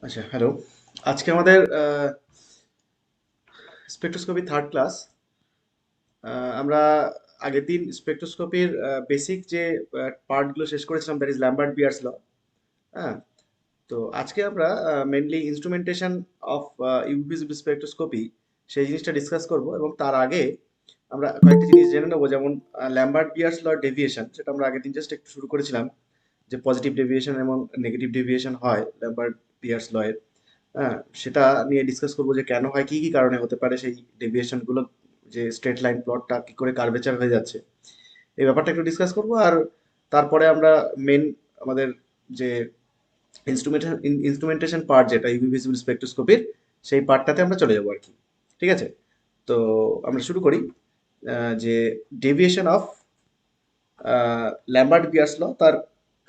আচ্ছা, হ্যালো। আজকে আমাদের স্পেকট্রোস্কোপি থার্ড ক্লাস। আমরা আগের দিন স্পেকট্রোস্কোপির বেসিক যে পার্টগুলো শেষ করেছিলাম, দ্যাট ইজ ল্যাম্বার্ট বিয়ার্স ল। হ্যাঁ, তো আজকে আমরা মেনলি ইনস্ট্রুমেন্টেশন অফ ইউভিজিবল স্পেকট্রোস্কোপি সেই জিনিসটা ডিসকাস করব, এবং তার আগে আমরা কয়েকটা জিনিস জেনে নেবো, যেমন ল্যাম্বার্ট বিয়ার্স ল ডেভিয়েশন, সেটা আমরা আগের দিন জাস্ট একটু শুরু করেছিলাম, যে পজিটিভ ডেভিয়েশন এবং নেগেটিভ ডেভিয়েশন হয় ল্যাম্বার্ট বিয়ার্স ল এর। হ্যাঁ, সেটা নিয়ে ডিসকাস করবো যে কেন হয়, কি কি কারণে হতে পারে সেই ডেভিয়েশন গুলো, যে স্ট্রেট লাইন প্লটটা কি করে কার্ভেচার হয়ে যাচ্ছে, এই ব্যাপারটা একটু ডিসকাস করবো। আর তারপরে আমরা মেন আমাদের যে ইনস্ট্রুমেন্টেশন পার্ট, যেটা ইউভি ভিজিবল স্পেকট্রোস্কোপির, সেই পার্টটাতে আমরা চলে যাবো আর কি। ঠিক আছে, তো আমরা শুরু করি। যে ডেভিয়েশন অফ ল্যাম্বার্ট বিয়ার্স ল, তার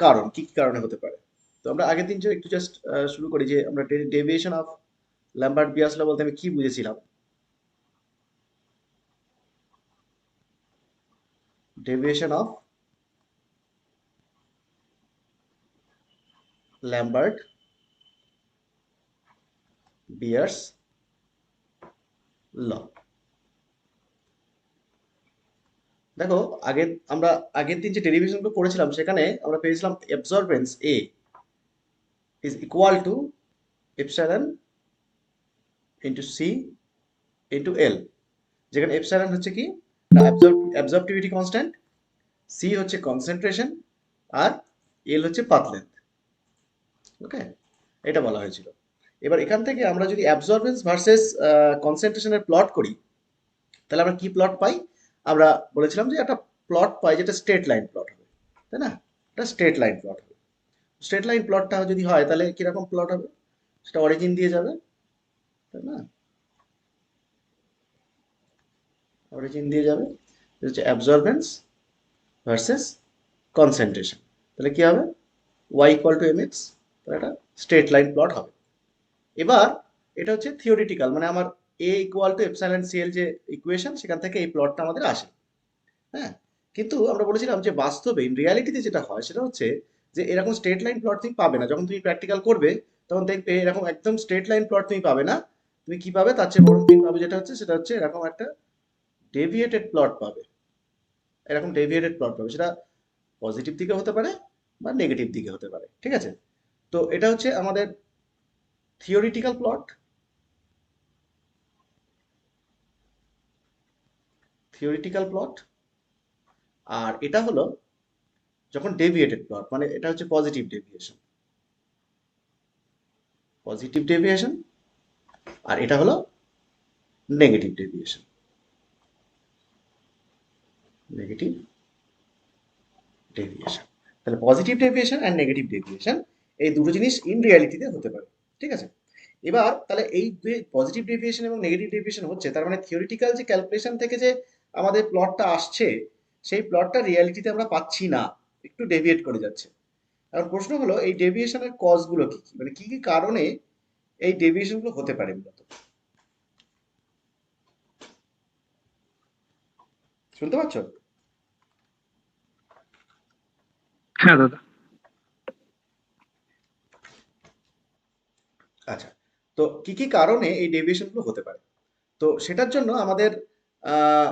কারণ কি কি কারণে হতে পারে। তো আমরা আগের দিন যে একটু জাস্ট শুরু করি, যে আমরা ডেভিয়েশন অফ ল্যাম্বার্ট বিয়ার্স ল বলতে আমি কি বুঝেছিলাম। ডেভিয়েশন অফ ল্যাম্বার্ট বিয়ার্স ল। দেখো, আগে আমরা আগের দিন যে ডেরিভেশনগুলো করেছিলাম, সেখানে আমরা পেয়েছিলাম absorbance A is equal to epsilon into C into L, যেখানে এপসাইলন হচ্ছে কি না, অ্যাবজর্পটিভিটি কনস্ট্যান্ট, সি হচ্ছে কনসেন্ট্রেশন, আর এল হচ্ছে পাথ লেন্থ। ওকে, এটা বলা হয়েছিল। এবার এখান থেকে আমরা যদি অ্যাবজর্বেন্স ভার্সেস কনসেন্ট্রেশনের প্লট করি, তাহলে আমরা কি প্লট পাই? আমরা বলেছিলাম যে একটা প্লট পাই যেটা স্ট্রেট লাইন প্লট হবে, তাই না? এটা স্ট্রেট লাইন প্লট হবে। স্ট্রেট লাইন প্লটটা যদি হয়, তাহলে কিরকম প্লট হবে? সেটা অরিজিন দিয়ে যাবে, তাই না? অরিজিন দিয়ে যাবে, এটা হচ্ছে অ্যাবজর্বেন্স ভার্সেস কনসেন্ট্রেশন। তাহলে কি হবে? Y equal to M X. তাহলে এটা স্ট্রেট লাইন প্লট হবে। এবার এটা হচ্ছে থিওরিটিক্যাল, মানে আমার A equal to epsilon C L যে ইকুয়েশন, সেখান থেকে এই প্লটটা আমাদের আসে। হ্যাঁ, কিন্তু আমরা বলেছিলাম যে বাস্তবে ইন রিয়ালিটিতে যেটা হয় সেটা হচ্ছে যে এরকম স্ট্রেট লাইন প্লট তুমি পাবে না। যখন তুমি প্র্যাকটিক্যাল করবে, তখন দেখবে এরকম একদম স্ট্রেট লাইন প্লট তুমি পাবে না। তুমি কি পাবে? তার চেয়ে বরং তুমি পাবে যেটা হচ্ছে, সেটা হচ্ছে এরকম একটা ডেভিয়েটেড প্লট পাবে। এরকম ডেভিয়েটেড প্লট পাবে, সেটা পজিটিভ দিকে হতে পারে বা নেগেটিভ দিকে হতে পারে। ঠিক আছে, তো এটা হচ্ছে আমাদের থিওরিটিক্যাল প্লট। Theoretical plot. আর এটা হলো যখন ডেভিয়েটেড প্লট, মানে এটা হচ্ছে পজিটিভ ডেভিয়েশন। Positive deviation. আর এটা হলো নেগেটিভ ডেভিয়েশন। Negative deviation. তাহলে positive deviation and negative deviation, এই দুটো জিনিস ইন রিয়ালিটিতে হতে পারে। ঠিক আছে, এবার তাহলে এই যে পজিটিভ ডেভিয়েশন এবং নেগেটিভ ডেভিয়েশন হচ্ছে, তার মানে থিওরিটিক্যাল যে ক্যালকুলেশন থেকে যে আমাদের প্লটটা আসছে, সেই প্লটটা রিয়ালিটিতে আমরা পাচ্ছি না, একটু ডেভিয়েট করে যাচ্ছে। এখন প্রশ্ন হলো, এই ডেভিয়েশনের কজগুলো কি কি, মানে কি কি কারণে এই ডেভিয়েশনগুলো হতে পারে মূলত। শুনতে পাচ্ছ? হ্যাঁ দাদা। আচ্ছা, তো কি কি কারণে এই ডেভিয়েশনগুলো হতে পারে? তো সেটার জন্য আমাদের আহ,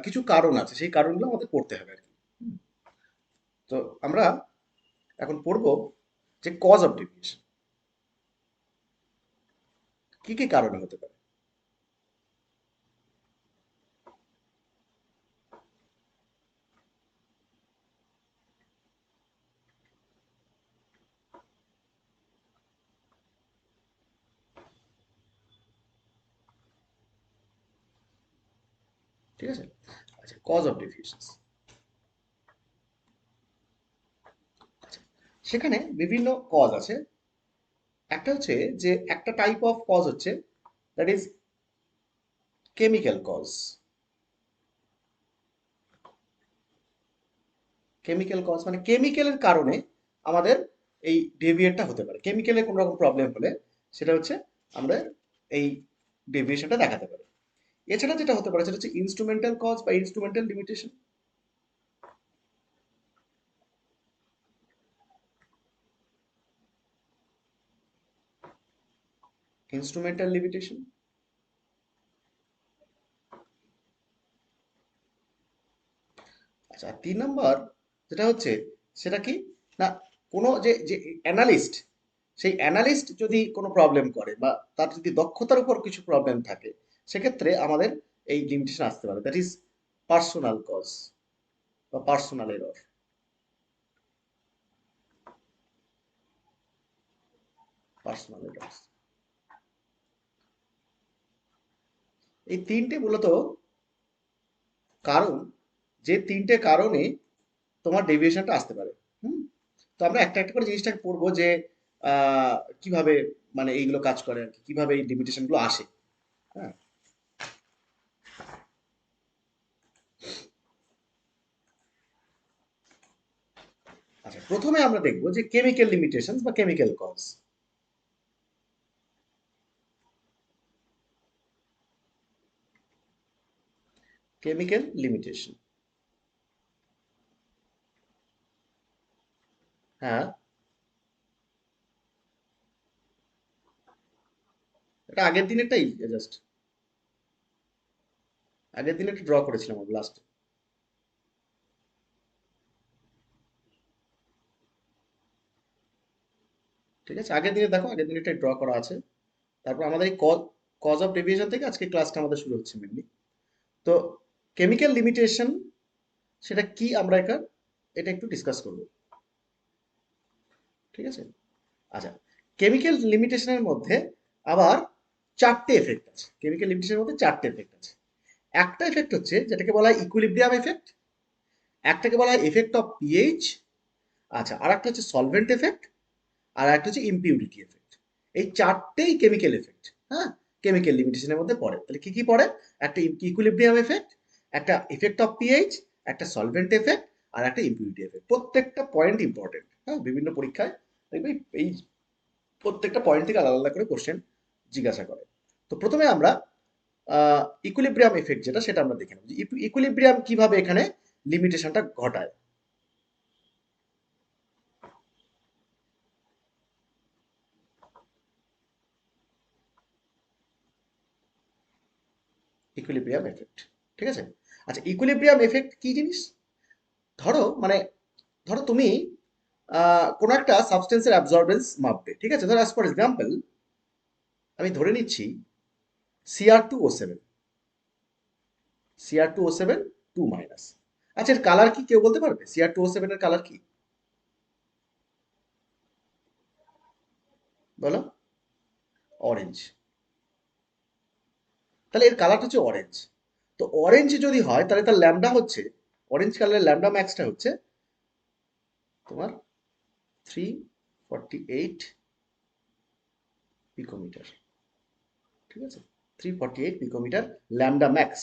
কিছু কারণ আছে, সেই কারণগুলো আমাদের পড়তে হবে আর কি। তো আমরা এখন পড়বো যে কজ অফ ডেভিয়েশন, কি কি কারণে হতে পারে। ঠিক আছে, আচ্ছা, কজ অফ ডেভিয়েশন। সেখানে বিভিন্ন কজ আছে। একটা হচ্ছে যে একটা টাইপ অফ কজ হচ্ছে, that is chemical cause. Chemical cause মানে কেমিক্যালের কারণে আমাদের এই ডেভিয়েটটা হতে পারে। কেমিক্যালের কোনো রকম প্রবলেম হলে সেটা হচ্ছে আমরা এই ডেভিয়েশনটা দেখাতে পারি। এছাড়া যেটা হতে পারে সেটা হচ্ছে ইনস্ট্রুমেন্টাল কজ বা ইনস্ট্রুমেন্টাল লিমিটেশন। Instrumental limitation. আচ্ছা, 3 নম্বর যেটা হচ্ছে সেটা কি না, কোনো যে যে অ্যানালিস্ট, সেই অ্যানালিস্ট যদি কোনো প্রবলেম করে বা তার যদি দক্ষতার উপর কিছু প্রবলেম থাকে, সেক্ষেত্রে আমাদের এই লিমিটেশন আসতে পারে, দ্যাট ইজ পার্সোনাল কজ বা পার্সোনাল এরর। পার্সোনাল এরর, এই তিনটে মূলত কারণ, যে তিনটে কারণে তোমার ডেভিয়েশনটা আসতে পারে। হুম, তো আমরা একটা একটা করে জিনিসটাকে পড়বো যে কিভাবে মানে এইগুলো কাজ করে আর কি, কিভাবে এই লিমিটেশনগুলো আসে। হ্যাঁ, আচ্ছা, প্রথমে আমরা দেখবো যে কেমিক্যাল লিমিটেশন বা কেমিক্যাল কজ। কেমিক্যাল লিমিটেশন, হ্যাঁ, এটা আগের দিনেরটাই, জাস্ট আগের দিনে একটা ড্র করেছিলাম আমরা লাস্ট। ঠিক আছে, আগের দিনে দেখো, আগের দিনেরটাই ড্র করা আছে। তারপর আমাদের এই কজ অফ ডেভিয়েশন থেকে আজকে ক্লাসটা আমাদের শুরু হচ্ছে মেনলি। তো কেমিক্যাল লিমিটেশন সেটা কি, আমরা এটা একটু ডিসকাস করবো। ঠিক আছে, আচ্ছা, কেমিক্যাল লিমিটেশনের মধ্যে আবার চারটে এফেক্ট আছে। কেমিক্যাল লিমিটেশনের মধ্যে চারটে এফেক্ট আছে। একটা এফেক্ট হচ্ছে যেটাকে বলা হয় ইকুইলিব্রিয়াম এফেক্ট, একটাকে বলা হয় এফেক্ট অফ পিএইচ, আচ্ছা, আর একটা হচ্ছে সলভেন্ট এফেক্ট, আর একটা হচ্ছে ইমপিউরিটি এফেক্ট। এই চারটেই কেমিক্যাল এফেক্ট, হ্যাঁ, কেমিক্যাল লিমিটেশনের মধ্যে পড়ে। তাহলে কি কি পড়ে? একটা ইকুইলিব্রিয়াম এফেক্ট, একটা এফেক্ট অফ পিএইচ, একটা সলভেন্ট এফেক্ট, আর একটা ইমপিউরিটি এফেক্ট। প্রত্যেকটা পয়েন্ট ইম্পর্টেন্ট, হ্যাঁ, বিভিন্ন পরীক্ষায় দেখবে এই প্রত্যেকটা পয়েন্ট থেকে আলাদা আলাদা করে কোশ্চেন জিজ্ঞাসা করে। তো প্রথমে আমরা ইকুইলিব্রিয়াম এফেক্ট যেটা, সেটা আমরা দেখে নেব যে ইকুইলিব্রিয়াম কিভাবে এখানে লিমিটেশনটা ঘটায়। ইকুইলিব্রিয়াম এফেক্ট, ঠিক আছে। আচ্ছা, ইকুইলিব্রিয়াম এফেক্ট কি জিনিস? ধরো মানে, ধরো তুমি কোনো একটা সাবস্টেন্সের অ্যাবজর্বেন্স মাপবে, ঠিক আছে। ধরো অ্যাজ ফর এক্সাম্পল আমি ধরে নিচ্ছি Cr2O7, Cr2O7 2 মাইনাস। আচ্ছা, এর কালার কি কেউ বলতে পারবে? Cr2O7 এর কালার কি? বলো। অরেঞ্জ। তাহলে এর কালারটা হচ্ছে অরেঞ্জ। তো অরেঞ্জ যদি হয় তাহলে তার ল্যামডা হচ্ছে, অরেঞ্জ কালারের ল্যামডা ম্যাক্সটা হচ্ছে তোমার 348 পিকোমিটার। ঠিক আছে, 348 পিকোমিটার ল্যামডা ম্যাক্স।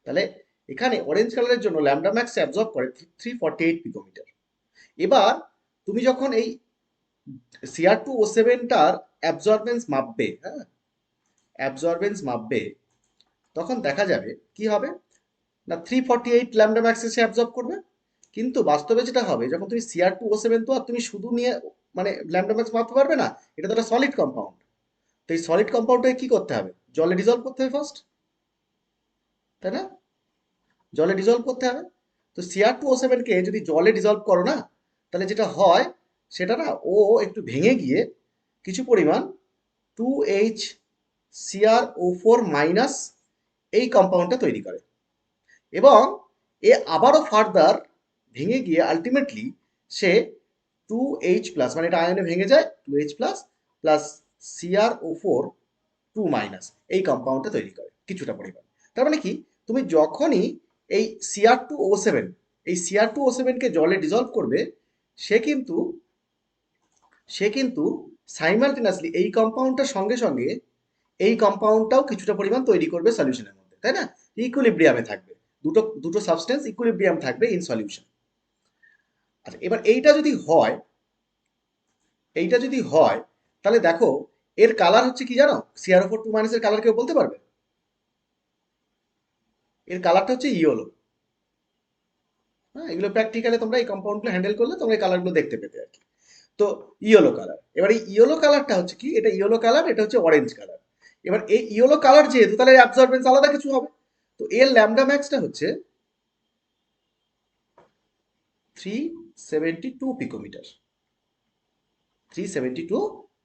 তাহলে এখানে অরেঞ্জ কালারের জন্য ল্যামডা ম্যাক্স অ্যাবজর্ব করে 348 পিকোমিটার। এবার তুমি যখন এই Cr2O7টার অ্যাবজর্বেন্স মাপবে, হ্যাঁ, অ্যাবজর্বেন্স মাপবে, তখন দেখা যাবে কি হবে না, 348 ল্যামডা ম্যাক্স সে অ্যাবজর্ব করবে। কিন্তু বাস্তবে যেটা হবে, যখন তুমি Cr2O7, তো আর তুমি শুধু নিয়ে মানে ল্যামডা ম্যাক্স মাপতে পারবে না, এটা তো একটা সলিড কম্পাউন্ড। তো এই সলিড কম্পাউন্ডটাকে কি করতে হবে? জলে ডিজলভ করতে হবে ফার্স্ট, তাই না? জলে ডিজলভ করতে হবে। তো Cr2O7কে যদি জলে ডিজলভ করো না, তাহলে যেটা হয় সেটা না, ও একটু ভেঙে গিয়ে কিছু পরিমাণ 2H Cr O4 এই কম্পাউন্ডটা তৈরি করে। এবং এ আবারও ফার্দার ভেঙে গিয়ে আলটিমেটলি সে 2H+, মানে এটা আয়নে ভেঙে যায়, 2H+ প্লাস Cr O4 2- এই কম্পাউন্ডটা তৈরি করে কিছুটা পরিমাণ। তার মানে কি, তুমি যখনই এই Cr2O7, এই Cr2O7কে জলে ডিজলভ করবে, সে কিন্তু সে কিন্তু সাইমালটেনিয়াসলি এই কম্পাউন্ডটার সঙ্গে সঙ্গে এই কম্পাউন্ডটাও কিছুটা পরিমাণ তৈরি করবে সলিউশনের মধ্যে, তাই না? ইকুইলিব্রিয়ামে থাকবে, দুটো দুটো সাবস্টেন্স ইকুইলিব্রিয়াম থাকবে ইন সলিউশন। আচ্ছা, এবার এইটা যদি হয় তাহলে দেখো এর কালার হচ্ছে কি জানো? Cr O4 2- এর কালার কেউ বলতে পারবে? এর কালারটা হচ্ছে ইয়েলো। হ্যাঁ, এগুলো প্র্যাকটিক্যালি তোমরা এই কম্পাউন্ডগুলো হ্যান্ডেল করলে তোমরা এই কালারগুলো দেখতে পেতে আর কি। তো ইয়েলো কালার, এবার এই ইয়েলো কালারটা হচ্ছে কি, এটা ইয়েলো কালার, এটা হচ্ছে অরেঞ্জ কালার। এবার এই ইয়েলো কালার যেহেতু, তাহলে অ্যাবজর্বেন্স আলাদা কিছু হবে। তো এর ল্যামডা ম্যাক্সটা হচ্ছে 372 পিকোমিটার, 372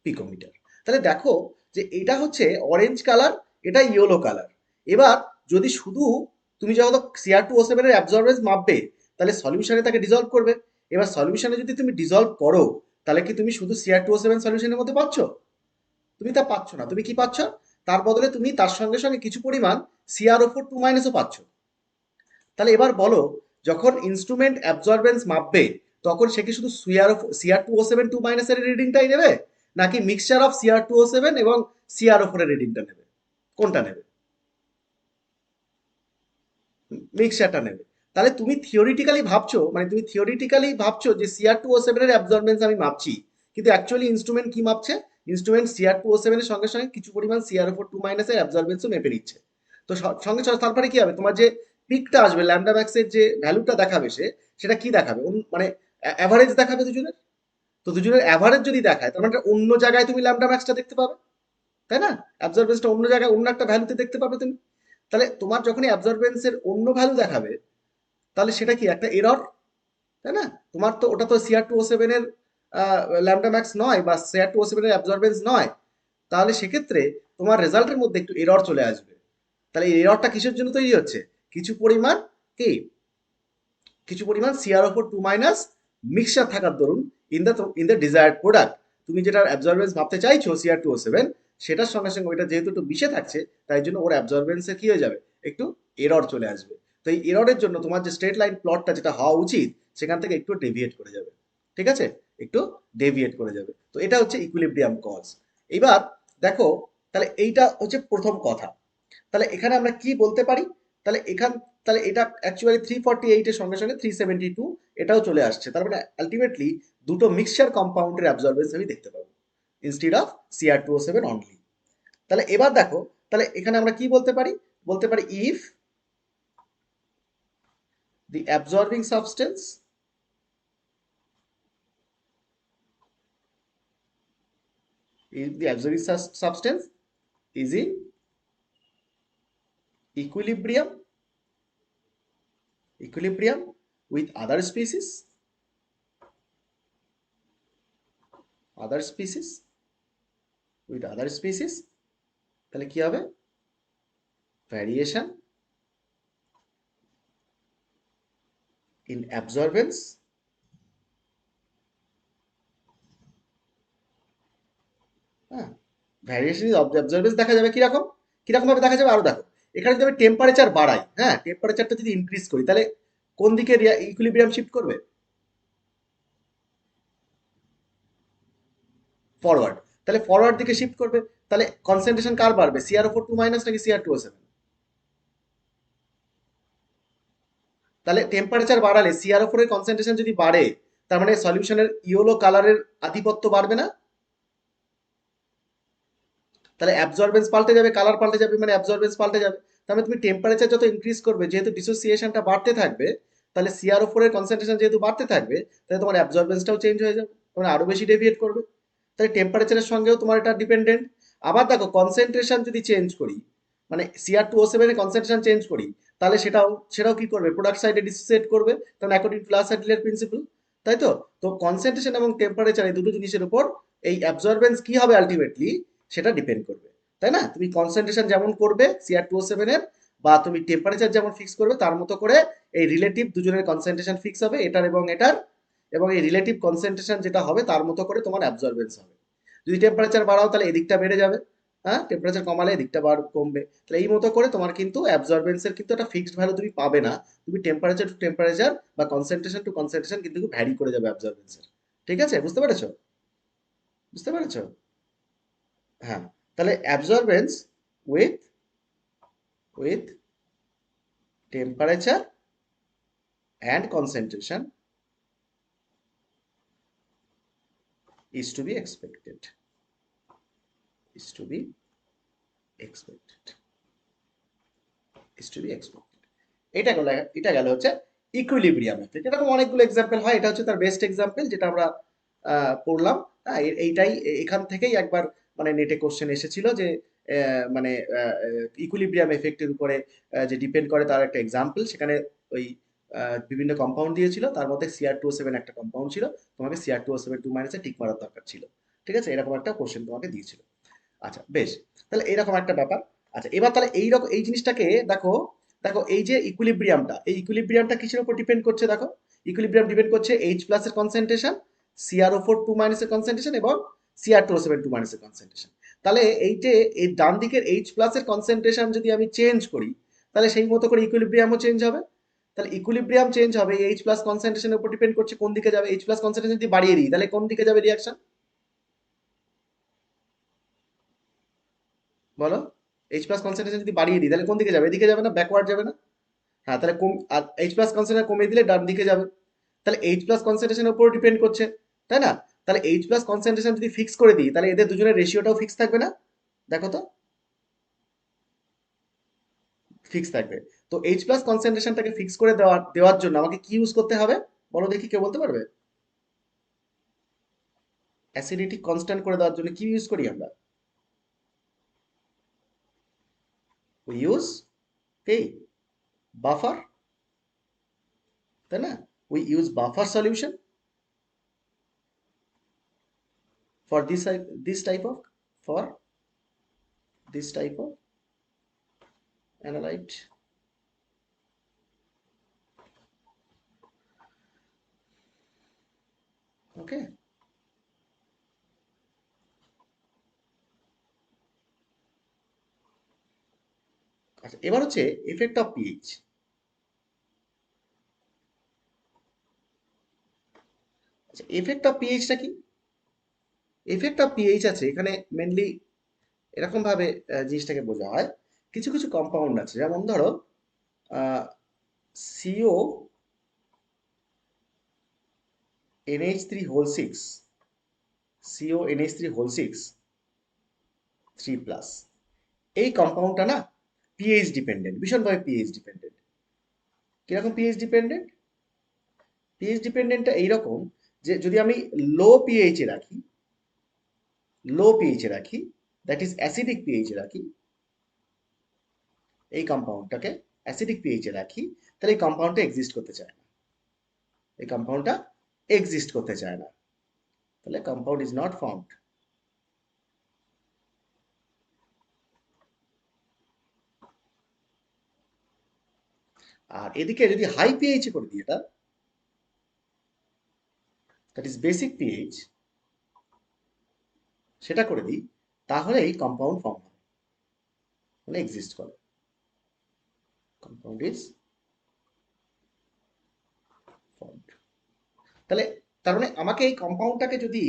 পিকোমিটার। তাহলে দেখো যে এটা হচ্ছে অরেঞ্জ কালার, এটা ইয়েলো কালার। এবার যদি শুধু তুমি যখন Cr2O7 এর অ্যাবজর্বেন্স মাপবে, তাহলে সলিউশনে তাকে ডিজলভ করবে। এবার সলিউশনে যদি তুমি ডিজলভ করো, তাহলে কি তুমি শুধু Cr2O7 সলিউশনের মধ্যে পাচ্ছ? তুমি তা পাচ্ছ না। তুমি কি পাচ্ছ? তার বদলে তুমি তার সঙ্গে সঙ্গে কিছু পরিমাণ CrO4 2- পাচ্ছ। তাহলে এবার বলো, যখন ইনস্ট্রুমেন্ট অ্যাবজর্বেন্স মাপবে, তখন সে কি শুধু Cr2O7 2- এর রিডিংটাই নেবে, নাকি মিক্সচার অফ Cr2O7 এবং CrO4 এর রিডিংটা নেবে? কোনটা নেবে? মিক্সচারটা নেবে। তাহলে তুমি থিওরিটিক্যালি ভাবছো, মানে তুমি থিওরিটিক্যালি ভাবছো যে Cr2O7 এর অ্যাবজর্বেন্স আমি মাপছি, কিন্তু অ্যাকচুয়ালি ইনস্ট্রুমেন্ট কি মাপছে? ইনস্ট্রুমেন্ট Cr2O7 এর সঙ্গে সঙ্গে কিছু পরিমাণ CrO4 2- এর অ্যাবজর্বেন্সও মেপে নিচ্ছে। তো সঙ্গে সঙ্গে তারপরে কি হবে, তোমার যে পিকটা আসবে, ল্যামডা ম্যাক্সের যে ভ্যালুটা দেখাবে সেটা কি দেখাবে? মানে অ্যাভারেজ দেখাবে দুজনের। তো দুজনের অ্যাভারেজ যদি দেখায়, তার মানে অন্য জায়গায় তুমি ল্যামডা ম্যাক্সটা দেখতে পাবে, তাই না? অ্যাবজর্বেন্সটা অন্য জায়গায় অন্য একটা ভ্যালুতে দেখতে পাবে তুমি। তাহলে তোমার যখনই অ্যাবজর্বেন্সের অন্য ভ্যালু দেখাবে, তাহলে সেটা কি একটা এরর, তাই না? তোমার তো ওটা তো Cr2O7 এর ল্যামডা ম্যাক্স নয়, বা Cr2O7 এর অ্যাবজর্বেন্স নয়। তাহলে সেক্ষেত্রে তোমার রেজাল্টের মধ্যে একটু এরর চলে আসবে। তাহলে এই এররটা কিসের জন্য তৈরি হচ্ছে? কিছু পরিমাণ কি, কিছু পরিমাণ CrO4 2- মিক্সচার থাকার দরুন ইন দ্য ডিজায়ার্ড প্রোডাক্ট। তুমি যেটা অ্যাবজর্বেন্স ভাবতে চাইছো Cr2O7, সেটার সঙ্গে সঙ্গে ওইটা যেহেতু একটু মিশে থাকছে, তাই জন্য ওর অ্যাবজর্বেন্সে কি হয়ে যাবে, একটু এরর চলে আসবে। তো এই এররের জন্য তোমার যে স্ট্রেট লাইন প্লটটা যেটা হওয়া উচিত, সেখান থেকে একটু ডেভিয়েট করে যাবে। ঠিক আছে? একটু ডেভিয়েট করে যাবে। তো এটা হচ্ছে ইকুইলিব্রিয়াম কজ। এবার দেখো, তাহলে এইটা হচ্ছে প্রথম কথা। তাহলে এখানে আমরা কি বলতে পারি? তাহলে তাহলে এটা অ্যাকচুয়ালি 348 এর সঙ্গে সঙ্গে 372 এটাও চলে আসছে। তার মানে আলটিমেটলি দুটো মিক্সচার কম্পাউন্ডের অ্যাবজর্বেন্স আমি দেখতে পাবো, ইনস্টিড অফ Cr2O7 অনলি। তাহলে এবার দেখো, তাহলে এখানে আমরা কি বলতে পারি? বলতে পারি if the absorbing substance, if the absorbing substance is in equilibrium with other species with other species, তাহলে কি হবে? ভ্যারিয়েশন ইন অ্যাবজর্বেন্স, হ্যাঁ, ভ্যারিয়েশন ইন অবজারভেন্স দেখা যাবে কিরকম, কিরকম ভাবে দেখা যাবে আরো দেখো। এখানে যদি আমি টেম্পারেচার বাড়াই, হ্যাঁ, টেম্পারেচারটা যদি ইনক্রিজ করি, তাহলে কোন দিকে ইকুইলিব্রিয়াম শিফট করবে? ফরওয়ার্ড। তাহলে ফরওয়ার্ড দিকে শিফট করবে। তাহলে কনসেন্ট্রেশন কার বাড়বে, Cr2O4 নাকি Cr2O7? তাহলে টেম্পারেচার বাড়ালে Cr4 এর কনসেন্ট্রেশন যদি বাড়ে, তার মানে সলিউশনের ইয়েলো কালারের আধিপত্য বাড়বে না? তাহলে অ্যাবজর্বেন্স পাল্টে যাবে, কালার পাল্টে যাবে, মানে অ্যাবজর্বেন্স পাল্টে যাবে। তার মানে তুমি টেম্পারেচার যত ইনক্রিজ করবে, যেহেতু ডিসোসিয়েশনটা বাড়তে থাকবে, তাহলে Cr4 এর কনসেন্ট্রেশন যেহেতু বাড়তে থাকবে, তাহলে তোমার অ্যাবজর্বেন্সটাও চেঞ্জ হয়ে যাবে, তোমার আরো বেশি ডেভিয়েট করবে। তাহলে টেম্পারেচারের সঙ্গেও তোমার এটা ডিপেন্ডেন্ট। আবার দেখো, কনসেন্ট্রেশন যদি চেঞ্জ করি, মানে Cr2O7 এর কনসেন্ট্রেশন চেঞ্জ করি, তাহলে সেটাও কি করবে, প্রোডাক্ট সাইডে ডিসোসিয়েট করবে, কারণ অ্যাকর্ডিং টু লাসাডিলের প্রিন্সিপল। তাই তো? তো কনসেন্ট্রেশন এবং টেম্পারেচার এই দুটো জিনিসের উপর এই অ্যাবজর্বেন্স কি হবে আলটিমেটলি, সেটা ডিপেন্ড করবে। তাই না? তুমি কনসেন্ট্রেশন যেমন করবে Cr2O7 এর, বা তুমি টেম্পারেচার যেমন ফিক্স করবে, তার মতো করে এই রিলেটিভ দুজনের কনসেন্ট্রেশন ফিক্স হবে, এটার এবং এটার। এবং এই রিলেটিভ কনসেন্ট্রেশন যেটা হবে, তার মতো করে তোমার অ্যাবজর্বেন্স হবে। যদি টেম্পারেচার বাড়াও, তাহলে এদিকটা বেড়ে যাবে, হ্যাঁ, টেম্পারেচার কমালে এদিকটা কমবে। তাহলে এই মতো করে তোমার কিন্তু অ্যাবজর্বেন্সের কিন্তু একটা ফিক্সড ভ্যালু তুমি পাবে না। তুমি টেম্পারেচার টু টেম্পারেচার বা কনসেন্ট্রেশন টু কনসেন্ট্রেশন কিন্তু ভ্যারি করে যাবে অ্যাবজর্বেন্সের। ঠিক আছে? বুঝতে পেরেছো? বুঝতে পেরেছো? হ্যাঁ। তাহলে absorbance with with temperature and concentration is to be expected, is to be expected, is to be expected। এটা গেল হচ্ছে ইকুইলিব্রিয়াম। এরকম অনেকগুলো এক্সাম্পল হয়, এটা হচ্ছে তার বেস্ট এক্সাম্পল, যেটা আমরা পড়লাম। হ্যাঁ, এইটাই এখান থেকেই একবার মানে নেটে কোশ্চেন এসেছিল যে মানে ইকুইলিব্রিয়াম এফেক্টের উপরে যে ডিপেন্ড করে তার একটা এক্সাম্পল, সেখানে ওই বিভিন্ন কম্পাউন্ড দিয়েছিল, তার মধ্যে Cr2O7 একটা কম্পাউন্ড ছিল, তোমাকে Cr2O7 2 মাইনাসে টিক মারার দরকার ছিল। ঠিক আছে, এরকম একটা কোশ্চেন তোমাকে দিয়েছিল। আচ্ছা বেশ, তাহলে এরকম একটা ব্যাপার। আচ্ছা এবার তাহলে এইরকম এই জিনিসটাকে দেখো, দেখো এই যে ইকুইলিব্রিয়ামটা, এই ইকুইলিব্রিয়ামটা কিসের উপর ডিপেন্ড করছে দেখো, ইকুইলিব্রিয়াম ডিপেন্ড করছে H প্লাস এর কনসেন্ট্রেশন, CrO4 2 মাইনাস এর কনসেন্ট্রেশন এবং Cr2O7 2 মাইনাস এর কনসেন্ট্রেশন। তাহলে এই যে এই ডান দিকের H প্লাস এর কনসেন্ট্রেশন যদি আমি চেঞ্জ করি, তাহলে সেই মতো করে ইকুইলিব্রিয়ামও চেঞ্জ হবে। তাহলে ইকুইলিব্রিয়াম চেঞ্জ হবে H প্লাস কনসেন্ট্রেশনের উপর ডিপেন্ড করছে কোন দিকে যাবে। H প্লাস কনসেন্ট্রেশন যদি বাড়িয়ে দিই তাহলে কোন দিকে যাবে রিয়াকশন, বলো? H প্লাস কনসেন্ট্রেশন যদি বাড়িয়ে দিই তাহলে কোন দিকে যাবে? এদিকে যাবে না, ব্যাকওয়ার্ড যাবে না? হ্যাঁ, তাহলে কম, আর H প্লাস কনসেন্ট্রেশন কমিয়ে দিলে ডান দিকে যাবে। তাহলে H প্লাস কনসেন্ট্রেশনের উপর ডিপেন্ড করছে, তাই না? তাহলে H প্লাস কনসেন্ট্রেশন যদি ফিক্স করে দিই তাহলে এদের দুজনের রেশিওটাও ফিক্স থাকবে না? দেখো তো, ফিক্স থাকবে। তো H প্লাস কনসেন্ট্রেশনটাকে ফিক্স করে দেওয়ার জন্য আমাকে কি ইউজ করতে হবে বলো দেখি, কেউ বলতে পারবে? অ্যাসিডিটি কনস্ট্যান্ট করে দেওয়ার জন্য কি ইউজ করি আমরা? উই ইউজ এই বাফার, তাই না? We use buffer solution for this type of, for this type of analyte. ওকে, আচ্ছা এবার হচ্ছে এফেক্ট অফ পিএইচ। আচ্ছা এফেক্ট অফ পিএইচটা কি? এফেক্ট অফ পিএইচ আছে এখানে মেনলি এরকম ভাবে জিনিসটাকে বোঝা হয়, কিছু কিছু কম্পাউন্ড আছে যেমন ধরো CO NH3 whole 6, CO NH3 whole 6 3 plus, এই কম্পাউন্ডটা না পিএইচ ডিপেন্ডেন্ট, ভীষণভাবে পিএইচ ডিপেন্ডেন্ট। কিরকম পিএইচ ডিপেন্ডেন্ট? পিএইচ ডিপেন্ডেন্টটা এইরকম যে যদি আমি লো পিএইচে রাখি, লো পিএইচে রাখি, দ্যাট ইজ অ্যাসিডিক পিএইচে রাখি, এই কম্পাউন্ডটাকে অ্যাসিডিক পিএইচে রাখি, তাহলে এই কম্পাউন্ডটা এক্সিস্ট করতে চায় না, এই কম্পাউন্ডটা এক্সিস্ট করতে চায় না, তাহলে কম্পাউন্ড ইজ নট ফাউন্ড। আর এদিকে যদি হাই পিএইচে করে দিই, এটা দ্যাট ইজ বেসিক পিএইচ, সেটা করে দিই, তাহলে এই কম্পাউন্ড ফর্ম হয়, মানে এক্সিস্ট করে, কম্পাউন্ড ইজ ফর্মড। তাহলে তার মানে আমাকে এই কম্পাউন্ডটাকে যদি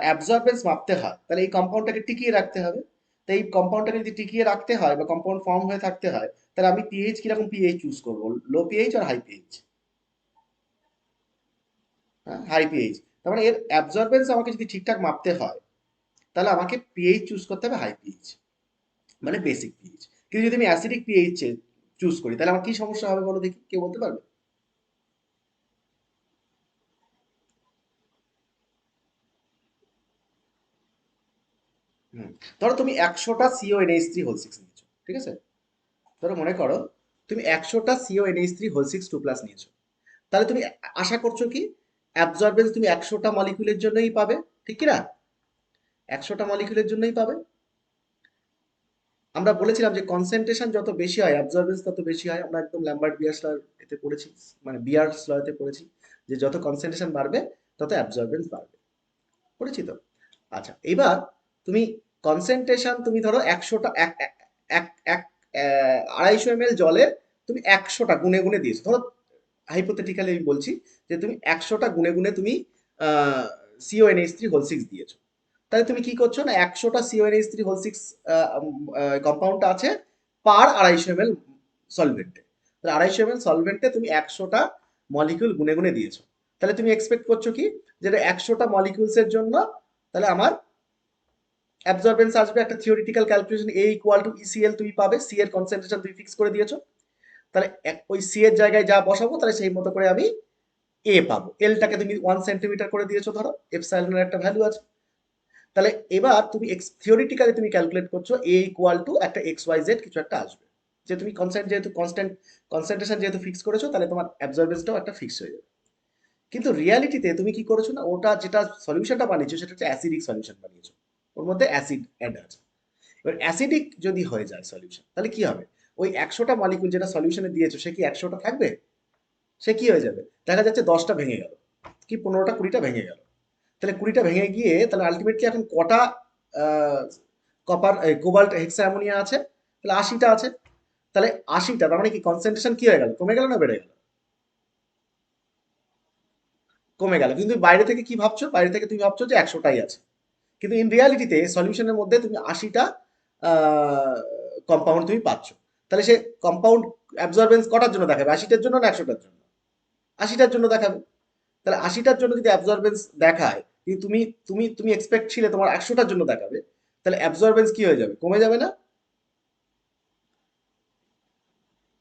অ্যাবজর্বেন্স মাপতে হয় তাহলে এই কম্পাউন্ডটাকে টিকিয়ে রাখতে হবে। তো এই কম্পাউন্ডটাকে যদি টিকিয়ে রাখতে হয় বা কম্পাউন্ড ফর্ম হয়ে থাকতে হয় তাহলে আমি পিএইচ কিরকম পিএইচ চুজ করবো, লো পিএইচ আর হাই পিএইচ? হ্যাঁ, হাই পিএইচ। তার মানে এর অ্যাবজর্বেন্স আমাকে যদি ঠিকঠাক মাপতে হয় তাহলে আমাকে পিএইচ চুজ করতে হবে হাই পিএইচ, মানে বেসিক পিএইচ। কিন্তু যদি আমি অ্যাসিডিক পিএইচ চুজ করি তাহলে আমার কি সমস্যা হবে বলো দেখি, কেউ বলতে পারবে? হুম, ধরো তুমি 100টা CONH3 হোল 6 নিয়েছো, ঠিক আছে? ধরো মনে করো তুমি 100টা CONH3 হোল 6 2 প্লাস নিয়েছো, তাহলে তুমি আশা করছো কি অ্যাবজর্বেন্স তুমি 100টা মলিকিউলের জন্যই পাবে, ঠিক কি না? 100টা মলিকিউলের জন্যই পাবে। আমরা বলেছিলাম যে কনসেন্ট্রেশন যত বেশি হয় অ্যাবজর্বেন্স তত বেশি হয়, আমরা একদম ল্যাম্বার্ট বিয়ার্স ল এতে পড়েছি, মানে বিয়ার্স লতে পড়েছি যে যত কনসেন্ট্রেশন বাড়বে তত অ্যাবজর্বেন্স বাড়বে, পড়েছি তো? আচ্ছা এবার তুমি কনসেন্ট্রেশন তুমি ধরো 100টা এক এক এক এক 250 ml জলে তুমি 100টা গুনে গুনে দিয়েছো, ধরো হাইপোথেটিক্যালি আমি বলছি যে তুমি 100টা গুনে গুনে তুমি CONH3 হোল 6 দিয়েছো, তাহলে তুমি কি করছো না 100টা CONH3 হোল 6 কম্পাউন্ডটা আছে পার 250 ml সলভেন্টে, তাহলে 250 ml সলভেন্টে তুমি 100টা মলিকিউল গুনে গুনে দিয়েছো, তাহলে তুমি এক্সপেক্ট করছো কি যেটা 100টা মলিকিউলসের জন্য তাহলে আমার অ্যাবজর্বেন্স আসবে একটা theoretical calculation A equal to ECl তুমি পাবে, সি এর কনসেন্ট্রেশন তুমি ফিক্স করে দিয়েছো, তাহলে ওই সি এর জায়গায় যা বসাবো তাহলে সেই মতো করে আমি এ পাবো। এলটাকে তুমি 1 সেন্টিমিটার করে দিয়েছো, ধরো এপসাইলনের একটা ভ্যালু আছে। তাহলে এবার তুমি থিওরিটিক্যালি তুমি ক্যালকুলেট করছো এ ইকুয়াল টু একটা এক্স ওয়াই জেড কিছু একটা আসবে, যে তুমি যেহেতু কনসেন্ট্রেশন যেহেতু ফিক্স করেছো, তাহলে তোমার অ্যাবজর্বেন্সটাও একটা ফিক্স হয়ে যাবে। কিন্তু রিয়ালিটিতে তুমি কি করেছো না, ওটা যেটা সলিউশনটা বানিয়েছো সেটা হচ্ছে অ্যাসিডিক সলিউশন বানিয়েছো, ওর মধ্যে অ্যাসিড অ্যাড আছে। এবার অ্যাসিডিক যদি হয়ে যায় সলিউশন, তাহলে কি হবে? ওই 100টা মলিকুল যেটা সলিউশনে দিয়েছো, সে কি 100টা থাকবে? সে কি হয়ে যাবে? দেখা যাচ্ছে 10টা ভেঙে গেল, কি 15টা 20টা ভেঙে গেল। তাহলে 20টা ভেঙে গিয়ে তাহলে আলটিমেটলি এখন কটা কপার কোবাল্ট হেক্সা অ্যামোনিয়া আছে? তাহলে 80টা আছে। তাহলে 80টা, তার মানে কি কনসেন্ট্রেশন কি হয়ে গেল? কমে গেল না বেড়ে গেল? কমে গেল। কিন্তু বাইরে থেকে কি ভাবছো? বাইরে থেকে তুমি ভাবছো যে 100টাই আছে, কিন্তু ইন রিয়ালিটিতে সলিউশনের মধ্যে তুমি 80টা কম্পাউন্ড তুমি পাচ্ছ। তাহলে সে কম্পাউন্ড অ্যাবজর্বেন্স কটার জন্য দেখাবে? 80টার জন্য না 100টার জন্য? 80টার জন্য দেখাবে। তাহলে 80টার জন্য যদি অ্যাবজর্বেন্স দেখায়, কিন্তু তুমি তুমি তুমি এক্সপেক্ট ছিলে তোমার 100টার জন্য দেখাবে, তাহলে অ্যাবজর্বেন্স কি হয়ে যাবে? কমে যাবে না?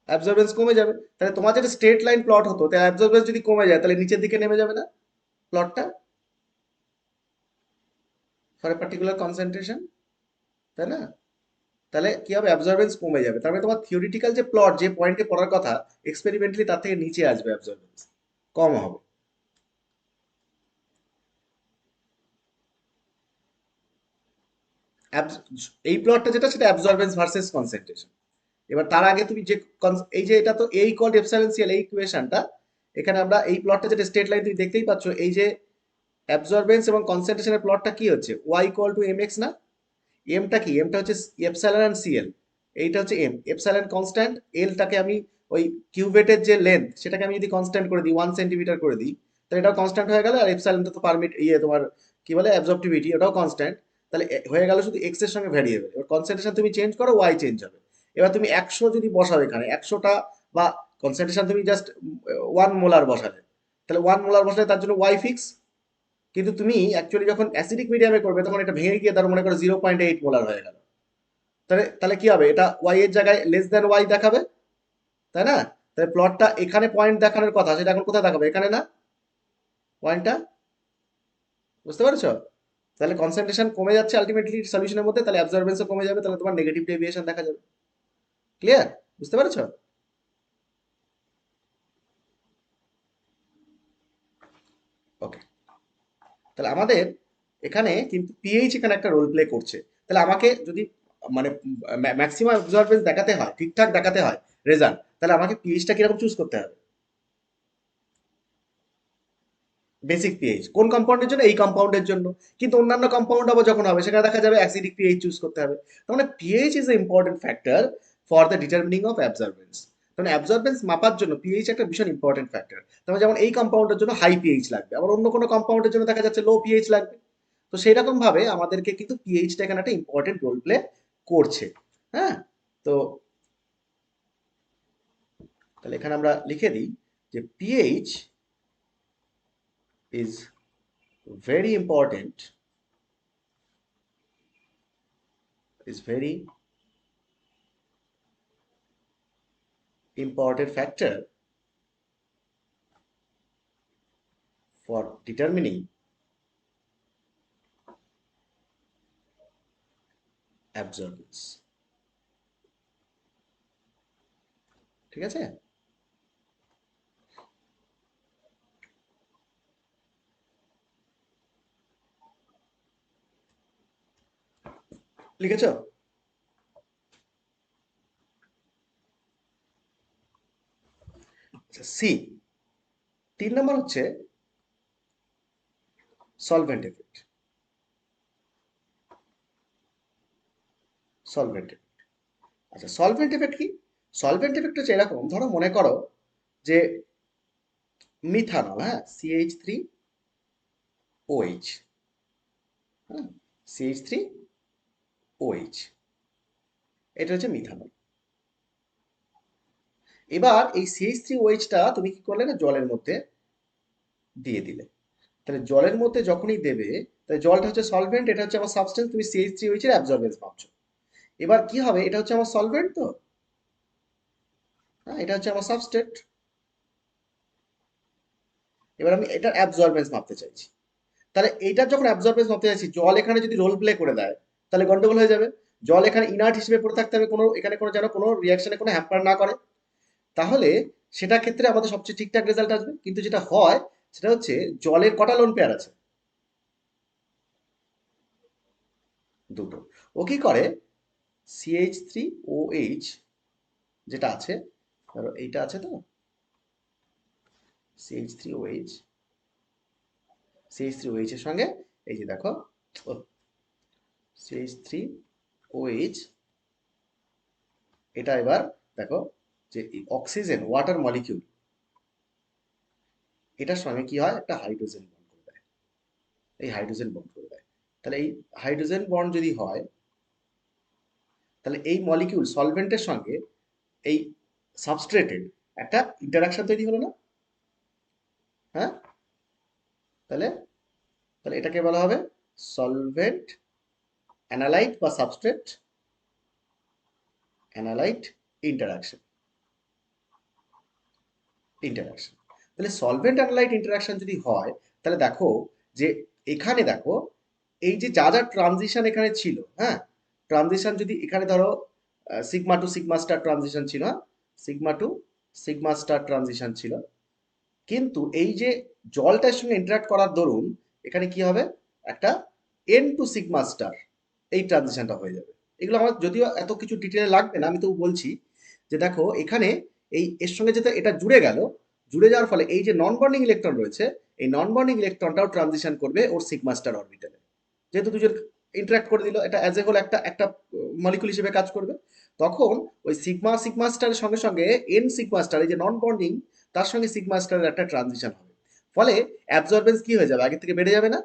অ্যাবজর্বেন্স কমে যাবে। তাহলে তোমার যেটা স্ট্রেট লাইন প্লট হতো, তাহলে অ্যাবজর্বেন্স যদি কমে যায়, তাহলে নিচের দিকে নেমে যাবে না প্লটটা ফর এ পার্টিকুলার কনসেন্ট্রেশন, তাই না? তাহলে কি হবে? অ্যাবজর্বেন্স কমে যাবে। তার মানে তোমার থিওরিটিক্যাল যে প্লট, যে পয়েন্টে পড়ার কথা, এক্সপেরিমেন্টালি তার থেকে নিচে আসবে, অ্যাবজর্বেন্স কম হবে। এই প্লটটা যেটা, সেটা অ্যাবজর্বেন্স ভার্সেস কনসেন্ট্রেশন। এবার তার আগে তুমি যে এই যে এটা তো এ ইকুয়াল টু এপসাইলন সিএল, এই ইকুয়েশনটা, এখানে আমরা এই প্লটটা যেটা স্ট্রেট লাইন তুমি দেখতেই পাচ্ছ, এই যে অ্যাবজর্বেন্স এবং কনসেন্ট্রেশনের প্লটটা কি হচ্ছে? Y equal to M X না? এমটা কি? এমটা হচ্ছে এপসাইলন অ্যান্ড সিএল। এইটা হচ্ছে এম, এপসাইলন কনস্ট্যান্ট, এলটাকে আমি ওই কিউবেটের যে লেন্থ, সেটাকে আমি যদি কনস্ট্যান্ট করে দিই, 1 সেন্টিমিটার করে দিই, তাহলে এটাও কনস্ট্যান্ট হয়ে গেল। আর এপসাইলনটা তো পারমিট তোমার কি বলে অ্যাবজর্পটিভিটি, ওটাও কনস্ট্যান্ট। তাহলে হয়ে গেল শুধু এক্স এর সঙ্গে ভ্যারিয়েবল। এবার কনসেন্ট্রেশন তুমি চেঞ্জ করো, ওয়াই চেঞ্জ হবে। এবার তুমি 100 যদি বসাও এখানে, 100টা, বা কনসেন্ট্রেশন তুমি জাস্ট 1 মোলার বসালে, তাহলে 1 মোলার বসালে তার জন্য ওয়াই ফিক্স। কিন্তু তুমি অ্যাকচুয়ালি যখন অ্যাসিডিক মিডিয়ামে করবে, তখন এটা ভেঙে গিয়ে তার মনে করো 0.8 মোলার হয়ে গেল। তাহলে তাহলে কি হবে? এটা ওয়াই এর জায়গায় লেস দ্যান ওয়াই দেখাবে, তাই না? তাহলে প্লটটা এখানে পয়েন্ট দেখানোর কথা, সেটা এখন কোথায় দেখাবে? এখানে না, পয়েন্টটা, বুঝতে পারছো? তাহলে কনসেন্ট্রেশন কমে যাচ্ছে আলটিমেটলি সলিউশনের মধ্যে, তাহলে অ্যাবজর্বেন্সও কমে যাবে, তাহলে তোমার নেগেটিভ ডেভিয়েশন দেখা যাবে। ক্লিয়ার? বুঝতে পারছো? ওকে। তাহলে আমাদের এখানে কিন্তু পিএইচ এখানে একটা রোল প্লে করছে। তাহলে আমাকে যদি মানে ম্যাক্সিমাম অ্যাবজর্বেন্স দেখাতে হয়, ঠিকঠাক দেখাতে হয় রেজাল্ট, তাহলে আমাকে পিএইচটা কিরকম চুজ করতে হবে? বেসিক পিএইচ কোন কম্পাউন্ডের জন্য? এই কম্পাউন্ডের জন্য। কিন্তু অন্যান্য কম্পাউন্ড আবার যখন হবে, সেখানে দেখা যাবে অ্যাসিডিক পিএইচ চুজ করতে হবে। তার মানে pH is a important factor for the determining of absorbance. মানে অ্যাবজর্বেন্স মাপার জন্য পিএইচ একটা ভীষণ ইম্পর্টেন্ট ফ্যাক্টর। তাহলে যেমন এই কম্পাউন্ডের জন্য হাই পিএইচ লাগবে, আবার অন্য কোনো কম্পাউন্ডের জন্য দেখা যাচ্ছে লো পিএইচ লাগবে। তো সেই রকম ভাবে আমাদেরকে কিন্তু পিএইচটা এখানে একটা ইম্পর্টেন্ট রোল প্লে করছে। হ্যাঁ। তো তাহলে এখানে আমরা লিখে দিই যে pH is very important, is very important factor for determining absorbance. ঠিক আছে? লিখেছো? সি 3 নম্বর হচ্ছে সলভেন্ট এফেক্ট। সলভেন্ট এফেক্ট, আচ্ছা সলভেন্ট এফেক্ট কি? সলভেন্ট এফেক্ট হচ্ছে এরকম, ধরো মনে করো যে মিথানল, হ্যাঁ, CH3OH, হ্যাঁ, CH3OH, এটা হচ্ছে মিথানল। এবার এই CH3OH-টা তুমি কি করলে না, জলের মধ্যে দিয়ে দিলে। তাহলে জলের মধ্যে যখনই দেবে, তাহলে জলটা হচ্ছে সলভেন্ট, এটা হচ্ছে আমার সাবস্টেন্স, তুমি CH3OH এর অ্যাবজর্বেন্স পাচ্ছ। এবার কি হবে? এটা হচ্ছে আমার সলভেন্ট, তো হ্যাঁ, এটা হচ্ছে আমার সাবস্ট্রেট। এবার আমি এটার অ্যাবজর্বেন্স মাপতে চাইছি। তাহলে এইটার যখন অ্যাবজর্বেন্স মাপতে চাইছি, জল এখানে যদি রোল প্লে করে দেয় তাহলে গন্ডগোল হয়ে যাবে। জল এখানে ইনার্ট হিসেবে পড়ে থাকতে হবে, কোনো এখানে কোনো যেন কোনো রিয়াকশনে কোনো হ্যাম্পার না করে। তাহলে সেটা ক্ষেত্রে আমাদের সবচেয়ে ঠিকঠাক রেজাল্ট আসবে। কিন্তু যেটা হয় সেটা হচ্ছে জলের কটা লোন পেয়ার আছে? দুটো। ও কি করে, CH3OH যেটা আছে, ধরো এইটা আছে তো, CH3OH, CH3OH এর সঙ্গে এই যে দেখো CH3OH, এটা এবার দেখো যে অক্সিজেন ওয়াটার মলিকিউল, এটার সঙ্গে কি হয়, একটা হাইড্রোজেন বন্ড করে দেয়। এই হাইড্রোজেন বন্ড করে দেয়। তাহলে এই হাইড্রোজেন বন্ড যদি হয়, তাহলে এই মলিকিউল সলভেন্টের সঙ্গে এই সাবস্ট্রেটের একটা ইন্টারাকশন তৈরি হলো না? হ্যাঁ, তাহলে তাহলে এটাকে বলা হবে সলভেন্ট অ্যানালাইট বা সাবস্ট্রেট অ্যানালাইট ইন্টারাকশন। ইন্টারাকশন তাহলে সলভেন্ট অ্যানালাইট ইন্টারাকশন যদি হয়, তাহলে দেখো যে এখানে দেখো এই যে যা যা ট্রানজিশন এখানে ছিল, হ্যাঁ, ট্রানজিশন যদি এখানে ধরো sigma to sigma star transition ছিল, হ্যাঁ, sigma to sigma star transition ছিল, কিন্তু এই যে জলটার সঙ্গে ইন্টারাক্ট করার দরুন এখানে কি হবে, একটা এন টু সিগমা স্টার এই ট্রানজিশনটা হয়ে যাবে। এগুলো আমার যদিও এত কিছু ডিটেলে লাগবে না, আমি তো বলছি যে দেখো এখানে এই এর সঙ্গে যেটা এটা জুড়ে গেল, জুড়ে যাওয়ার ফলে এই যে নন বন্ডিং ইলেকট্রন রয়েছে, এই নন বন্ডিং ইলেকট্রনটাও ট্রানজিশন করবে ওর সিগমা স্টার অরবিটালে। যেহেতু দুজন ইন্টারাক্ট করে দিল, এটা অ্যাজ এ হোল একটা একটা মলিকুল হিসেবে কাজ করবে। তখন ওই সিগমা সিগমা স্টারের সঙ্গে সঙ্গে এন সিগমা স্টার, এই যে নন বন্ডিং, তার সঙ্গে সিগমা স্টারের একটা ট্রানজিশন হবে। ফলে অ্যাবজর্বেন্স কি হয়ে যাবে, আগে থেকে বেড়ে যাবে না?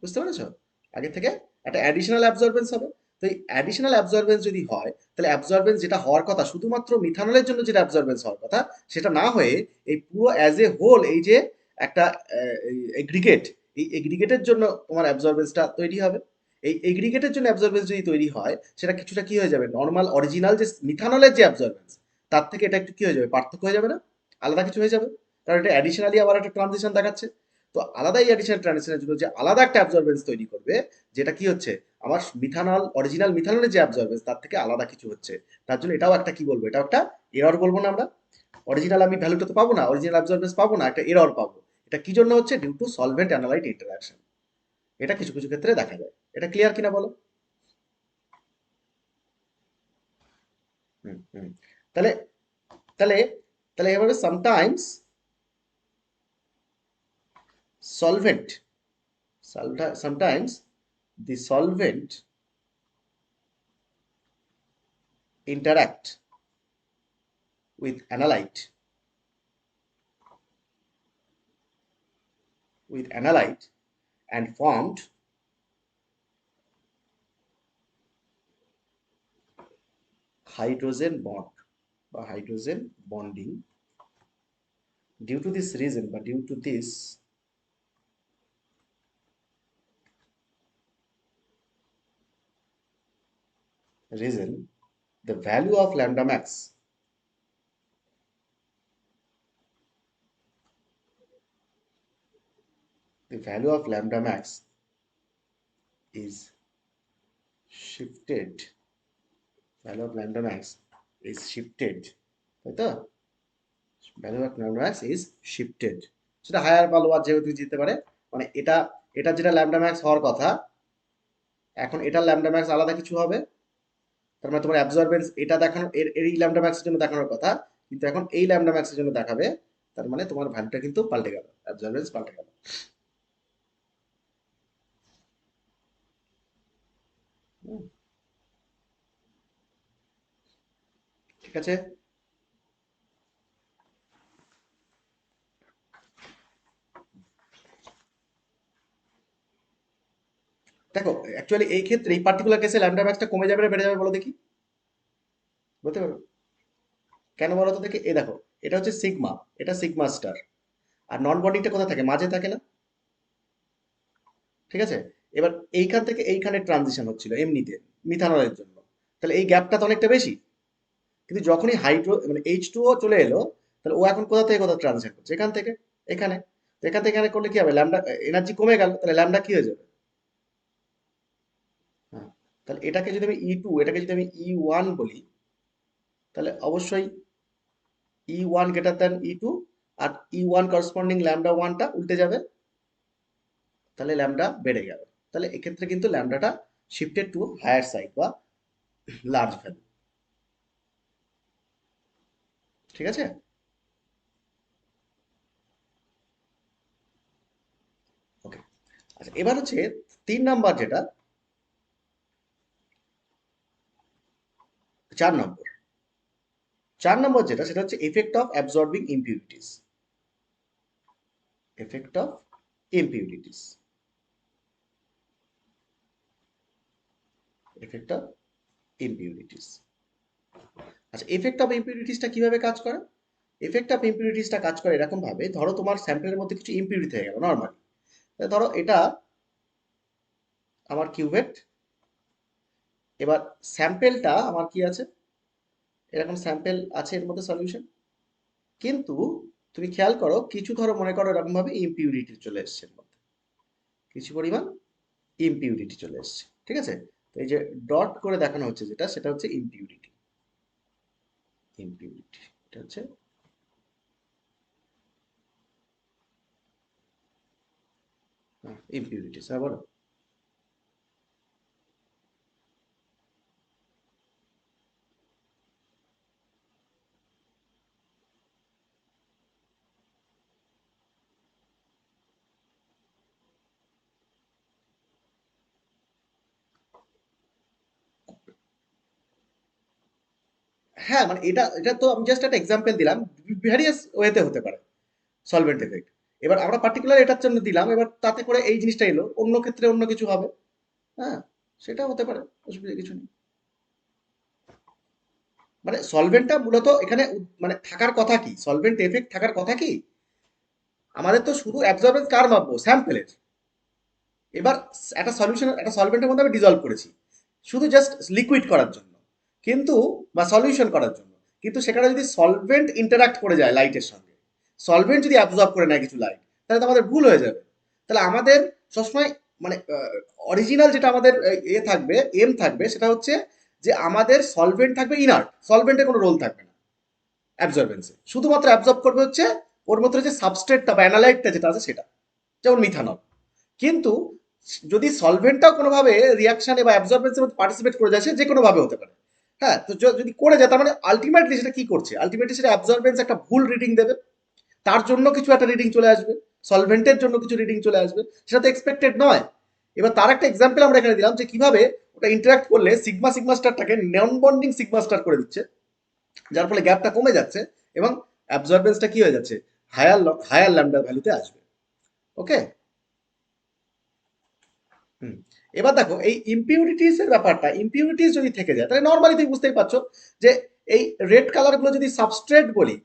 বুঝতে পেরেছো? আগে থেকে একটা অ্যাডিশনাল অ্যাবজর্বেন্স হবে। তো এই অ্যাডিশনাল অ্যাবজর্বেন্স যদি হয়, তাহলে অ্যাবজর্বেন্স যেটা হওয়ার কথা শুধুমাত্র মিথানলের জন্য, যেটা অ্যাবজর্বেন্স হওয়ার কথা, সেটা না হয়ে এই পুরো অ্যাজ এ হোল, এই যে একটা এগ্রিগেট, এই এগ্রিগেটের জন্য তোমার অ্যাবজর্বেন্সটা তৈরি হবে। এই এগ্রিগেটের জন্য অ্যাবজর্বেন্স যদি তৈরি হয়, সেটা কিছুটা কি হয়ে যাবে, নর্মাল অরিজিনাল যে মিথানলের যে অ্যাবজর্বেন্স, তার থেকে এটা একটু কি হয়ে যাবে, পার্থক্য হয়ে যাবে না? আলাদা কিছু হয়ে যাবে, কারণ এটা অ্যাডিশনালি আবার একটা ট্রানজিশন দেখাচ্ছে। তো আলাদা এই অ্যাডিশনাল ট্রানজিশনের জন্য যে আলাদা একটা অ্যাবজর্বেন্স তৈরি করবে, যেটা কি হচ্ছে, আমার মিথানল অরিজিনাল মিথানলের যে অ্যাবজর্বেন্স তার থেকে আলাদা কিছু হচ্ছে, তার জন্য এটাও একটা কি বলবো, এটাও একটা এরর বলবো না আমরা? অরিজিনাল আমি ভ্যালুটা তো পাবো না, অরিজিনাল অ্যাবজর্বেন্স পাবো না, একটা এরর পাবো। এটা কি জন্য হচ্ছে, ডিউ টু সলভেন্ট অ্যানালাইট ইন্টারাকশন। এটা কিছু কিছু ক্ষেত্রে দেখা যায়। এটা ক্লিয়ার কিনা বলো? হুম হুম। তাহলে তাহলে তাহলে এভাবে sometimes solvent sometimes the solvent interact with analyte and formed hydrogen bond বা hydrogen bonding. Due to this reason বা due to this reason, the value of lambda max is shifted. Value of lambda max is shifted, তাই তো? Value of lambda max is shifted. সেটা higher বা lower যেহেতু যেতে পারে, মানে এটা এটা যেটা ল্যামডা ম্যাক্স হওয়ার কথা, এখন এটার ল্যামডা ম্যাক্স আলাদা কিছু হবে। তার মানে তোমার অ্যাবজর্বেন্স এটা দেখানো, এই ল্যামডা ম্যাক্সের জন্য দেখানোর কথা, কিন্তু এখন এই ল্যামডা ম্যাক্সের জন্য দেখাবে। তার মানে তোমার ভ্যালুটা কিন্তু পাল্টে গেল, অ্যাবজর্বেন্স পাল্টে গেল। ঠিক আছে? দেখো অ্যাকচুয়ালি এই ক্ষেত্রে এই পার্টিকুলার কেসে ল্যামডা ম্যাক্সটা কমে যাবে না বেড়ে যাবে বলো দেখি? বলতে পারো? কেন বলো তো দেখি? এই দেখো, এটা হচ্ছে সিগমা, এটা সিগমা স্টার, আর নন বন্ডিংটা কোথায় থাকে, মাঝে থাকে না? ঠিক আছে? এবার এইখান থেকে এইখানে ট্রানজিশন হচ্ছিল এমনিতে মিথানলের জন্য, তাহলে এই গ্যাপটা তো অনেকটা বেশি। কিন্তু যখনই হাইড্রো মানে H2O চলে এলো, তাহলে ও এখন কোথা থেকে কোথাও ট্রানজিশন করছে, এখান থেকে। এখানে। তো এখান থেকে এখানে করলে কি হবে, ল্যামডা এনার্জি কমে গেল, তাহলে ল্যামডা কি হয়ে যাবে? হ্যাঁ, তাহলে এটাকে যদি আমি E2, এটাকে যদি আমি E1 বলি, তাহলে অবশ্যই E1 গ্রেটার দ্যান E2, আর E1 করসপন্ডিং ল্যামডা ওয়ানটা উল্টে যাবে, তাহলে ল্যামডা বেড়ে যাবে। তাহলে এক্ষেত্রে কিন্তু ল্যামডাটা শিফটেড টু হায়ার সাইড বা লার্জ ভ্যালু। ঠিক আছে? ওকে। আচ্ছা, এবার হচ্ছে 3 নাম্বার, যেটা 4 নম্বর, 4 নম্বর যেটা, সেটা হচ্ছে effect of absorbing impurities. Effect of impurities. Effect of impurities. আচ্ছা, এফেক্ট অফ ইম্পিউরিটিসটা কিভাবে কাজ করে? এফেক্ট অফ ইম্পিউরিটিসটা কাজ করে এরকম ভাবে, ধরো তোমার স্যাম্পলের মধ্যে কিছু ইম্পিউরিটি থেকে গেল নর্মালি, ধরো এটা আমার কিউবেট, এবার স্যাম্পেলটা আমার কি আছে, এরকম স্যাম্পেল আছে এর মধ্যে সলিউশন, কিন্তু তুমি খেয়াল করো কিছু, ধরো মনে করো এরকম ভাবে ইম্পিউরিটি চলে এসছে এর মধ্যে, কিছু পরিমাণ ইম্পিউরিটি চলে এসছে, ঠিক আছে? তো এই যে ডট করে দেখানো হচ্ছে যেটা, সেটা হচ্ছে ইম্পিউরিটি। ইম্পিউরিটি, এটা হচ্ছে ইম্পিউরিটিস। হ্যাঁ, বলো। হ্যাঁ, মানে এটা এটা তো আমি জাস্ট একটা এক্সাম্পল দিলাম, ভ্যারিয়াস ওয়েতে হতে পারে সলভেন্ট এফেক্ট। এবার আমরা পার্টিকুলার এটার জন্য দিলাম, এবার তাতে করে এই জিনিসটা এলো, অন্য ক্ষেত্রে অন্য কিছু হবে। হ্যাঁ, সেটা হতে পারে, অসুবিধা কিছু নেই। মানে সলভেন্টটা মূলত এখানে মানে থাকার কথা কি, সলভেন্ট এফেক্ট থাকার কথা কি, আমাদের তো শুধু অ্যাবজর্বেন্স কার মাপবো, স্যাম্পলের। এবার একটা সলিউশন, একটা সলভেন্টের মধ্যে আমি ডিজলভ করেছি শুধু জাস্ট লিকুইড করার জন্য, কিন্তু বা সলিউশন করার জন্য, কিন্তু সেখানে যদি সলভেন্ট ইন্টারাক্ট করে যায় লাইটের সঙ্গে, সলভেন্ট যদি অ্যাবজর্ব করে নেয় কিছু লাইট, তাহলে তো আমাদের ভুল হয়ে যাবে। তাহলে আমাদের সবসময় মানে অরিজিনাল যেটা আমাদের এ থাকবে, এম থাকবে, সেটা হচ্ছে যে আমাদের সলভেন্ট থাকবে ইনার্ট, সলভেন্টের কোনো রোল থাকবে না অ্যাবজর্বেন্সে, শুধুমাত্র অ্যাবজর্ব করবে হচ্ছে ওর মধ্যে যে সাবস্ট্রেটটা বা অ্যানালাইটটা যেটা আছে সেটা, যেমন মিথানল। কিন্তু যদি সলভেন্টটাও কোনোভাবে রিয়াকশনে বা অ্যাবজর্বেন্সের মধ্যে পার্টিসিপেট করে যায়, সে যে কোনোভাবে হতে পারে। হ্যাঁ, তো যদি করে যায়, তার মানে আলটিমেটলি সেটা কি করছে, আলটিমেটলি সেটা অ্যাবজর্বেন্স একটা ভুল রিডিং দেবে, তার জন্য কিছু একটা রিডিং চলে আসবে, সলভেন্টের জন্য কিছু রিডিং চলে আসবে, সেটা তো এক্সপেক্টেড নয়। এবার তার একটা এক্সাম্পল আমরা এখানে দিলাম যে কিভাবে ওটা ইন্টারাক্ট করলে সিগমা সিগমা স্টারটাকে নন বন্ডিং সিগমা স্টার করে দিচ্ছে, যার ফলে গ্যাপটা কমে যাচ্ছে এবং অ্যাবজর্বেন্সটা কি হয়ে যাচ্ছে, হায়ার হায়ার ল্যামডা ভ্যালুতে আসবে। ওকে। হুম। এবার দেখো এই ইম্পিউরিটিস এর ব্যাপারটা, ইম্পিউরিটিস যদি থেকে যায়, তাহলে নর্মালি তুমি বুঝতেই পারছো যে এই রেড কালার গুলো যদি সাবস্ট্রেট বলি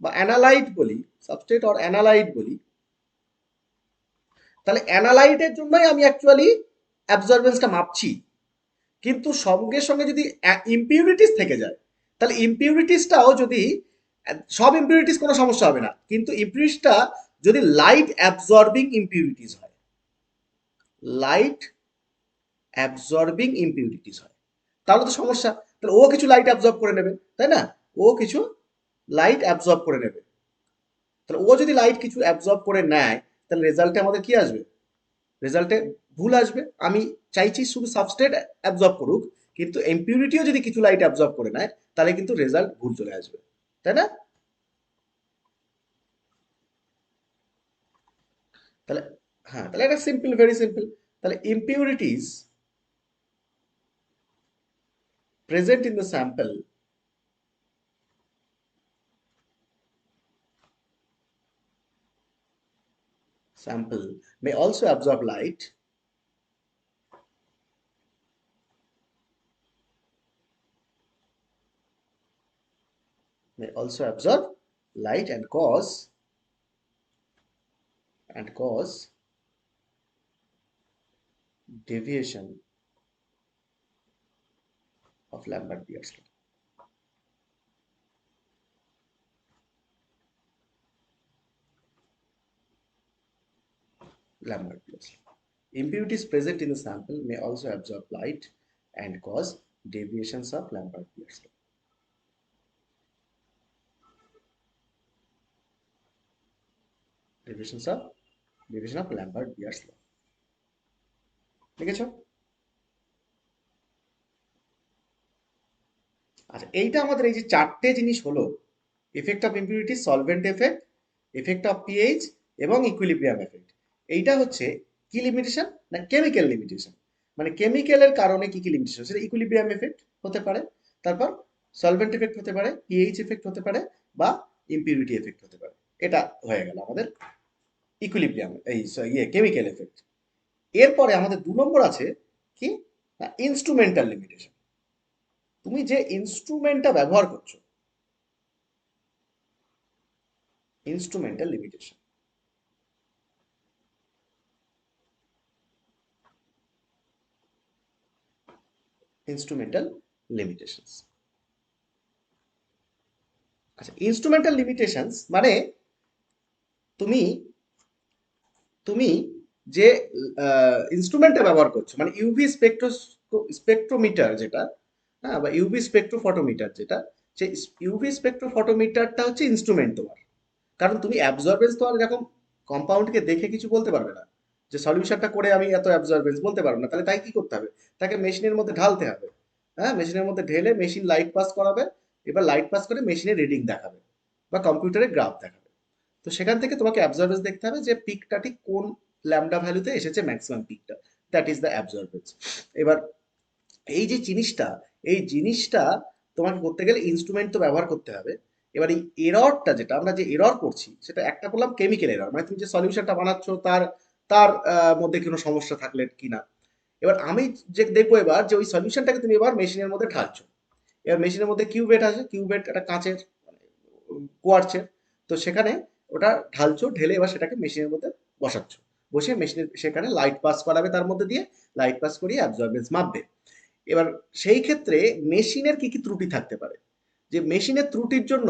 বা অ্যানালাইট বলি, সাবস্ট্রেট অর অ্যানালাইট বলি, তাহলে অ্যানালাইটের জন্যই আমি অ্যাকচুয়ালি অ্যাবজর্বেন্সটা মাপছি। কিন্তু সঙ্গে সঙ্গে যদি ইম্পিউরিটিস থেকে যায়, তাহলে ইম্পিউরিটিসটাও যদি, সব ইম্পিউরিটিস কোনো সমস্যা হবে না, কিন্তু ইম্পিউরিটিসটা যদি লাইট অ্যাবজর্বিং ইম্পিউরিটিস হয়, লাইট অ্যাবজর্বিং ইম্পিউরিটিস হয়, তাহলে তো সমস্যা। তাহলে ও কিছু লাইট অ্যাবজর্ব করে নেবে, তাই না? ও কিছু লাইট অ্যাবজর্ব করে নেবে। তাহলে ও যদি লাইট কিছু অ্যাবজর্ব করে নেয়, তাহলে রেজাল্টে আমাদের কি আসবে, রেজাল্টে ভুল আসবে। আমি চাইছি শুধু সাবস্ট্রেট অ্যাবজর্ব করুক, কিন্তু ইম্পিউরিটিও যদি কিছু লাইট অ্যাবজর্ব করে নেয়, তাহলে কিন্তু রেজাল্ট ভুল চলে আসবে, তাই না? তাহলে হ্যাঁ, তাহলে এটা সিম্পল, ভেরি সিম্পল। তাহলে impurities present in the sample, sample may also absorb light, may also absorb light and cause deviation of Lambert-Beer scale. Lambert-Beers law. Impurities present in the sample may also absorb light and cause deviations of Lambert-Beers law. Deviation of Lambert-Beers law. লিখেছো? আচ্ছা, এইটা আমাদের এই যে চারটে জিনিস হলো, effect of impurity, solvent effect, effect of pH এবং ইকুইলিব্রিয়াম এফেক্ট। এইটা হচ্ছে কি লিমিটেশন না কেমিক্যাল লিমিটেশন, মানে কেমিক্যালের কারণে কি কি লিমিটেশন, সেটা ইকুইলিব্রিয়াম এফেক্ট হতে পারে, তারপর সলভেন্ট এফেক্ট হতে পারে, পিএইচ এফেক্ট হতে পারে, বা ইম্পিউরিটি এফেক্ট হতে পারে। এটা হয়ে গেল আমাদের ইকুইলিব্রিয়াম এই কেমিক্যাল এফেক্ট। এরপরে আমাদের 2 নম্বর আছে কি না ইনস্ট্রুমেন্টাল লিমিটেশন। তুমি যে ইনস্ট্রুমেন্টটা ব্যবহার করছো, ইনস্ট্রুমেন্টাল লিমিটেশন। Instrumental limitations. আচ্ছা, ইনস্ট্রুমেন্টাল লিমিটেশনস মানে তুমি তুমি যে ইনস্ট্রুমেন্টটা ব্যবহার করছো, মানে ইউভি স্পেকট্রোমিটার যেটা, হ্যাঁ, বা ইউভি স্পেকট্রোফটোমিটার যেটা, সেই ইউভি স্পেকট্রোফটোমিটারটা হচ্ছে ইনস্ট্রুমেন্ট তোমার। কারণ তুমি অ্যাবজর্বেন্স তো আর এরকম কম্পাউন্ডকে দেখে কিছু বলতে পারবে না যে সলিউশনটা করে আমি এত অ্যাবজর্বেন্স বলতে পারবো না। তাহলে তাই কি করতে হবে, তাকে মেশিনের মধ্যে ঢালতে হবে। হ্যাঁ, মেশিনের মধ্যে ঢেলে মেশিন লাইট পাস করাবে, এবার লাইট পাস করে মেশিনে রিডিং দেখাবে বা কম্পিউটারে গ্রাফ দেখাবে। তো সেখান থেকে তোমাকে অ্যাবজর্বেন্স দেখতে হবে যে পিকটা ঠিক কোন ল্যামডা ভ্যালুতে এসেছে, ম্যাক্সিমাম পিকটা, দ্যাট ইজ দ্য অ্যাবজর্বেন্স। এবার এই যে জিনিসটা, এই জিনিসটা তোমাকে করতে গেলে ইনস্ট্রুমেন্ট তো ব্যবহার করতে হবে। এবার এই এররটা যেটা আমরা যে এরর করছি, সেটা একটা বললাম কেমিক্যাল এরর, মানে তুমি যে সলিউশনটা বানাচ্ছ তার তার মধ্যে কোনো সমস্যা থাকলে কিনা। এবার আমি যে দেখবো এবার যে ওই সলিউশনটাকে তুমি এবার মেশিনের মধ্যে ঢালছো। এবার মেশিনের মধ্যে কিউবেট আছে, কিউবেট একটা কাঁচের কোয়ার্চের, তো সেখানে ওটা ঢালছো, ঢেলে এবার সেটাকে মেশিনের মধ্যে বসাচ্ছ, বসে মেশিনের সেখানে লাইট পাস করাবে, তার মধ্যে দিয়ে লাইট পাস করিয়ে অ্যাবজর্বেন্স মাপবে। এবার সেই ক্ষেত্রে মেশিনের কি কি ত্রুটি থাকতে পারে, যে মেশিনের ত্রুটির জন্য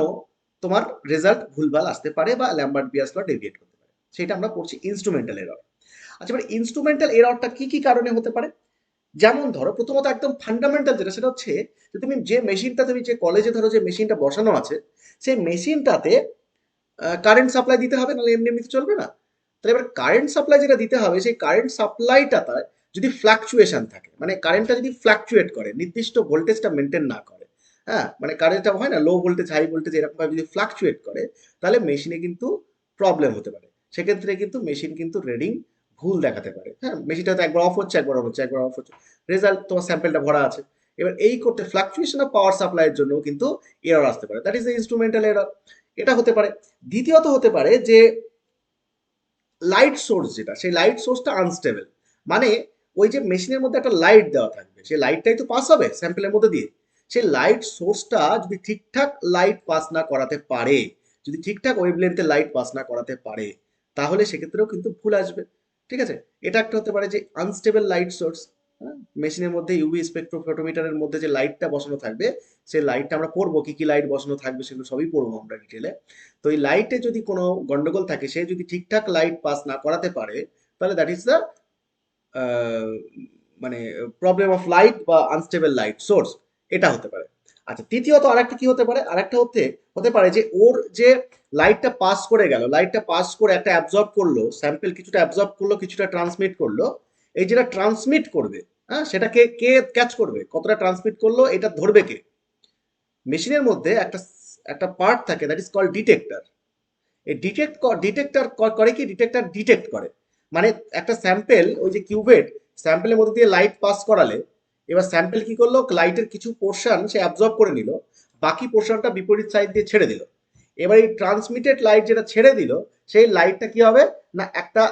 তোমার রেজাল্ট ভুলভাল আসতে পারে বা ল্যাম্বার্ট-বিয়ার্স ল ডেভিয়েট করতে পারে, সেটা আমরা পড়ছি ইনস্ট্রুমেন্টাল এরর। আচ্ছা, এবার ইনস্ট্রুমেন্টাল এররটা কি কি কারণে হতে পারে? যেমন ধরো, প্রথমত একদম ফান্ডামেন্টাল যেটা, সেটা হচ্ছে যে তুমি যে মেশিনটা, তুমি যে কলেজে ধরো যে মেশিনটা বসানো আছে, সেই মেশিনটাতে কারেন্ট সাপ্লাই দিতে হবে, নাহলে এমনি এমনিতে চলবে না। তাহলে এবার কারেন্ট সাপ্লাই যেটা দিতে হবে, সেই কারেন্ট সাপ্লাইটাতে যদি ফ্লাকচুয়েশন থাকে, মানে কারেন্টটা যদি ফ্লাকচুয়েট করে, নির্দিষ্ট ভোল্টেজটা মেনটেন না করে, হ্যাঁ, মানে কারেন্টটা হয় না লো ভোল্টেজ হাই ভোল্টেজ এরকমভাবে যদি ফ্লাকচুয়েট করে, তাহলে মেশিনে কিন্তু প্রবলেম হতে পারে। সেক্ষেত্রে কিন্তু মেশিন কিন্তু রিডিং ভুল দেখাতে পারে। হ্যাঁ, মেশিনটা হয়তো একবার অফ হচ্ছে, একবার অন হচ্ছে, একবার অফ হচ্ছে, রেজাল্ট তোমার স্যাম্পেলটা ভরা আছে। এবার এই করতে ফ্লাকচুয়েশন অফ পাওয়ার সাপ্লাইয়ের জন্য কিন্তু এরর আসতে পারে, that is the instrumental error. এটা হতে পারে। দ্বিতীয়ত হতে পারে যে লাইট সোর্স যেটা, সেই লাইট সোর্সটা আনস্টেবল, মানে ওই যে মেশিনের মধ্যে একটা লাইট দেওয়া থাকবে, সেই লাইটটাই তো পাস হবে স্যাম্পেলের মধ্যে দিয়ে, সেই লাইট সোর্সটা যদি ঠিকঠাক লাইট পাস না করাতে পারে, যদি ঠিকঠাক ওয়েভলেন্থে লাইট পাস না করাতে পারে, তাহলে সেক্ষেত্রেও কিন্তু ভুল আসবে। ঠিক আছে, এটা একটা হতে পারে যে আনস্টেবল লাইট সোর্স। মেশিনের মধ্যে ইউভি স্পেকট্রোফটোমিটারের মধ্যে যে লাইটটা বসানো থাকবে, সেই লাইটটা আমরা পড়বো কি কি লাইট বসানো থাকবে, সেগুলো সবই পড়বো আমরা ডিটেলে। তো এই লাইটে যদি কোনো গন্ডগোল থাকে, সে যদি ঠিকঠাক লাইট পাস না করাতে পারে, তাহলে দ্যাট ইজ দ্য মানে প্রবলেম অফ লাইট বা আনস্টেবল লাইট সোর্স, এটা হতে পারে। আচ্ছা, তৃতীয়ত আরেকটা কি হতে পারে, আরেকটা হতে হতে পারে যে ওর যে লাইটটা পাস করে গেল, লাইটটা পাস করে একটা অ্যাবজর্ব করলো, স্যাম্পল কিছুটা অ্যাবজর্ব করলো, কিছুটা ট্রান্সমিট করলো। এই যেটা ট্রান্সমিট করবে, হ্যাঁ, সেটাকে কে ক্যাচ করবে, কতটা ট্রান্সমিট করলো এটা ধরবে কে? মেশিনের মধ্যে একটা একটা পার্ট থাকে, দ্যাট ইজ কল্ড ডিটেক্টর। এই ডিটেক্টর করে কি, ডিটেক্টর ডিটেক্ট করে, মানে একটা স্যাম্পেল, ওই যে কিউবেট স্যাম্পেলের মধ্যে দিয়ে লাইট পাস করালে, এবার স্যাম্পেল কি করলো, লাইটের কিছু পোর্শন সে অ্যাবজর্ব করে নিল, বাকি পোর্শনটা বিপরীত সাইড দিয়ে ছেড়ে দিল। এবার এই ট্রান্সমিটেড লাইট যেটা ছেড়ে দিল, সেই লাইটটা কি হবে না, একটা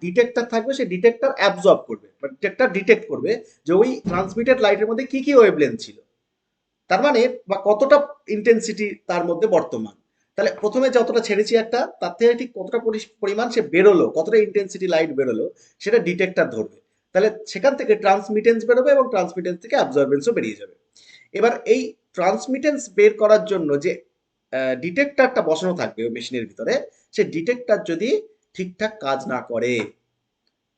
ডিটেক্টর থাকবে, সেই ডিটেক্টর অ্যাবজর্ব করবে বা ডিটেক্টর ডিটেক্ট করবে যে ওই ট্রান্সমিটেড লাইটের মধ্যে কি কি ওয়েভলেন্থ ছিল, তার মানে বা কতটা ইন্টেন্সিটি তার মধ্যে বর্তমান। তাহলে প্রথমে যতটা ছেড়েছি একটা, তার থেকে ঠিক কতটা পরিমাণ সে বেরোলো, কতটা ইন্টেন্সিটি লাইট বেরোলো, সেটা ডিটেক্টর ধরবে। তাহলে সেখান থেকে ট্রান্সমিটেন্স বেরোবে এবং ট্রান্সমিটেন্স থেকে অ্যাবজর্বেন্সও বেরিয়ে যাবে। এবার এই ট্রান্সমিটেন্স বের করার জন্য যে ডিটেক্টরটা বসানো থাকবে ওই মেশিনের ভিতরে, সে ডিটেক্টর যদি ঠিকঠাক কাজ না করে,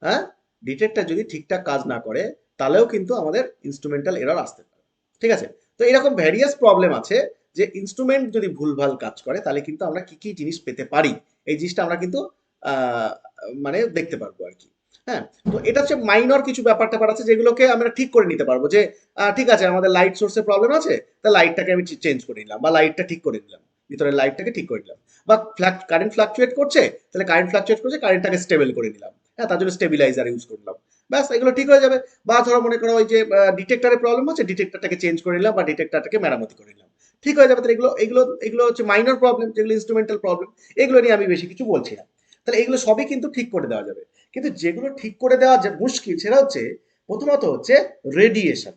হ্যাঁ, ডিটেক্টর যদি ঠিকঠাক কাজ না করে তাহলেও কিন্তু আমাদের ইনস্ট্রুমেন্টাল এরর আসতে পারে। ঠিক আছে? তো এরকম ভ্যারিয়াস প্রবলেম আছে যে ইনস্ট্রুমেন্ট যদি ভুলভাল কাজ করে তাহলে কিন্তু আমরা কি কি জিনিস পেতে পারি, এই জিনিসটা আমরা কিন্তু আহ, মানে দেখতে পারবো আর কি। হ্যাঁ, তো এটা হচ্ছে মাইনর কিছু ব্যাপার ট্যাপার আছে যেগুলোকে আমরা ঠিক করে নিতে পারবো যে ঠিক আছে আমাদের লাইট সোর্সের প্রবলেম আছে, তা লাইটটাকে আমি চেঞ্জ করে নিলাম বা লাইটটা ঠিক করে নিলাম, ভিতরের লাইটটাকে ঠিক করে নিলাম, বা কারেন্ট ফ্লাকচুয়েট করছে, তাহলে কারেন্ট ফ্লাকচুয়েট করছে কারেন্টটাকে স্টেবল করে নিলাম, হ্যাঁ তার জন্য স্টেবিলাইজার ইউজ করলাম, ব্যাস এগুলো ঠিক হয়ে যাবে। বা ধরো মনে করো ওই যে ডিটেক্টরের প্রবলেম হচ্ছে, ডিটেক্টরটাকে চেঞ্জ করে নিলাম বা ডিটেক্টরটাকে মেরামতি করে নিলাম, ঠিক হয়ে যাবে। তাহলে এগুলো এগুলো এগুলো হচ্ছে মাইনর প্রবলেম, যেগুলো ইনস্ট্রুমেন্টাল প্রবলেম, এগুলো নিয়ে আমি বেশি কিছু বলছি না। তাহলে এগুলো সবই কিন্তু ঠিক করে দেওয়া যাবে। কিন্তু যেগুলো ঠিক করে দেওয়া যে মুশকিল সেটা হচ্ছে প্রথমত হচ্ছে রেডিয়েশন।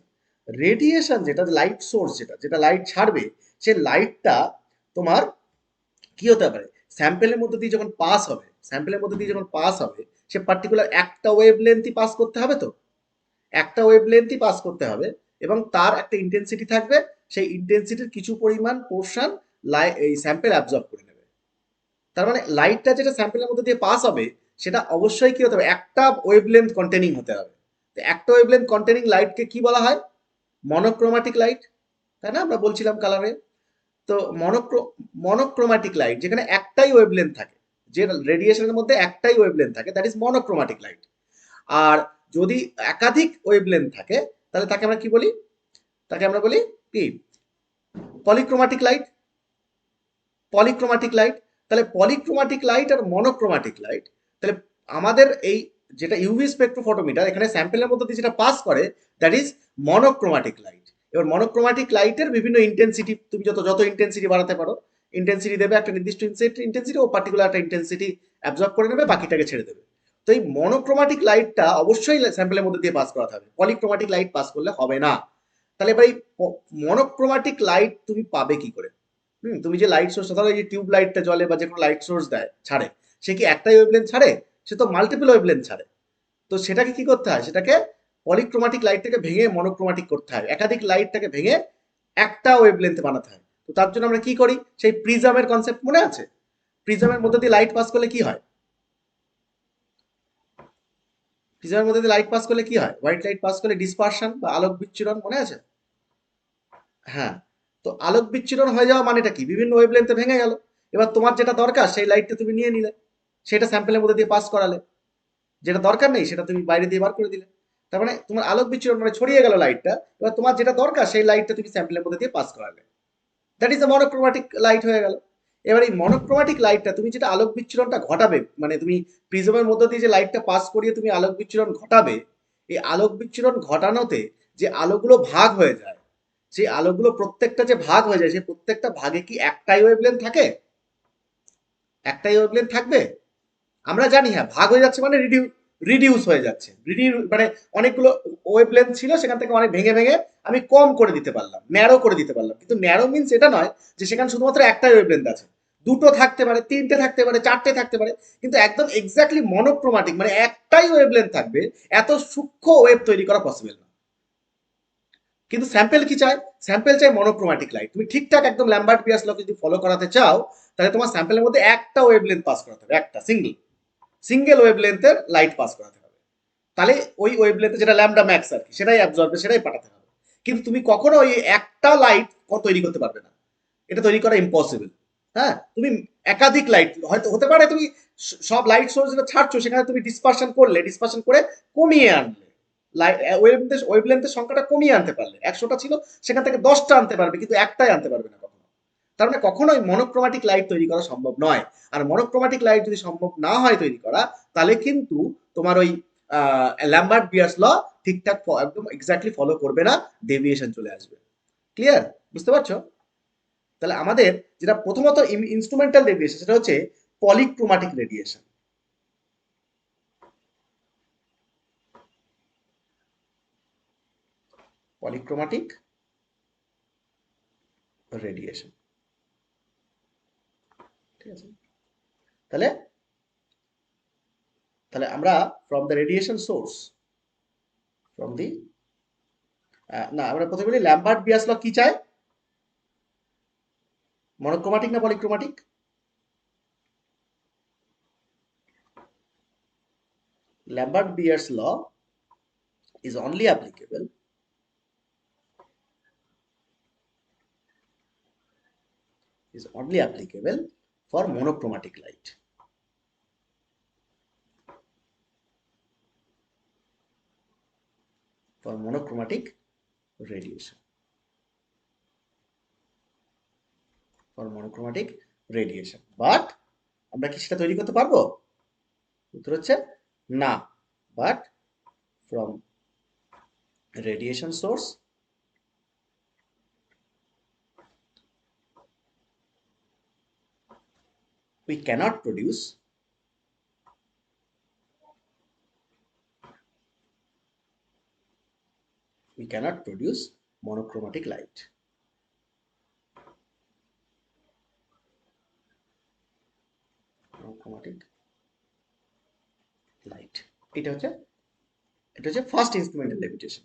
রেডিয়েশন যেটা লাইট সোর্স, যেটা যেটা লাইট ছাড়বে, সে লাইটটা তোমার কি হতে পারে, স্যাম্পেলের মধ্যে দিয়ে যখন পাস হবে, স্যাম্পেলের মধ্যে দিয়ে যখন পাস হবে, সে পার্টিকুলার একটা ওয়েভ লেন্থই পাস করতে হবে, তো একটা ওয়েভ লেন্থই পাস করতে হবে, এবং তার একটা ইন্টেন্সিটি থাকবে, সেই ইন্টেন্সিটির কিছু পরিমাণ পোর্শন এই স্যাম্পেল অ্যাবজর্ব করে নেবে। তার মানে লাইটটা যেটা স্যাম্পেলের মধ্যে দিয়ে পাস হবে সেটা অবশ্যই কি হতে হবে, একটা ওয়েভ লেন্থ কন্টেনিং হতে হবে। তো একটা ওয়েভ লেন্থ কন্টেনিং লাইটকে কি বলা হয়, মনোক্রোমাটিক লাইট, তাই না? আমরা বলছিলাম কালারে। তো মনোক্রোমাটিক লাইট যেখানে একটাই ওয়েভলেন্থ থাকে, যে রেডিয়েশনের মধ্যে একটাই ওয়েভলেন্থ থাকে, দ্যাট ইজ মনোক্রোমাটিক লাইট। আর যদি একাধিক ওয়েভলেন্থ থাকে তাহলে তাকে আমরা কি বলি, তাকে আমরা বলি কি, পলিক্রোমাটিক লাইট। পলিক্রোমাটিক লাইট। তাহলে পলিক্রোমাটিক লাইট আর মনোক্রোমাটিক লাইট, তাহলে আমাদের এই যেটা ইউভি স্পেকট্রোফটোমিটার এখানে স্যাম্পেলের মধ্যে দিয়ে যেটা পাস করে, দ্যাট ইজ মনোক্রোমাটিক লাইট। এবার মনোক্রোমাটিক লাইটের বিভিন্ন ইন্টেন্সিটি, তুমি যত যত ইন্টেন্সিটি বাড়াতে পারো, ইন্টেন্সিটি দেবে একটা নির্দিষ্ট ইন্টেন্সিটি, ও পার্টিকুলার একটা ইন্টেন্সিটি অ্যাবজর্ব করে নেবে, বাকিটাকে ছেড়ে দেবে। তো এই মনোক্রোমাটিক লাইটটা অবশ্যই স্যাম্পেলের মধ্যে দিয়ে পাস করাতে হবে, পলিক্রোমাটিক লাইট পাস করলে হবে না। তাহলে এবার এই মনোক্রোমাটিক লাইট তুমি পাবে কি করে? তুমি যে লাইট সোর্স, ধরো এই যে টিউব লাইটটা জ্বলে বা যে কোনো লাইট সোর্স দেয় ছাড়ে, সে কি একটাই ওয়েভলেন্থ ছাড়ে? সে তো মাল্টিপল ওয়েভলেন্থ ছাড়ে। তো সেটাকে কি করতে হয়, সেটাকে পলিক্রোমাটিক লাইটটাকে ভেঙে মনোক্রোমাটিক করতে হয়, একাধিক লাইটটাকে ভেঙে একটা ওয়েভলেন্থে বানাতে হয়। তো তার জন্য আমরা কি করি, সেই প্রিজমের কনসেপ্ট মনে আছে? প্রিজমের মধ্যে দিয়ে লাইট পাস করলে কি হয়, প্রিজমের মধ্যে দিয়ে লাইট পাস করলে কি হয়, হোয়াইট লাইট পাস করলে ডিসপারশন বা আলোক বিচ্ছুরণ, মনে আছে? হ্যাঁ, তো আলোক বিচ্ছুরণ হয়ে যাওয়া মানেটা কি, বিভিন্ন ওয়েভলেন্থে ভেঙে গেল। এবার তোমার যেটা দরকার সেই লাইটটা তুমি নিয়ে নিলে, সেটা স্যাম্পেলের মধ্যে দিয়ে পাস করালে, যেটা দরকার নেই সেটা তুমি বাইরে দিয়ে বার করে দিলে। তার মানে তোমার আলোক বিচ্ছুরণ মানে ছড়িয়ে গেল লাইটটা, এবার তোমার যেটা দরকার সেই লাইটটা তুমি স্যাম্পেলের মধ্যে দিয়ে পাস করালে, that is the monochromatic light হয়ে গেল। এবার এই মনোক্রোমাটিক লাইটটা তুমি যেটা আলোক বিচ্ছুরণটা ঘটাবে, মানে তুমি প্রিজমের মধ্য দিয়ে যে লাইটটা পাস করিয়ে তুমি আলোক বিচ্ছুরণ ঘটাবে, এই আলোক বিচ্ছুরণ ঘটানোতে যে আলোগুলো ভাগ হয়ে যায়, সেই আলোগুলো প্রত্যেকটা যে ভাগ হয়ে যায়, সেই প্রত্যেকটা ভাগে কি একটাই ওয়েভলেন্থ থাকে? একটাই ওয়েভলেন্থ থাকবে? আমরা জানি হ্যাঁ ভাগ হয়ে যাচ্ছে মানে রিডিউস হয়ে যাচ্ছে, মানে অনেকগুলো ওয়েভলেন্থ ছিল সেখান থেকে অনেক ভেঙে ভেঙে আমি কম করে দিতে পারলাম, ন্যারো করে দিতে পারলাম। কিন্তু ন্যারো মিনস এটা নয় যে সেখানে শুধুমাত্র একটাই ওয়েভলেন্থ আছে, দুটো থাকতে পারে, তিনটে থাকতে পারে, চারটে থাকতে পারে, কিন্তু একদম এক্স্যাক্টলি মনোক্রোমাটিক মানে একটাই ওয়েভলেন্থ থাকবে, এত সূক্ষ্ম ওয়েভ তৈরি করা পসিবল না। কিন্তু স্যাম্পেল কি চায়, স্যাম্পেল চাই মনোক্রোমাটিক লাইট। তুমি ঠিকঠাক একদম ল্যাম্বার্ট পিয়ার্স লকে যদি ফলো করাতে চাও, তাহলে তোমার স্যাম্পেলের মধ্যে একটা ওয়েভলেন্থ পাস করাতে হবে, একটা সিঙ্গেল ওয়েভলেন্থের লাইট পাস করাতে হবে। তাহলে ওই ওয়েভলেন্থে যেটা ল্যামডা ম্যাক্স আর কি, সেটাই অ্যাবজর্বে, সেটাই পাঠাতে হবে। কিন্তু তুমি কখনো ওই একটা লাইট তৈরি করতে পারবে না, এটা তৈরি করা ইম্পসিবল। হ্যাঁ, তুমি একাধিক লাইট হয়তো হতে পারে, তুমি সব লাইট সোর্স যেটা ছাড়ছো সেখানে তুমি ডিসপারশন করলে, ডিসপারশন করে কমিয়ে আনলে, ওয়েভলেন্থের সংখ্যাটা কমিয়ে আনতে পারলে, 100টা ছিল সেখান থেকে 10টা আনতে পারবে, কিন্তু একটাই আনতে পারবে না কখনো। তার মানে কখনোই মনোক্রোমাটিক লাইট তৈরি করা সম্ভব নয়। আর মনোক্রোমাটিক লাইট যদি সম্ভব না হয় তৈরি করা, তাহলে কিন্তু তোমার ওই ল্যাম্বার্ট বিয়ার্স ল ঠিকঠাক একদম এক্স্যাক্টলি ফলো করবে না, ডেভিয়েশন চলে আসবে। ক্লিয়ার? বুঝতে পারছো? তাহলে আমাদের যেটা প্রথমত ইনস্ট্রুমেন্টাল রেডিয়েশন, সেটা হচ্ছে পলিক্রোমাটিক রেডিয়েশন। পলিক্রোমাটিক রেডিয়েশন, ঠিক আছে? তাহলে তাহলে আমরা from the radiation source, from the না আমরা প্রথমে বলি ল্যাম্বার্ট বিয়াস ল কি চায়, মনোক্রোমাটিক না পলিক্রোমাটিক? Lambert-Beer's law is only applicable for monochromatic light. For monochromatic radiation. For monochromatic radiation. But আমরা কি সেটা তৈরি করতে পারবো? উত্তর হচ্ছে না। But from radiation source we cannot produce monochromatic light. Monochromatic light. এটা হচ্ছে ফার্স্ট ইনস্ট্রুমেন্টাল লিমিটেশন।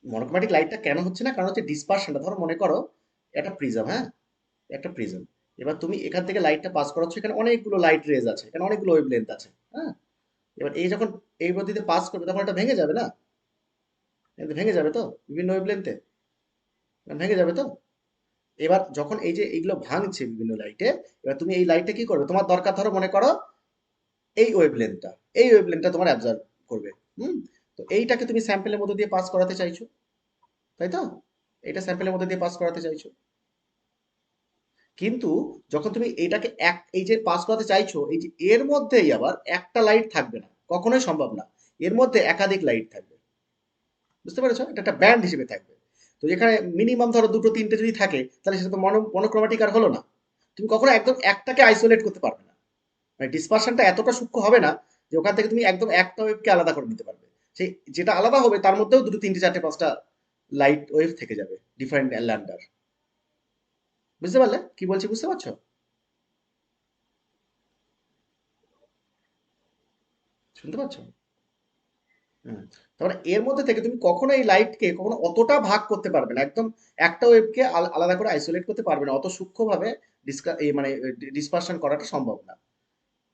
মনোক্রোমাটিক লাইটটা কেন হচ্ছে না? কারণ হচ্ছে ডিসপারশনটা। ধরো মনে করো একটা প্রিজম, হ্যাঁ, একটা প্রিজম। এবার তুমি এখান থেকে লাইটটা পাস করাচ্ছ, এখানে অনেকগুলো লাইট রেজ আছে, এখানে অনেকগুলো ওয়েভলেন্থ আছে, হ্যাঁ। এবার এই যখন এই পদ্ধতিতে পাস করবে তখন এটা ভেঙে যাবে না? ভেঙে যাবে তো, বিভিন্ন ওয়েভলেন্থে ভেঙে যাবে তো। এবার যখন এই যে এইগুলো ভাঙছে বিভিন্ন লাইটে, এবার তুমি এই লাইটটা কি করবে? তোমার দরকার, ধরো মনে করো এই ওয়েভলেন্থটা তোমার অ্যাবজর্ব করবে। তো এইটাকে তুমি স্যাম্পেলের মধ্যে দিয়ে পাস করাতে চাইছো, তাই তো? এটা স্যাম্পেলের মধ্যে দিয়ে পাস করাতে চাইছো। কিন্তু যখন তুমি এইটাকে এই যে পাস করাতে চাইছো, এই যে এর মধ্যেই আবার একটা লাইট থাকবে না, কখনোই সম্ভব না। এর মধ্যে একাধিক লাইট থাকবে, বুঝতে পেরেছো? এটা একটা ব্যান্ড হিসেবে থাকবে। তো যেখানে মিনিমাম ধরো দুটো তিনটে যদি থাকে, তাহলে সেটা তো মনোক্রোমাটিক আর হলো না। তুমি কখনো একদম একটাকে আইসোলেট করতে পারবে না। মানে ডিসপারশনটা এতটা সূক্ষ্ম হবে না যে ওখান থেকে তুমি একদম একটা ওয়েভকে আলাদা করে নিতে পারবে। সেই যেটা আলাদা হবে তার মধ্যেও দুটো তিনটে চারটে পাঁচটা লাইট ওয়েভ থেকে যাবে, ডিফারেন্ট ল্যান্ডার। বুঝতে পারলে কি বলছি? বুঝতে পারছো? শুনতে পাচ্ছ? হুম। তারপরে এর মধ্যে থেকে তুমি কখনো এই লাইটকে কখনো অতটা ভাগ করতে পারবে না, একদম একটা ওয়েভকে আলাদা করে আইসোলেট করতে পারবে না, অত সূক্ষ্মভাবে মানে ডিসপারশন করাটা সম্ভব না,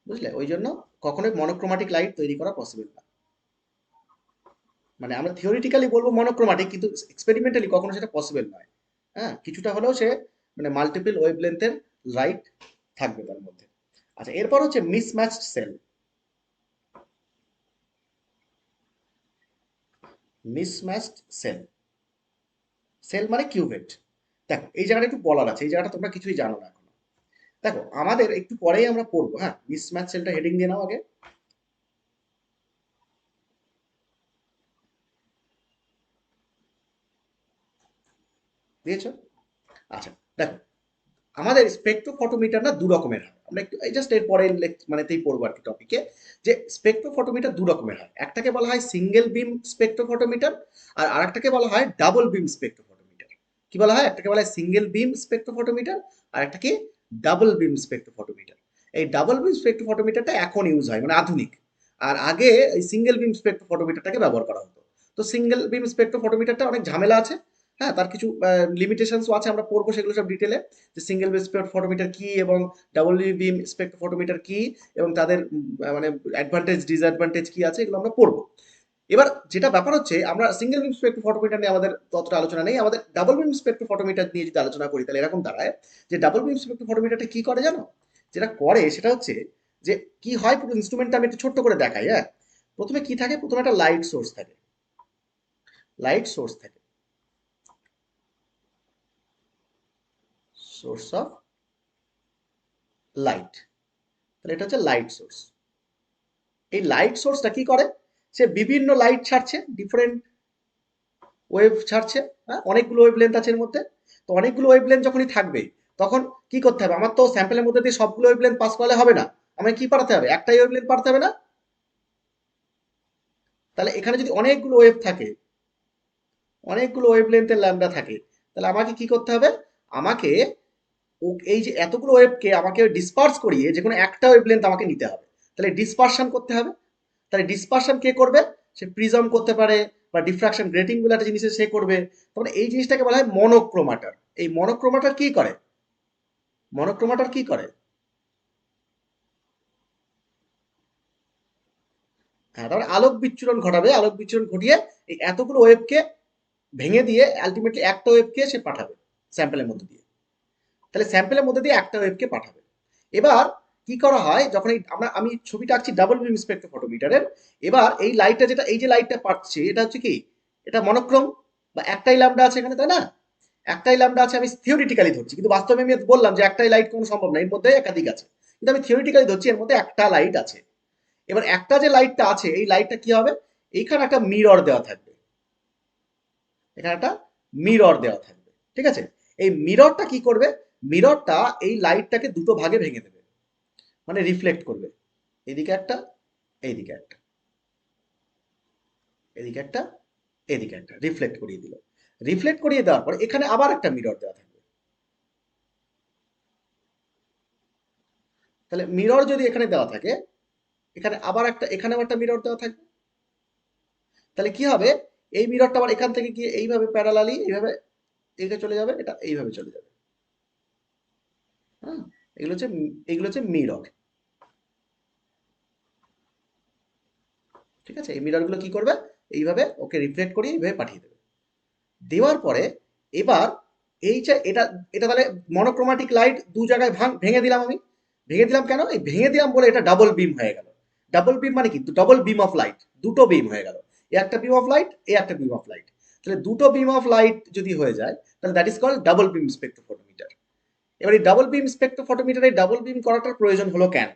বুঝলে? ওই জন্য কখনোই মনোক্রোমাটিক লাইট তৈরি করা পসিবল না। মানে আমরা থিওরিটিক্যালি বলবো মনোক্রোমাটিক, কিন্তু এক্সপেরিমেন্টালি কখনো সেটা পসিবল নয়। হ্যাঁ, কিছুটা হলেও সে মানে মাল্টিপল ওয়েভলেন্থের লাইট থাকবে তার মধ্যে। আচ্ছা, এরপর হচ্ছে মিসম্যাচড সেল। মিসম্যাচড সেল, সেল মানে কিউবেট। দেখো এই জায়গাটা একটু বলার আছে, এই জায়গাটা তোমরা কিছুই জানো না এখনো। দেখো আমাদের একটু পরেই আমরা পড়বো, হ্যাঁ, মিসম্যাচ সেলটা হেডিং দিয়ে নাও আগে, দিয়েছো? আচ্ছা, দেখো আমাদের স্পেকট্রোফটোমিটার না দু রকমের হয়। আমরা একটু এই জাস্ট এর পরে মানেতেই পড়বো আর কি টপিকে, যে স্পেকট্রোফটোমিটার দু রকমের হয়। একটাকে বলা হয় সিঙ্গেল বিম স্পেকট্রোফটোমিটার, আর আরেকটাকে বলা হয় ডাবল বিম স্পেকট্রোফটোমিটার। কি বলা হয়? একটাকে বলা হয় সিঙ্গেল বিম স্পেকট্রোফটোমিটার, আর একটাকে ডাবল বিম স্পেকট্রোফটোমিটার। এই ডাবল বিম স্পেকট্রোফটোমিটারটা এখন ইউজ হয়, মানে আধুনিক। আর আগে এই সিঙ্গেল বিম স্পেকট্রোফটোমিটারটাকে ব্যবহার করা হতো। তো সিঙ্গেল বিম স্পেকট্রোফটোমিটারটা অনেক ঝামেলা আছে, হ্যাঁ, তার কিছু লিমিটেশনসও আছে, আমরা পড়বো সেগুলো সব ডিটেলে, যে সিঙ্গেল বিম স্পেকট্রোফটোমিটার কি এবং ডাবল বিম স্পেকট্রোফটোমিটার কি এবং তাদের মানে অ্যাডভান্টেজ ডিসঅ্যাডভান্টেজ কি আছে, এগুলো আমরা পড়বো। এবার যেটা ব্যাপার হচ্ছে, আমরা সিঙ্গেল বিম স্পেকট্রোফটোমিটার নিয়ে আমাদের ততটা আলোচনা নেই, আমাদের ডাবল বিম স্পেকট্রোফটোমিটার নিয়ে যদি আলোচনা করি তাহলে এরকম দাঁড়ায় যে ডাবল বিম স্পেকট্রোফটোমিটারটা কি করে জানো? যেটা করে সেটা হচ্ছে যে কি হয়, পুরো ইনস্ট্রুমেন্টটা আমি একটু ছোট্ট করে দেখাই, হ্যাঁ। প্রথমে কি থাকে? প্রথমে একটা লাইট সোর্স থাকে, লাইট সোর্স থাকে, সোর্স অফ লাইট। তাহলে এটা হচ্ছে লাইট সোর্স। এই লাইট সোর্সটা কি করে? সে বিভিন্ন লাইট ছাড়ছে, ডিফারেন্ট ওয়েভ ছাড়ছে, হ্যাঁ, অনেকগুলো ওয়েভ লেন্থ আছে এর মধ্যে। তো অনেকগুলো ওয়েভ লেন্থ যখনই থাকবে তখন কি করতে হবে? আমার তো স্যাম্পেলের মধ্যে দিয়ে সবগুলো ওয়েভ লেন্থ পাস করালে হবে না, আমাকে কি পাঠাতে হবে? একটাই ওয়েভ লেন্থ পাঠাতে হবে না? তাহলে এখানে যদি অনেকগুলো ওয়েভ থাকে, অনেকগুলো ওয়েভ লেন্থের ল্যাম্বডা থাকে, তাহলে আমাকে কি করতে হবে? আমাকে এই যে এতগুলো ওয়েভকে আমাকে ডিসপার্স করিয়ে যে কোনো একটা ওয়েভ লেন্থ আমাকে নিতে হবে। তাহলে ডিসপারশন করতে হবে। তাহলে ডিসপারশন কে করবে? সে প্রিজম করতে পারে বা ডিফ্রাকশন গ্রেটিং বলে একটা জিনিস সে করবে। তারপরে এই জিনিসটাকে বলা হয় মনোক্রোমাটার। এই মনোক্রোমাটার কি করে? মনোক্রোমাটার কি করে? হ্যাঁ, তারপরে আলোক বিচ্ছুরণ ঘটাবে, আলোক বিচ্ছুরণ ঘটিয়ে এই এতগুলো ওয়েভকে ভেঙে দিয়ে আলটিমেটলি একটা ওয়েভকে সে পাঠাবে স্যাম্পেলের মধ্যে দিয়ে। তাহলে স্যাম্পেলের মধ্যে দিয়ে একটা ওয়েভকে পাঠাবে। এবার কি করা হয়, যখন আমি ছবিটা আঁকছি ডাবল বিম স্পেকট্রোফটোমিটারের। এবার এই লাইটটা যেটা, এই যে লাইটটা পাচ্ছি, এটা হচ্ছে কি, এটা মনোক্রোম বা একটাই ল্যাম্বডা আছে এখানে, তাই না? একটাই ল্যাম্বডা আছে, আমি থিওরিটিক্যালি ধরছি, কিন্তু বাস্তবে আমি বললাম যে একটাই লাইট কোনো সম্ভব না, এর মধ্যে একাধিক আছে, কিন্তু আমি থিওরিটিক্যালি ধরছি এর মধ্যে একটা লাইট আছে। এবার একটা যে লাইটটা আছে, এই লাইটটা কি হবে, এইখানে একটা মিরর দেওয়া থাকবে, এখানে একটা মিরর দেওয়া থাকবে, ঠিক আছে? এই মিররটা কি করবে, মিররটা এই লাইটটাকে দুটো ভাগে ভেঙে দেবে, মানে রিফ্লেক্ট করবে, এদিকে একটা, এইদিকে একটা, এদিকে একটা, এদিকে একটা, রিফ্লেক্ট করিয়ে দিল। রিফ্লেক্ট করিয়ে দেওয়ার পর এখানে আবার একটা মিরর দেওয়া থাকবে। তাহলে মিরর যদি এখানে দেওয়া থাকে, এখানে আবার একটা, এখানেও একটা মিরর দেওয়া থাকবে। তাহলে কি হবে, এই মিররটা আবার এখান থেকে গিয়ে এইভাবে প্যারালালি এইভাবে এইটা চলে যাবে, এটা এইভাবে চলে যাবে। হ্যাঁ, এগুলো হচ্ছে মিরর, ঠিক আছে? এই মিররগুলো কি করবে, এইভাবে ওকে রিফ্লেক্ট করিয়ে এইভাবে পাঠিয়ে দেবে। দেওয়ার পরে এবার এই যে এটা, এটা তাহলে মনোক্রোমাটিক লাইট দু জায়গায় ভেঙে দিলাম আমি। ভেঙে দিলাম কেন, এই ভেঙে দিলাম বলে এটা ডাবল বিম হয়ে গেল। ডাবল বিম মানে কি, ডাবল বিম অফ লাইট, দুটো বিম হয়ে গেল, এ একটা বিম অফ লাইট, এ একটা বিম অফ লাইট। তাহলে দুটো বিম অফ লাইট যদি হয়ে যায়, তাহলে that is called double beam spectrophotometer. এবার এই ডাবল বিম স্পেকট্রোফটোমিটারে ডাবল বিম করাটার প্রয়োজন হলো কেন?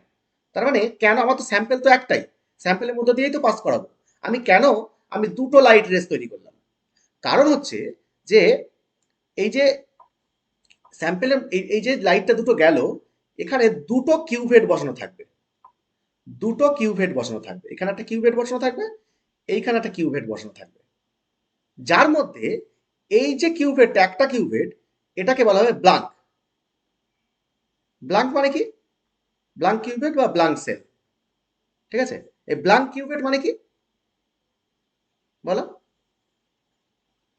তার মানে কেন, আমার তো স্যাম্পেল তো একটাই, স্যাম্পেলের মধ্যে দিয়েই তো পাস করাবো, আমি কেন আমি দুটো লাইট রেস তৈরি করলাম? কারণ হচ্ছে যে এই যে স্যাম্পেলের এই যে লাইটটা দুটো গেল, এখানে দুটো কিউভেট বসানো থাকবে, দুটো কিউভেট বসানো থাকবে, এখানে একটা কিউভেট বসানো থাকবে, এইখানে একটা কিউভেট বসানো থাকবে, যার মধ্যে এই যে কিউভেটটা, একটা কিউভেট, এটাকে বলা হবে ব্লাঙ্ক। ব্লাঙ্ক মানে কি, ব্লাঙ্ক কিউভেট বা ব্লাঙ্ক সেল, ঠিক আছে? এই ব্লাঙ্ক কিউভেট মানে কি বলো,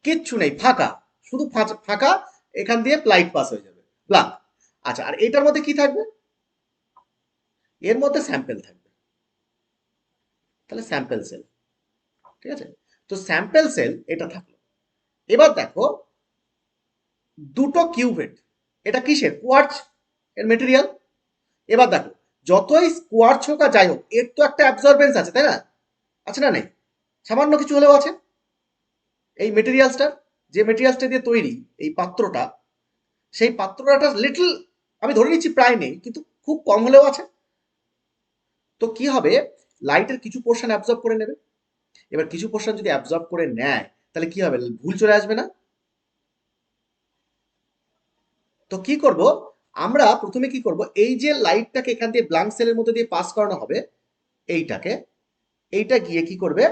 কিচ্ছু নেই, ফাঁকা, শুধু ফাঁকা, এখান দিয়ে লাইট পাস হয়ে যাবে, ব্লাঙ্ক। আচ্ছা, আর এটার মধ্যে কি থাকবে, এর মধ্যে স্যাম্পেল থাকবে, তাহলে স্যাম্পেল সেল, ঠিক আছে? তো স্যাম্পেল সেল এটা থাকলো। এবার দেখো দুটো কিউভেট, এটা কিসের, কোয়ার্টজ এর মেটেরিয়াল। এবার দেখো যতই কোয়ার্টজ হোক আর যাই হোক, এর তো একটা অ্যাবজর্বেন্স আছে, তাই না? আছে না নেই? সামান্য কিছু হলেও আছে। এই মেটেরিয়ালসটা, যে মেটেরিয়ালসটা দিয়ে তৈরি এই পাত্রটা, সেই পাত্রটা লিটল, আমি ধরে নিচ্ছি প্রায় নেই, কিন্তু খুব কম হলেও আছে। তো কি হবে, লাইটের কিছু পোর্শন অ্যাবজর্ব করে নেবে। এবার কিছু পোর্শন যদি অ্যাবজর্ব করে নেয়, তাহলে কি হবে, ভুল চলে আসবে না? তো কি করব, আমরা প্রথমে কি করব, এই যে লাইটটাকে এখান দিয়ে ব্ল্যাঙ্ক সেলের মধ্যে দিয়ে পাস করানো হবে, এইটাকে, এইটা গিয়ে কি করবে,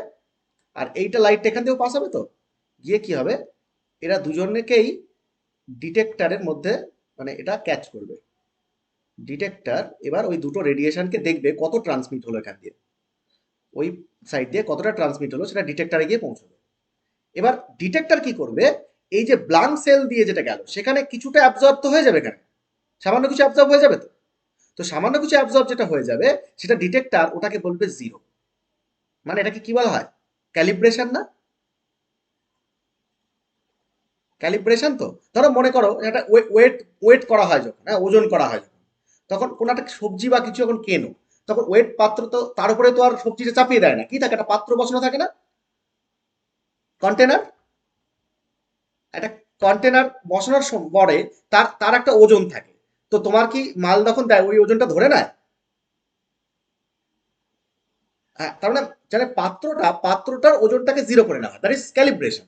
আর এইটা লাইটটা এখান দিয়েও পাস হবে, তো গিয়ে কি হবে, এরা দুজনেকেই ডিটেক্টরের মধ্যে, মানে এটা ক্যাচ করবে। ডিটেক্টর এবার ওই দুটো রেডিয়েশনকে দেখবে কত ট্রান্সমিট হলো এখান দিয়ে, ওই সাইড দিয়ে কতটা ট্রান্সমিট হলো সেটা ডিটেক্টরে গিয়ে পৌঁছবে। এবার ডিটেক্টর কি করবে, এই যে ব্ল্যাঙ্ক সেল দিয়ে যেটা গেল, সেখানে কিছুটা অ্যাবজর্ব তো হয়ে যাবে, এখানে সামান্য কিছু অ্যাবজর্ব হয়ে যাবে। তো তো সামান্য কিছু অ্যাবজর্ব যেটা হয়ে যাবে, সেটা ডিটেক্টর ওটাকে বলবে জিরো। মানে এটাকে কি বলা হয়, ক্যালিব্রেশন না? ক্যালিব্রেশন। তো ধরো মনে করো এটা ওয়েট ওয়েট করা হয় যখন, হ্যাঁ, ওজন করা হয় যখন, তখন কোনো একটা সবজি বা কিছু যখন কেনো, তখন ওয়েট পাত্র, তো তার উপরে তো আর সবজিটা চাপিয়ে দেয় না, কি থাকে, একটা পাত্র বসানো থাকে না, কন্টেনার, একটা কন্টেনার বসানোর পরে তার তার একটা ওজন থাকে। তো তোমার কি মাল যখন দেয় ওই ওজনটা ধরে নেয়? হ্যাঁ, তার মানে জানে পাত্রটার ওজনটাকে জিরো করে নেওয়া হয়, দ্যাট ইজ ক্যালিব্রেশন।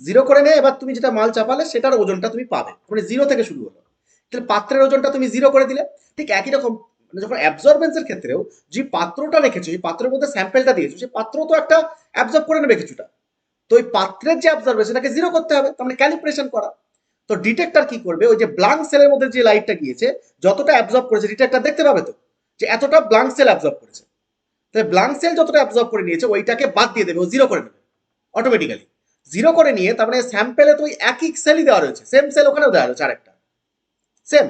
জিরো করে নিয়ে এবার তুমি যেটা মাল চাপালে সেটার ওজনটা তুমি পাবে, মানে জিরো থেকে শুরু হলো। তাহলে পাত্রের ওজনটা তুমি জিরো করে দিলে। ঠিক একই রকম, মানে যখন অ্যাবজর্বেন্সের ক্ষেত্রেও যে পাত্রটা রেখেছো, এই পাত্রের মধ্যে স্যাম্পেলটা দিয়েছো, সেই পাত্র তো একটা অ্যাবজর্ব করে নেবে কিছুটা। তো ওই পাত্রের যে অ্যাবজর্বেশন সেটাকে জিরো করতে হবে, তার মানে ক্যালিব্রেশন করা। তো ডিটেক্টর কি করবে, ওই যে ব্ল্যাঙ্ক সেলের মধ্যে যে লাইটটা গিয়েছে, যতটা অ্যাবজর্ব করেছে ডিটেক্টর দেখতে পাবে তো, যে এতটা ব্ল্যাঙ্ক সেল অ্যাবজর্ব করেছে। তাহলে ব্ল্যাঙ্ক সেল যতটা অ্যাবজর্ব করে নিয়েছে ওইটাকে বাদ দিয়ে দেবে, ও জিরো করে নেবে অটোমেটিক্যালি। জিরো করে নিয়ে তার মানে স্যাম্পেলে তো ওই একই সেলই দেওয়া রয়েছে, সেম সেল ওখানেও দেওয়া রয়েছে আরেকটা সেম।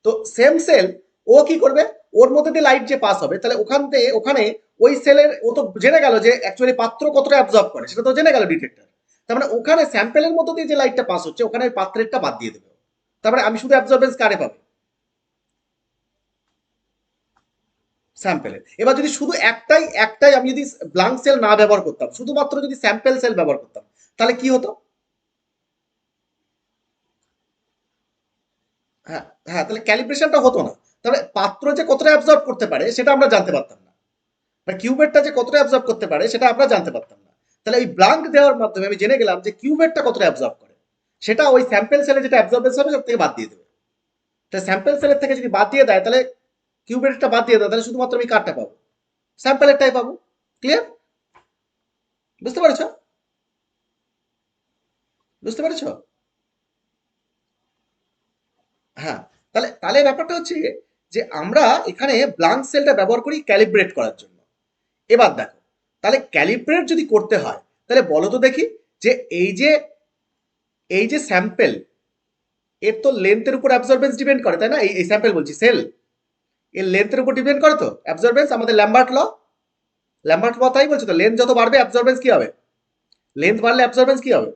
তো সেম সেল ও কি করবে, ওর মধ্যে দিয়ে লাইট যে পাস হবে, তাহলে ওখান থেকে ওখানে ওই সেলের ও তো জেনে গেল যে অ্যাকচুয়ালি পাত্র কতটা অ্যাবজর্ব করে, সেটা তো জেনে গেল ডিটেক্টর। তার মানে ওখানে স্যাম্পেলের মতো দিয়ে যে লাইটটা পাস হচ্ছে ওখানে ওই পাত্রেরটা বাদ দিয়ে দেবে। তারপরে আমি শুধু অ্যাবজর্বেন্স কারে পাবে, স্যাম্পেলের। এবার যদি শুধু একটাই একটাই আমি যদি ব্লাঙ্ক সেল না ব্যবহার করতাম, শুধুমাত্র যদি স্যাম্পেল সেল ব্যবহার করতাম, তাহলে কি হতো? হ্যাঁ, হ্যাঁ, তাহলে ক্যালিব্রেশনটা হতো না। তাহলে পাত্র যে কতটা অ্যাবজর্ব করতে পারে সেটা আমরা জানতে পারতাম না, বা কিউবেটটা যে কতটা অ্যাবজর্ব করতে পারে সেটা আমরা জানতে পারতাম না। তাহলে এই ব্লাঙ্ক দেওয়ার মাধ্যমে আমি জেনে গেলাম যে কিউবেটটা কতটা অ্যাবজর্ব করে, সেটা ওই স্যাম্পেল সেলে যেটা অ্যাবজর্বেন্স হবে সব থেকে বাদ দিয়ে দেবে। তাহলে স্যাম্পেল সেলের থেকে যদি বাদ দিয়ে দেয়, তাহলে কিউবেটটা বাদ দিয়ে দেয়, তাহলে শুধুমাত্র আমি কারটা পাবো, স্যাম্পেলেরটাই পাবো। ক্লিয়ার? বুঝতে পারছো? বুঝতে পেরেছো? হ্যাঁ। তাহলে তাহলে ব্যাপারটা হচ্ছে যে আমরা এখানে ব্লাঙ্ক সেলটা ব্যবহার করি ক্যালিব্রেট করার জন্য। এবার দেখো, তাহলে ক্যালিব্রেট যদি করতে হয় তাহলে বলো তো দেখি, যে এই যে স্যাম্পেল, এর তো লেন্থের উপর অ্যাবজর্বেন্স ডিপেন্ড করে, তাই না? এই স্যাম্পেল বলছি, সেল, এর লেন্থের উপর ডিপেন্ড করে তো অ্যাবজর্বেন্স, আমাদের ল্যাম্বার্ট ল তাই বলছে তো, লেন্থ যত বাড়বে অ্যাবজর্বেন্স কি হবে, লেন্থ বাড়লে অ্যাবজর্বেন্স কি হবে,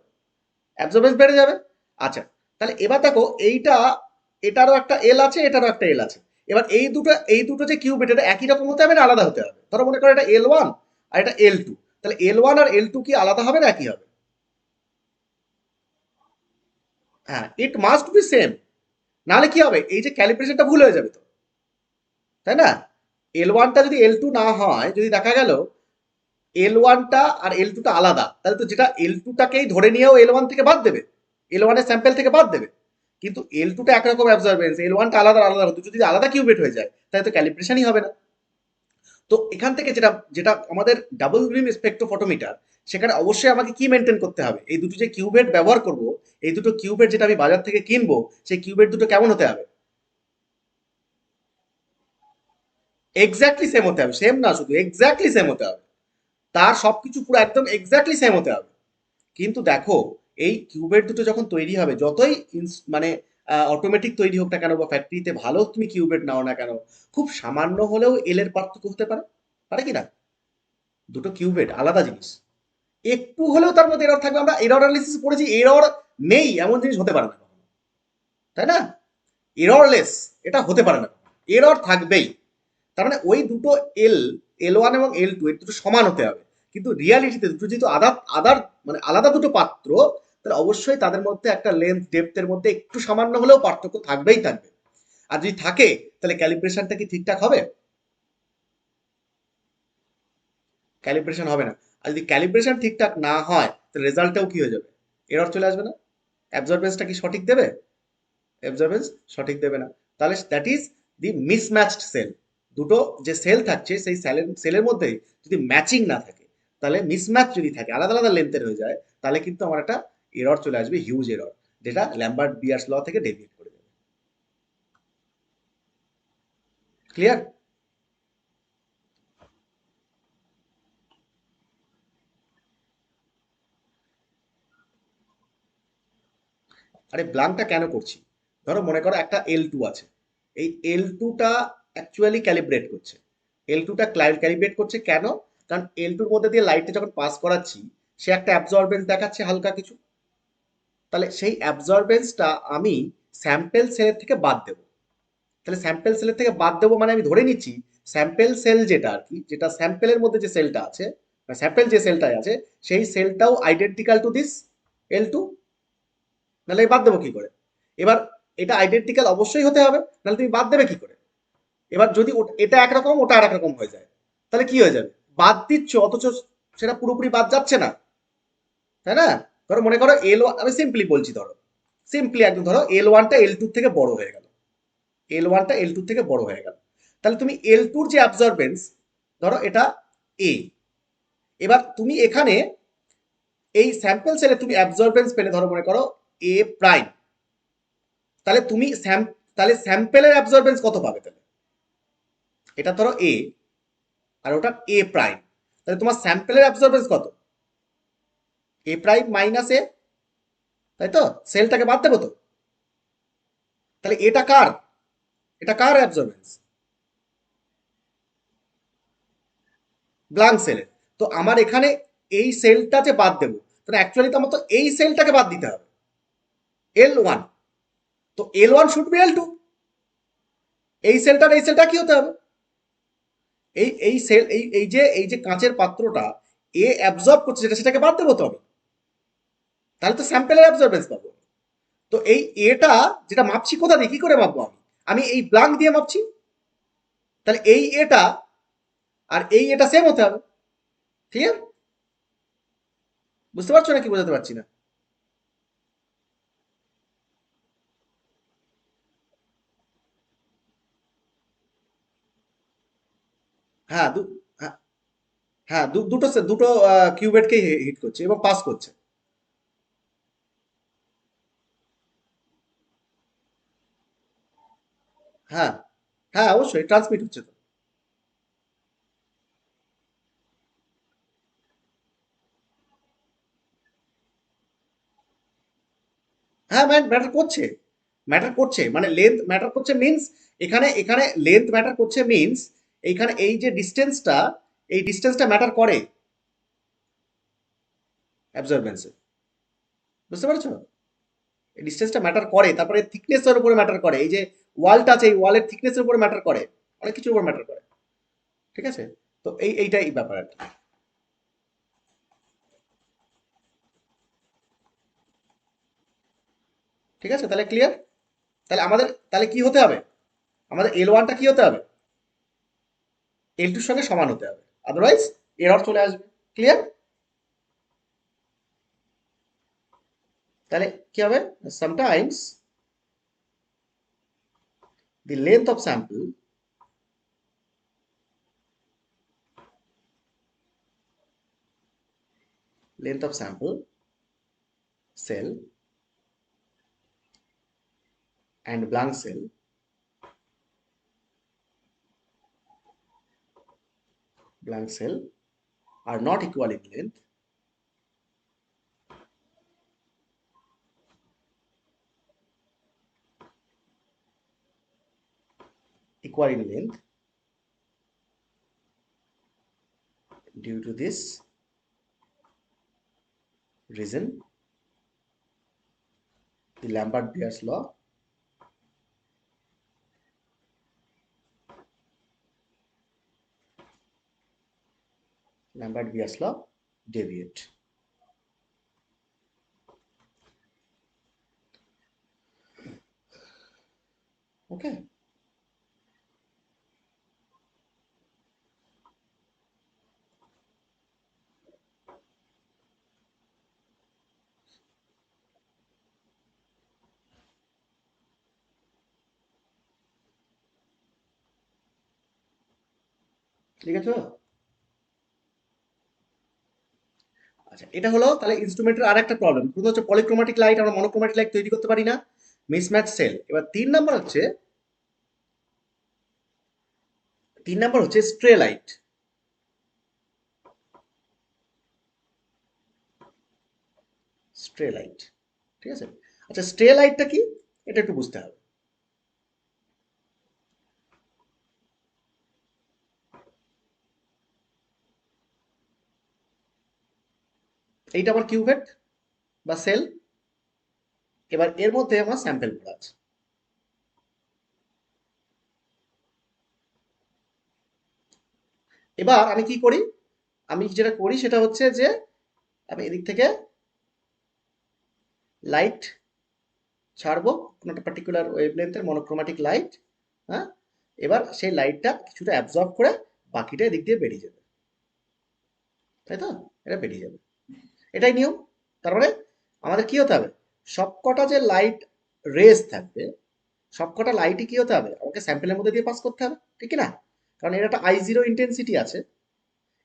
অ্যাবজর্বেন্স বেড়ে যাবে। আচ্ছা, তাহলে এবার দেখো এইটা, এটারও একটা এল আছে, এটারও একটা এল আছে। এবার এই দুটো যে কিউবিট, এটা একই রকম হতে হবে না আলাদা হতে হবে? ধরো মনে করো এটা L1 আর এটা L2, তাহলে L1 আর L2 কি আলাদা হবে না একই হবে? হ্যাঁ, ইট মাস্ট বি সেম, নাহলে কি হবে, এই যে ক্যালিব্রেশনটা ভুল হয়ে যাবে তো, তাই না? L1টা যদি L2 না হয়, যদি দেখা গেল L1টা আর L2টা আলাদা, তাহলে তো যেটা L2টাকেই ধরে নিয়েও L1 থেকে বাদ দেবে, L1 এর স্যাম্পেল থেকে বাদ দেবে। কিন্তু L2টা একরকম অ্যাবজর্বেন্স, L1টা আলাদা আলাদা, দুটো যদি আলাদা কিউবেট হয়ে যায় তাহলে তো ক্যালিব্রেশনই হবে না। তো এখান থেকে যেটা যেটা আমাদের ডাবল বিম স্পেকট্রোফটোমিটার, সেখানে অবশ্যই আমাকে কি মেনটেন করতে হবে, এই দুটো যে কিউবেট ব্যবহার করব, এই দুটো কিউবেট যেটা আমি বাজার থেকে কিনবো, সেই কিউবেট দুটো কেমন হতে হবে, এক্স্যাক্টলি সেম হতে হবে। সেম না শুধু, এক্স্যাক্টলি সেম হতে হবে, তার সবকিছু পুরো একদম এক্স্যাক্টলি সেম হতে হবে। কিন্তু দেখো, এই কিউবেট দুটো যখন তৈরি হবে, যতই মানে অটোমেটিক তৈরি হোক না কেন বা ফ্যাক্টরিতে ভালো তুমি কিউবেট নাও না কেন, খুব সামান্য হলেও এল এর পার্থক্য হতে পারে, পারে কি না? দুটো কিউবেট আলাদা জিনিস, একটু হলেও তার মধ্যে এরর থাকবে। আমরা এরর অ্যানালিসিস পড়েছি, এরর নেই এমন জিনিস হতে পারে না কখনো, তাই না? এররলেস এটা হতে পারে না, এরর থাকবেই। তার মানে ওই দুটো এল, L1 এবং L2 এর দুটো সমান হতে হবে। কিন্তু রিয়ালিটিতে দুটো যেহেতু আদার আদার মানে আলাদা দুটো পাত্র, তাহলে অবশ্যই তাদের মধ্যে একটা লেন্থ ডেপথের মধ্যে একটু সামান্য হলেও পার্থক্য থাকবেই থাকবে। আর যদি থাকে তাহলে ক্যালিব্রেশনটা কি ঠিকঠাক হবে? ক্যালিব্রেশন হবে না। আর যদি ক্যালিব্রেশন ঠিকঠাক না হয় তাহলে রেজাল্টটাও কি হয়ে যাবে, এরর চলে আসবে না? অ্যাবজর্বেন্সটা কি সঠিক দেবে? অ্যাবজর্বেন্স সঠিক দেবে না। তাহলে দ্যাট ইজ দি মিসম্যাচড সেল। দুটো যে সেল থাকছে সেই সেলের মধ্যে যদি ম্যাচিং না থাকে, তাহলে মিসম্যাচ যদি থাকে, আলাদা আলাদা লেন্থের হয়ে যায়, তাহলে কিন্তু আমার একটা এরর চলে আসবে, হিউজ এরর, যেটা ল্যাম্বার্ট বিয়ার্স ল থেকে ডেভিয়েট করে দেবে। ক্লিয়ার? আরে ব্লাঙ্কটা কেন করছি, ধরো মনে করো একটা L2 আছে, এই L2টা অ্যাকচুয়ালি ক্যালিব্রেট করছে, L2টা ক্যালিব্রেট করছে কেন? কারণ L2-র মধ্যে দিয়ে লাইটটা যখন পাস করাচ্ছি, সে একটা অ্যাবজর্বেন্স দেখাচ্ছে হালকা কিছু, তাহলে সেই অ্যাবজর্বেন্সটা আমি স্যাম্পেল সেলের থেকে বাদ দেবো। তাহলে স্যাম্পেল সেলের থেকে বাদ দেবো মানে আমি ধরে নিচ্ছি স্যাম্পেল সেল যেটা আর কি, যেটা স্যাম্পেলের মধ্যে যে সেলটা আছে, স্যাম্পেল যে সেলটাই আছে, সেই সেলটাও আইডেন্টিক্যাল টু দিস L2, নাহলে বাদ দেবো কি করে? এবার এটা আইডেন্টিক্যাল অবশ্যই হতে হবে, নাহলে তুমি বাদ দেবে কি করে? এবার যদি এটা একরকম ওটা আর একরকম হয়ে যায়, তাহলে কি হয়ে যাবে? বাদ দিচ্ছ অথচ সেটা পুরোপুরি বাদ যাচ্ছে না, তাই না? ধরো মনে করো L1, আমি সিম্পলি বলছি, ধরো সিম্পলি একদম ধরো L1টা L2 থেকে বড় হয়ে গেল, L1টা L2 থেকে বড় হয়ে গেল, তাহলে তুমি L2-র যে অ্যাবজর্বেন্স, ধরো এটা A, এবার তুমি এখানে এই স্যাম্পল সেলে তুমি অ্যাবজর্বেন্স পেলে ধরো মনে করো A প্রাইম, তাহলে তুমি তাহলে স্যাম্পেলের অ্যাবজর্বেন্স কত পাবে তাহলে? এটা ধরো A আর ওটা A প্রাইম, তাহলে তোমার স্যাম্পেলের অ্যাবজর্বেন্স কত? A প্রাইম মাইনাস A, তাই তো? সেলটাকে বাদ দেবো তো, তাহলে এটা কার অ্যাবজর্বেন্স? ব্ল্যাঙ্ক সেলের। তো আমার এখানে এই সেলটা যে বাদ দেবো, তাহলে অ্যাকচুয়ালি তো আমার তো এই সেলটাকে বাদ দিতে হবে, L1। তো L1 শুড বি L2। এই সেলটা কি হতে হবে? এই সেল এই যে কাঁচের পাত্রটা এ অ্যাবজর্ব করছে সেটাকে বাদ দেবো তো আমি, তাহলে তো স্যাম্পেলের অ্যাবজর্বেন্স পাবো। তো এই এটা যেটা মাপছি কোথা দিয়ে কি করে মাপবো আমি? আমি এই ব্ল্যাঙ্ক দিয়ে মাপছি, তাহলে এই এটা আর এই এটা সেম হতে হবে। ঠিক আছে? বুঝতে পারছো নাকি বোঝাতে পারছি না? হ্যাঁ হ্যাঁ, হ্যাঁ, দুটো কিউবেটকেই হিট করছে এবং পাস করছে। হ্যাঁ, হ্যাঁ, অবশ্যই ট্রান্সমিট হচ্ছে তো। হ্যাঁ, ম্যাটার করছে, ম্যাটার করছে মানে লেন্থ ম্যাটার করছে মিন্স, এখানে এখানে লেন্থ ম্যাটার করছে মিন্স এইখানে এই যে ডিস্টেন্সটা, এই ডিস্টেন্সটা ম্যাটার করে অ্যাবজর্বেন্সে। বুঝতে পারছো? এই ডিস্টেন্সটা ম্যাটার করে, তারপরে থিকনেসের উপরে ম্যাটার করে, এই যে ওয়ালটা আছে এই ওয়ালের থিকনেসের উপরে ম্যাটার করে, অনেক কিছুর উপর ম্যাটার করে। ঠিক আছে? তো এইটাই ব্যাপার আর কি। ঠিক আছে, তাহলে ক্লিয়ার? তাহলে আমাদের তাহলে কি হতে হবে? আমাদের L1টা কি হতে হবে? L2 এর সঙ্গে সমান হতে হবে, আদারওয়াইজ এরর চলে আসবে। ক্লিয়ার? তাহলে কি হবে? Sometimes the length of sample length of sample cell and blank cell are not equal in length, equal in length due to this reason, the Lambert-Beer's law deviate. Okay? ঠিক আছে? আচ্ছা, এটা হলো তাহলে ইনস্ট্রুমেন্টের আর একটা প্রবলেম। প্রথম হচ্ছে পলিক্রোমাটিক লাইট, আমরা মনোক্রোমাটিক লাইট তৈরি করতে পারি না, মিসম্যাচ সেল। এবার 3 নাম্বার হচ্ছে স্ট্রে লাইট। স্ট্রে লাইট, ঠিক আছে? আচ্ছা, স্ট্রে লাইটটা কি এটা একটু বুঝতে হবে। এইটা আমার কিউবেট বা সেল, এবার এর মধ্যে আমার স্যাম্পেল ভরা আছে। এবার আমি কি করি? আমি যেটা করি সেটা হচ্ছে যে আমি এদিক থেকে লাইট ছাড়বো, কোনো একটা পার্টিকুলার ওয়েভলেন্থের মনোক্রোমাটিক লাইট। হ্যাঁ, এবার সেই লাইটটা কিছুটা অ্যাবজর্ব করে বাকিটা এদিক দিয়ে বেরিয়ে যাবে, তাই তো? এটা বেরিয়ে যাবে, এটাই নিয়ম। তার মানে আমাদের কি হতে হবে? সবকটা যে লাইট রেস থাকবে, সবকটা লাইটই কি হতে হবে? আমাকে স্যাম্পেলের মধ্যে দিয়ে পাস করতে হবে, ঠিক কি না? কারণ এর একটা I0 ইন্টেন্সিটি আছে।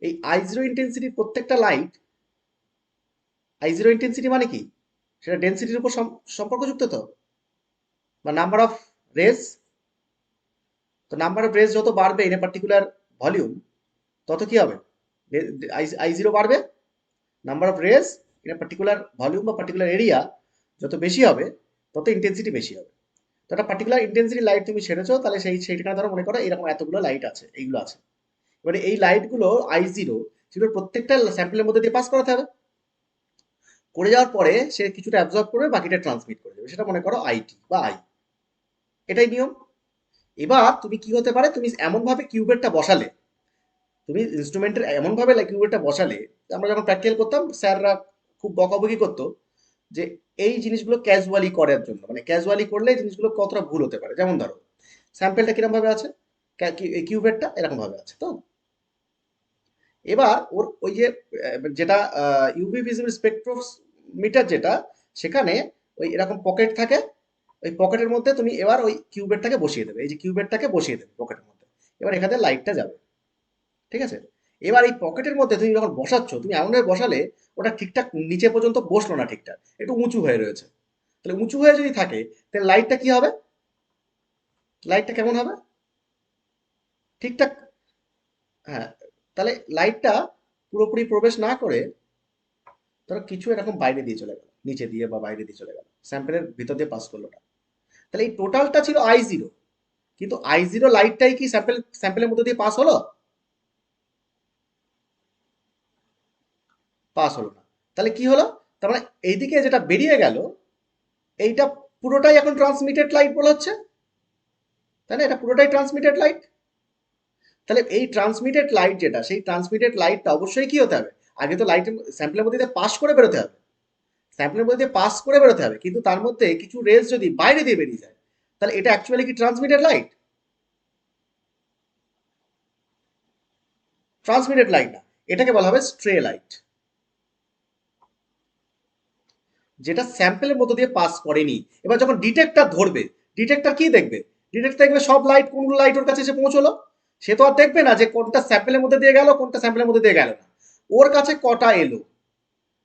এই I0 ইন্টেন্সিটির প্রত্যেকটা লাইট, I0 ইন্টেন্সিটি মানে কি? সেটা ডেন্সিটির উপর সম্পর্কযুক্ত তো, বা নাম্বার অফ রেজ। তো নাম্বার অফ রেজ যত বাড়বে ইন এ পার্টিকুলার ভলিউম, তত কি হবে? I0 বাড়বে। Number of rays in a particular volume বা পার্টিকুলার এরিয়া যত বেশি হবে, তত ইন্টেন্সিটি বেশি হবে। তো একটা পার্টিকুলার ইন্টেন্সিটি লাইট তুমি ছেড়েছো, তাহলে সেইখানে ধরো মনে করো এরকম এতগুলো লাইট আছে, এইগুলো আছে। এবারে এই লাইটগুলো I0 সেগুলো প্রত্যেকটা স্যাম্পলের মধ্যে দিয়ে পাস করাতে হবে। করে যাওয়ার পরে সে কিছুটা অ্যাবজর্ব করবে, বাকিটা ট্রান্সমিট করে দেবে, সেটা মনে করো IT বা I। এটাই নিয়ম। এবার তুমি কি হতে পারে, তুমি এমনভাবে কিউবেটটা বসালে, তুমি ইনস্ট্রুমেন্টের এমনভাবে কিউবেটটা বসালে, আমরা যখন প্র্যাকটিক্যাল করতাম স্যাররা খুব বকাবকি করতো যে এই জিনিসগুলো ক্যাজুয়ালি করার জন্য, মানে ক্যাজুয়ালি করলে এই জিনিসগুলো কতটা ভুল হতে পারে। যেমন ধরো স্যাম্পেলটা কিরকম ভাবে আছে, কিউবেটটা এরকম ভাবে আছে তো। এবার ওর ওই যে যেটা ইউভি ভিজিবল স্পেকট্রোমিটার যেটা, সেখানে ওই এরকম পকেট থাকে, ওই পকেটের মধ্যে তুমি এবার ওই কিউবেটটাকে বসিয়ে দেবে, এই যে কিউবেটটাকে বসিয়ে দেবে পকেটের মধ্যে। এবার এখানে লাইটটা যাবে, ঠিক আছে। এবার এই পকেটের মধ্যে তুমি যখন বসাচ্ছ, তুমি এমনভাবে বসালে ওটা ঠিকঠাক নিচে পর্যন্ত বসলো না, ঠিকঠাক একটু উঁচু হয়ে রয়েছে। তাহলে উঁচু হয়ে যদি থাকে, তাহলে লাইটটা কি হবে, লাইটটা কেমন হবে, ঠিকঠাক, হ্যাঁ। তাহলে লাইটটা পুরোপুরি প্রবেশ না করে ধরো কিছু এরকম বাইরে দিয়ে চলে গেল, নিচে দিয়ে বা বাইরে দিয়ে চলে গেল, স্যাম্পেলের ভিতর দিয়ে পাস করলো না, তাহলে এই টোটালটা ছিল I0, কিন্তু I0 লাইটটাই কি স্যাম্পেলের মধ্যে দিয়ে পাস হলো, পাস হলো না। তাহলে কি হলো, তার মানে এইদিকে যেটা বেরিয়ে গেল, এইটা পুরোটাই এখন ট্রান্সমিটেড লাইট বলা হচ্ছে, তাই না, এটা পুরোটাই ট্রান্সমিটেড লাইট। তাহলে এই ট্রান্সমিটেড লাইট যেটা, সেই ট্রান্সমিটেড লাইটটা অবশ্যই কি হতে হবে, আগে তো লাইট স্যাম্পলের মধ্যে দিয়ে পাস করে বেরোতে হবে, স্যাম্পলের মধ্যে দিয়ে পাস করে বেরোতে হবে, কিন্তু তার মধ্যে কিছু রেজ যদি বাইরে দিয়ে বেরিয়ে যায়, তাহলে এটা অ্যাকচুয়ালি কি ট্রান্সমিটেড লাইট, ট্রান্সমিটেড লাইট না, এটাকে বলা হবে স্ট্রে লাইট, যেটা স্যাম্পলের মধ্যে দিয়ে পাস করেনি। এবার যখন ডিটেক্টর ধরবে, ডিটেক্টর কি দেখবে, ডিটেক্টর দেখবে সব লাইট, কোনগুলো লাইট ওর কাছে এসে পৌঁছলো। সে তো আর দেখবে না যে কোনটা স্যাম্পলের মধ্যে দিয়ে গেল, কোনটা স্যাম্পলের মধ্যে দিয়ে গেল না, ওর কাছে কটা এলো।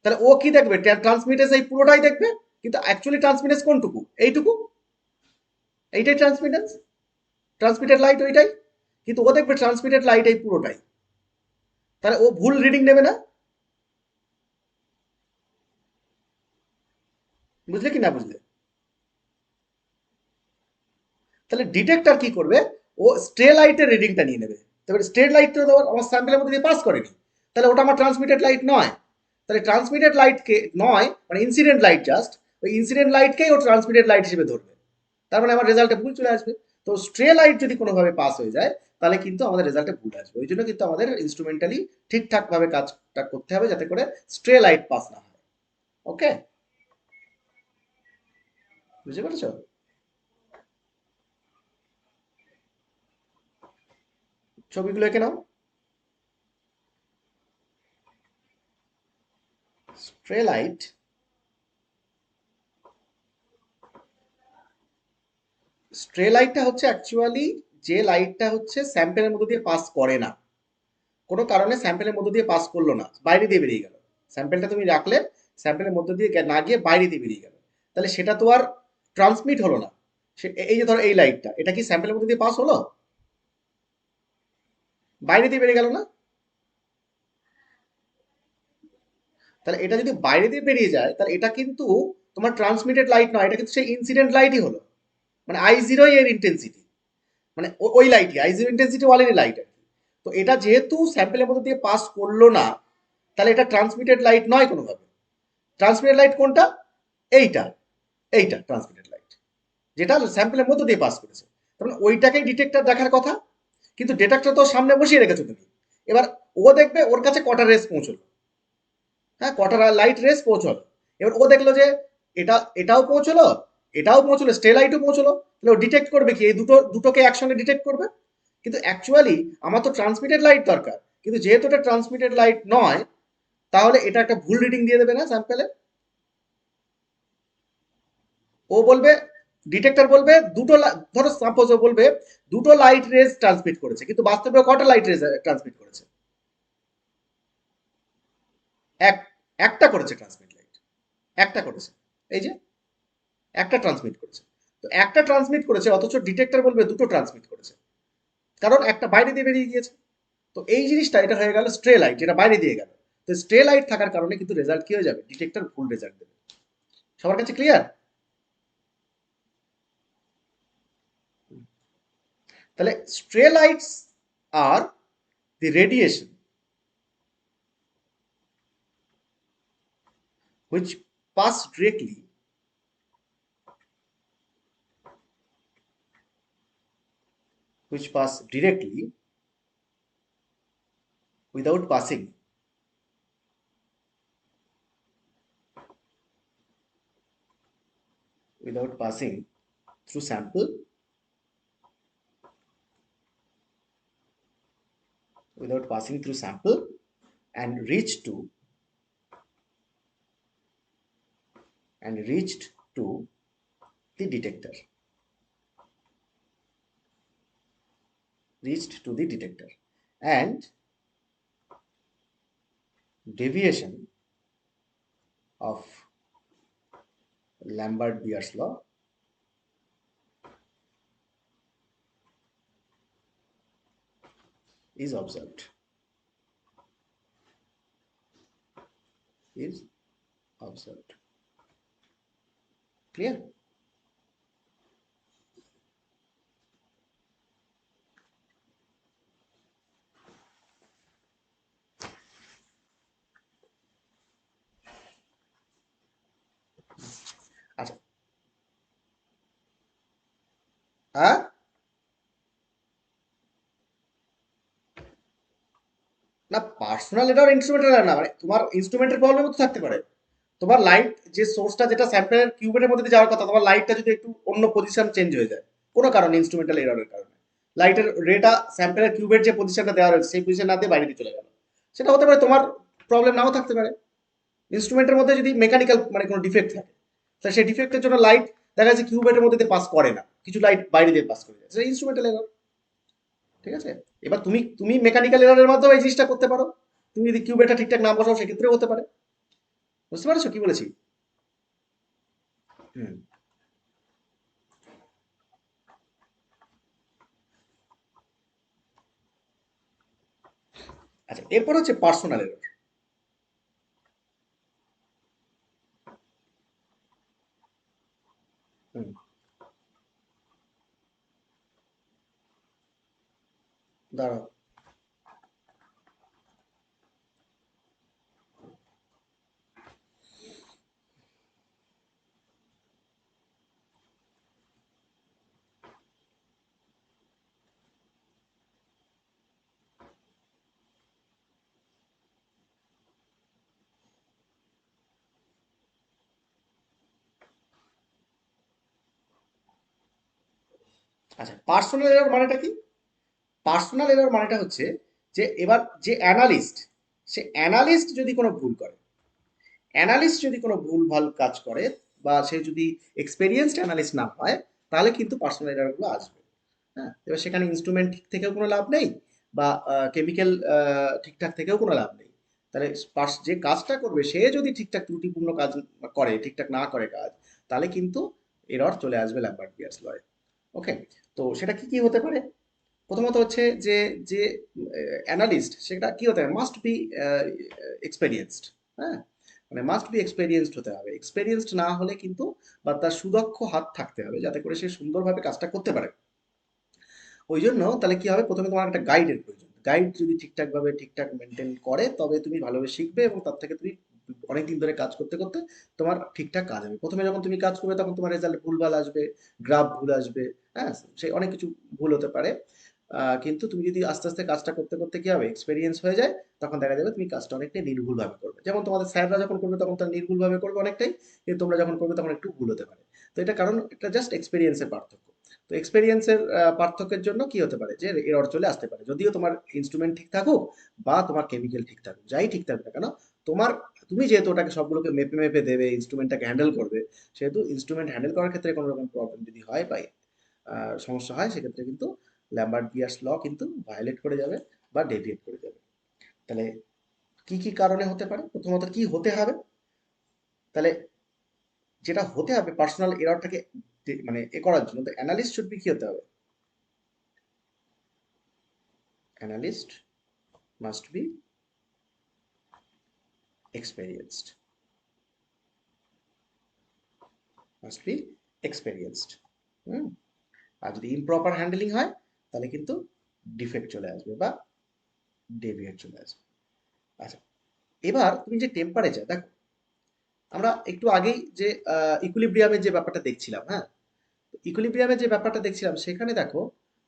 তাহলে ও কি দেখবে, ট্রান্সমিটেন্স এই পুরোটাই দেখবে, কিন্তু অ্যাকচুয়ালি ট্রান্সমিটেন্স কোনটুকু, এইটুকু, এইটাই ট্রান্সমিটেন্স, ট্রান্সমিটেড লাইট ওইটাই, কিন্তু ও দেখবে ট্রান্সমিটেড লাইট এই পুরোটাই। তাহলে ও ভুল রিডিং নেবে না, বুঝলে কি না বুঝলে। তাহলে ডিটেক্টর কি করবে, ও স্ট্রে লাইটের রিডিংটা নিয়ে নেবে, তবে স্ট্রে লাইট তো আমার স্যাম্পলের মধ্যে দিয়ে পাস করেনি, তাহলে ওটা আমার ট্রান্সমিটেড লাইট নয়। তাহলে ট্রান্সমিটেড লাইটকে নয়, মানে ইনসিডেন্ট লাইট জাস্ট, ওই ইনসিডেন্ট লাইটকেই ও ট্রান্সমিটেড লাইট হিসেবে ধরবে, তার মানে আমার রেজাল্টে ভুল চলে আসবে। তো স্ট্রে লাইট যদি কোনোভাবে পাস হয়ে যায়, তাহলে কিন্তু আমাদের রেজাল্টে ভুল আসবে। ওই জন্য কিন্তু আমাদের ইনস্ট্রুমেন্টালি ঠিকঠাকভাবে কাজটা করতে হবে, যাতে করে স্ট্রে লাইট পাস না হয়। ওকে, বুঝতে পেরেছো। ছবিগুলো এঁকে নাও। স্ট্রে লাইট, স্ট্রে লাইটটা হচ্ছে অ্যাকচুয়ালি যে লাইটটা হচ্ছে স্যাম্পেলের মধ্যে দিয়ে পাস করে না, কোনো কারণে স্যাম্পেলের মধ্যে দিয়ে পাস করলো না, বাইরে দিয়ে বেরিয়ে গেল, স্যাম্পেলটা তুমি রাখলে স্যাম্পেলের মধ্যে দিয়ে না গিয়ে বাইরে দিয়ে বেরিয়ে গেল, তাহলে সেটা তো আর ট্রান্সমিট হলো না। এই যে ধরো এই লাইটটা, এটা কি স্যাম্পেলের মধ্যে দিয়ে পাস হলো, বাইরে দিয়ে বেরিয়ে গেল না। তাহলে এটা যদি বাইরে দিয়ে বেরিয়ে যায়, তাহলে এটা কিন্তু তোমার ট্রান্সমিটেড লাইট নয়, এটা কিন্তু সেই ইনসিডেন্ট লাইটই হলো, মানে I0 এর ইন্টেন্সিটি, মানে ওই লাইটই I0 ইন্টেন্সিটি ওয়ালেরই লাইট আর কি। তো এটা যেহেতু স্যাম্পেলের মধ্যে দিয়ে পাস করলো না, তাহলে এটা ট্রান্সমিটেড লাইট নয় কোনোভাবে। ট্রান্সমিটেড লাইট কোনটা, এইটা, এইটা ট্রান্সমিটেড লাইট, যেটা স্যাম্পলের মধ্যে দিয়ে পাস করেছে, তার মানে ওইটাকেই ডিটেক্টর দেখার কথা। কিন্তু ডিটেক্টর তো সামনে বসিয়ে রেখেছো তুমি, এবার ও দেখবে ওর কাছে কটা রেস পৌঁছলো, হ্যাঁ কটা লাইট রেস পৌঁছলো। এবার ও দেখলো যে এটাও পৌঁছলো, এটাও পৌঁছলো, স্টে লাইটও পৌঁছলো, তাহলে ও ডিটেক্ট করবে কি, এই দুটোকে একসঙ্গে ডিটেক্ট করবে। কিন্তু অ্যাকচুয়ালি আমার তো ট্রান্সমিটেড লাইট দরকার, কিন্তু যেহেতু এটা ট্রান্সমিটেড লাইট নয়, তাহলে এটা একটা ভুল রিডিং দিয়ে দেবে না স্যাম্পেলে। ও বলবে, ডিটেক্টর বলবে দুটো ধরো সাপোজ ও বলবে দুটো লাইট রেজ ট্রান্সমিট করেছে, কিন্তু বাস্তবে কটা লাইট রেজ ট্রান্সমিট করেছে, এক, একটা করেছে ট্রান্সমিট লাইট, একটা করেছে, এই যে একটা ট্রান্সমিট করেছে। তো একটা ট্রান্সমিট করেছে, অথচ ডিটেক্টর বলবে দুটো ট্রান্সমিট করেছে, কারণ একটা বাইরে দিয়ে বেরিয়ে গিয়েছে। তো এই জিনিসটা এটা হয়ে গেল স্ট্রে লাইট, যেটা বাইরে দিয়ে গেল। তো স্ট্রে লাইট থাকার কারণে কিন্তু রেজাল্ট কি হয়ে যাবে, ডিটেক্টর ভুল রেজাল্ট দেবে। সবার কাছে ক্লিয়ার। তাহলে স্ট্রে লাইটস আর the radiation which pass directly without passing through sample and reached to the detector and deviation of Lambert-Beer's law is observed. Clear? আচ্ছা, না পার্সোনাল এরর ইনস্ট্রুমেন্টাল এরর না, মানে তোমার ইনস্ট্রুমেন্টের প্রবলেম তো থাকতে পারে। তোমার লাইট যে সোর্সটা যেটা স্যাম্পলের কিউবের মধ্যে দিয়ে যাওয়ার কথা, তোমার লাইটটা যদি একটু অন্য পজিশন চেঞ্জ হয়ে যায় কোনো কারণে, ইনস্ট্রুমেন্টাল এররের কারণে লাইটের রেটা স্যাম্পলের কিউবের যে পজিশনটা দেওয়া রয়েছে সেই পজিশন না দিয়ে বাইরে দিয়ে চলে গেল, সেটা হতে পারে। তোমার প্রবলেম নাও থাকতে পারে। ইনস্ট্রুমেন্টের মধ্যে যদি মেকানিক্যাল মানে কোনো ডিফেক্ট থাকে, তাহলে সেই ডিফেক্টের জন্য লাইট দেখা যাচ্ছে কিউবের মধ্যে দিয়ে পাস করে না, কিছু লাইট বাইরে দিয়ে পাস করে যায়, সেটা ইনস্ট্রুমেন্টাল এরর। ঠিক আছে? এবার তুমি তুমি মেকানিক্যাল এররের মাধ্যমে এই জিনিসটা করতে পারো। তুমি যদি কিউবেটা ঠিকঠাক না বসাও সেক্ষেত্রেও হতে পারে। বুঝতে পারছো কি বলেছি? হুম। আচ্ছা, এরপর হচ্ছে পার্সোনাল এরর। হুম, দাঁড়াও। আচ্ছা, পার্সোনাল এরর মানেটা কি? পার্সোনাল এরর মানেটা হচ্ছে যে এবার যে অ্যানালিস্ট, সে অ্যানালিস্ট যদি কোনো ভুল করে, অ্যানালিস্ট যদি কোনো ভুলভাল কাজ করে, বা সে যদি এক্সপেরিয়েন্সড অ্যানালিস্ট না হয়, তাহলে কিন্তু পার্সোনাল এররগুলো আসবে। হ্যাঁ, এবার সেখানে ইনস্ট্রুমেন্ট ঠিক থেকেও কোনো লাভ নেই, বা কেমিক্যাল ঠিকঠাক থেকেও কোনো লাভ নেই। তাহলে যে কাজটা করবে সে যদি ঠিকঠাক ত্রুটিপূর্ণ কাজ করে, ঠিকঠাক না করে কাজ, তাহলে কিন্তু এরর চলে আসবে ল্যাম্বার্ট বিয়ার্স লয়ে। ওকে, তো সেটা কি কি হতে পারে? প্রথমত হচ্ছে যে যে অ্যানালিস্ট সেটা কি হতে হবে, মাস্ট বি এক্সপেরিয়েন্সড। হ্যাঁ, মানে মাস্ট বি এক্সপেরিয়েন্সড হতে হবে। এক্সপেরিয়েন্সড না হলে কিন্তু, বা তার সুদক্ষ হাত থাকতে হবে যাতে করে সে সুন্দরভাবে কাজটা করতে পারে। ওই জন্য তাহলে কি হবে, প্রথমে তোমার একটা গাইডের প্রয়োজন। গাইড যদি ঠিকঠাকভাবে ঠিকঠাক মেনটেন করে, তবে তুমি ভালোভাবে শিখবে এবং তার থেকে তুমি অনেকদিন ধরে কাজ করতে করতে তোমার ঠিকঠাক কাজ হবে। প্রথমে যখন তুমি কাজ করবে তখন তোমার রেজাল্ট ভুলভাল আসবে, গ্রাফ ভুল আসবে, হ্যাঁ, সে অনেক কিছু ভুল হতে পারে। কিন্তু তুমি যদি আস্তে আস্তে কাজটা করতে করতে কি হবে, এক্সপেরিয়েন্স হয়ে যায়, তখন দেখা যাবে তুমি কাজটা অনেকটাই নির্ভুলভাবে করবে। যেমন তোমাদের স্যাররা যখন করবে তখন তারা নির্ভুলভাবে করবে অনেকটাই, কিন্তু তোমরা যখন করবে তখন একটু ভুল হতে পারে। তো এটা কারণ, এটা জাস্ট এক্সপেরিয়েন্সের পার্থক্য। তো এক্সপেরিয়েন্সের পার্থক্যের জন্য কি হতে পারে, যে এরর চলে আসতে পারে, যদিও তোমার ইনস্ট্রুমেন্ট ঠিক থাকুক বা তোমার কেমিক্যাল ঠিক থাকুক, যাই ঠিক থাকুক না কেন, তোমার তুমি যেহেতু ওটাকে সবগুলোকে মেপে মেপে দেবে, ইনস্ট্রুমেন্টটাকে হ্যান্ডেল করবে, সেহেতু ইনস্ট্রুমেন্ট হ্যান্ডেল করার ক্ষেত্রে কোনো রকম প্রবলেম যদি হয় বা সমস্যা হয়, সেক্ষেত্রে কিন্তু ল্যাম্বার্ট বিয়ার্স ল কিন্তু ভায়োলেট করে যাবে বা ডেভিয়েট করে যাবে। তাহলে কি কি কারণে হতে পারে, প্রথমত কি হতে হবে? তাহলে যেটা হতে হবে পার্সোনাল এররটাকে মানে করার জন্য, তো অ্যানালিস্ট শুড বি কি হতে হবে, analyst must be experienced, must be experienced. Hmm, আর যদি ইমপ্রপার হ্যান্ডেলিং হয়, তাহলে কিন্তু ডিফেক্ট চলে আসবে বা ডেভিয়েট চলে আসবে। আচ্ছা, এবার তুমি যে টেম্পারেচার দেখো, আমরা একটু আগেই যে ইকুইলিব্রিয়ামের যে ব্যাপারটা দেখছিলাম, হ্যাঁ, ইকুইলিব্রিয়ামের যে ব্যাপারটা দেখছিলাম সেখানে দেখো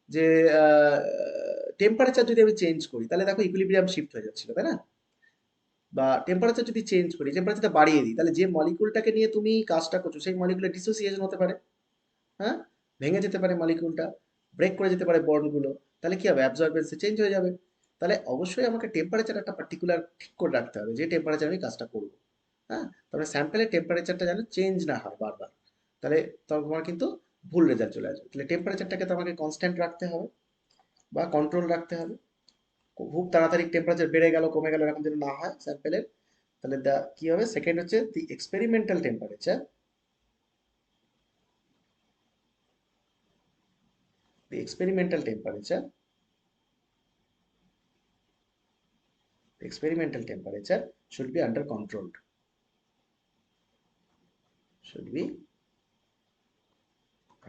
যে টেম্পারেচার যদি আমি চেঞ্জ করি তাহলে দেখো ইকুইলিব্রিয়াম শিফট হয়ে যাচ্ছিল, তাই না? বা টেম্পারেচার যদি চেঞ্জ করি, টেম্পারেচারটা বাড়িয়ে দিই, তাহলে যে মলিকুলটাকে নিয়ে তুমি কাজটা করছো সেই মলিকুলের ডিসোসিয়েশন হতে পারে, হ্যাঁ, ভেঙে যেতে পারে মলিকুলটা, ব্রেক করে যেতে পারে বন্ডগুলো। তাহলে কি হবে, অ্যাবজর্বেন্সে চেঞ্জ হয়ে যাবে। তাহলে অবশ্যই আমাকে টেম্পারেচার একটা পার্টিকুলার ঠিক করে রাখতে হবে যে টেম্পারেচার আমি কাজটা করবো, হ্যাঁ। তাহলে স্যাম্পেলের টেম্পারেচারটা যেন চেঞ্জ না হয় বারবার, তাহলে তোমার কিন্তু ভুল রেজাল্ট চলে আসবে। তাহলে টেম্পারেচারটাকে তো আমাকে কনস্ট্যান্ট রাখতে হবে বা কন্ট্রোল রাখতে হবে। খুব তাড়াতাড়ি টেম্পারেচার বেড়ে গেল কমে গেল এরকম যেন না হয় স্যাম্পেলের। তাহলে কি হবে, সেকেন্ড হচ্ছে the experimental temperature, the experimental temperature, the experimental temperature should be under controlled, should be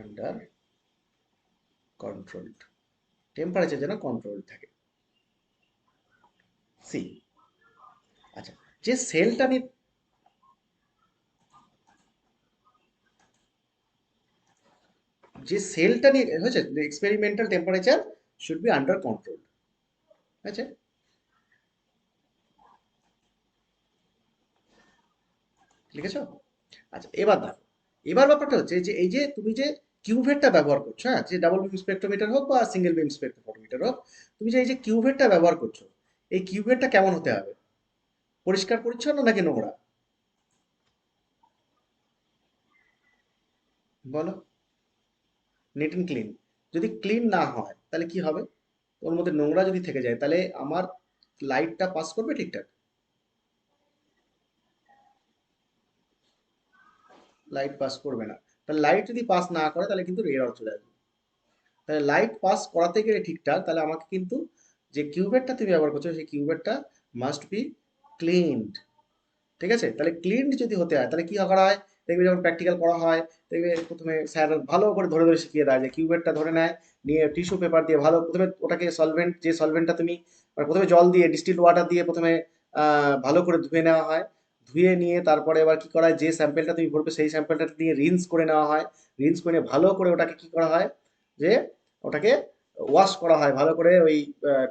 under controlled, temperature যেন কন্ট্রোল থাকে। সি, আচ্ছা, যে সেলটা নিয়ে, যে সেলটা নিয়ে হয়েছে, experimental temperature should be under control, আচ্ছা, লিখেছো? আচ্ছা, এবার দেখো, এবার ব্যাপারটা হচ্ছে যে এই যে তুমি যে কিউভেটটা ব্যবহার করছো, হ্যাঁ, যে ডাবল বিম স্পেক্ট্রোমিটার হোক বা সিঙ্গেল বিম স্পেক্ট্রোমিটার হোক, তুমি যে এই যে কিউভেটটা ব্যবহার করছো, এই কিউভেটটা কেমন হতে হবে, পরিষ্কার পরিচ্ছন্ন নাকি নোংরা? বলো। Net and clean. যদি ক্লিন না হয় তাহলে কি হবে, ওর মধ্যে নোংরা যদি থেকে যায় তাহলে আমার লাইটটা পাস করবে ঠিকঠাক? লাইট পাস করবে না। তাহলে লাইট যদি পাস না করে তাহলে কিন্তু এরর চলে আসবে। তাহলে লাইট পাস করাতে গেলে ঠিকঠাক, তাহলে আমাকে কিন্তু যে কিউবেটটা তুমি ব্যবহার করছো সেই কিউবেটটা মাস্ট বি ক্লিনড, ঠিক আছে? তাহলে ক্লিন যদি হতে হয় তাহলে কি করা হয়, দেখবে যখন প্র্যাকটিক্যাল করা হয়, দেখবে প্রথমে স্যার ভালো করে ধরে ধরে শিখিয়ে দেয়, যে কিউবেটটা ধরে নেয়, নিয়ে টিস্যু পেপার দিয়ে ভালো প্রথমে ওটাকে সলভেন্ট, যে সলভেন্টটা তুমি মানে প্রথমে জল দিয়ে ডিস্টিল ওয়াটার দিয়ে প্রথমে ভালো করে ধুয়ে নেওয়া হয়। ধুয়ে নিয়ে তারপরে এবার কি করা হয়, যে স্যাম্পেলটা তুমি ভরবে সেই স্যাম্পেলটা দিয়ে রিন্স করে নেওয়া হয়। রিন্স করে নিয়ে ভালো করে ওটাকে কি করা হয়, যে ওটাকে ওয়াশ করা হয় ভালো করে, ওই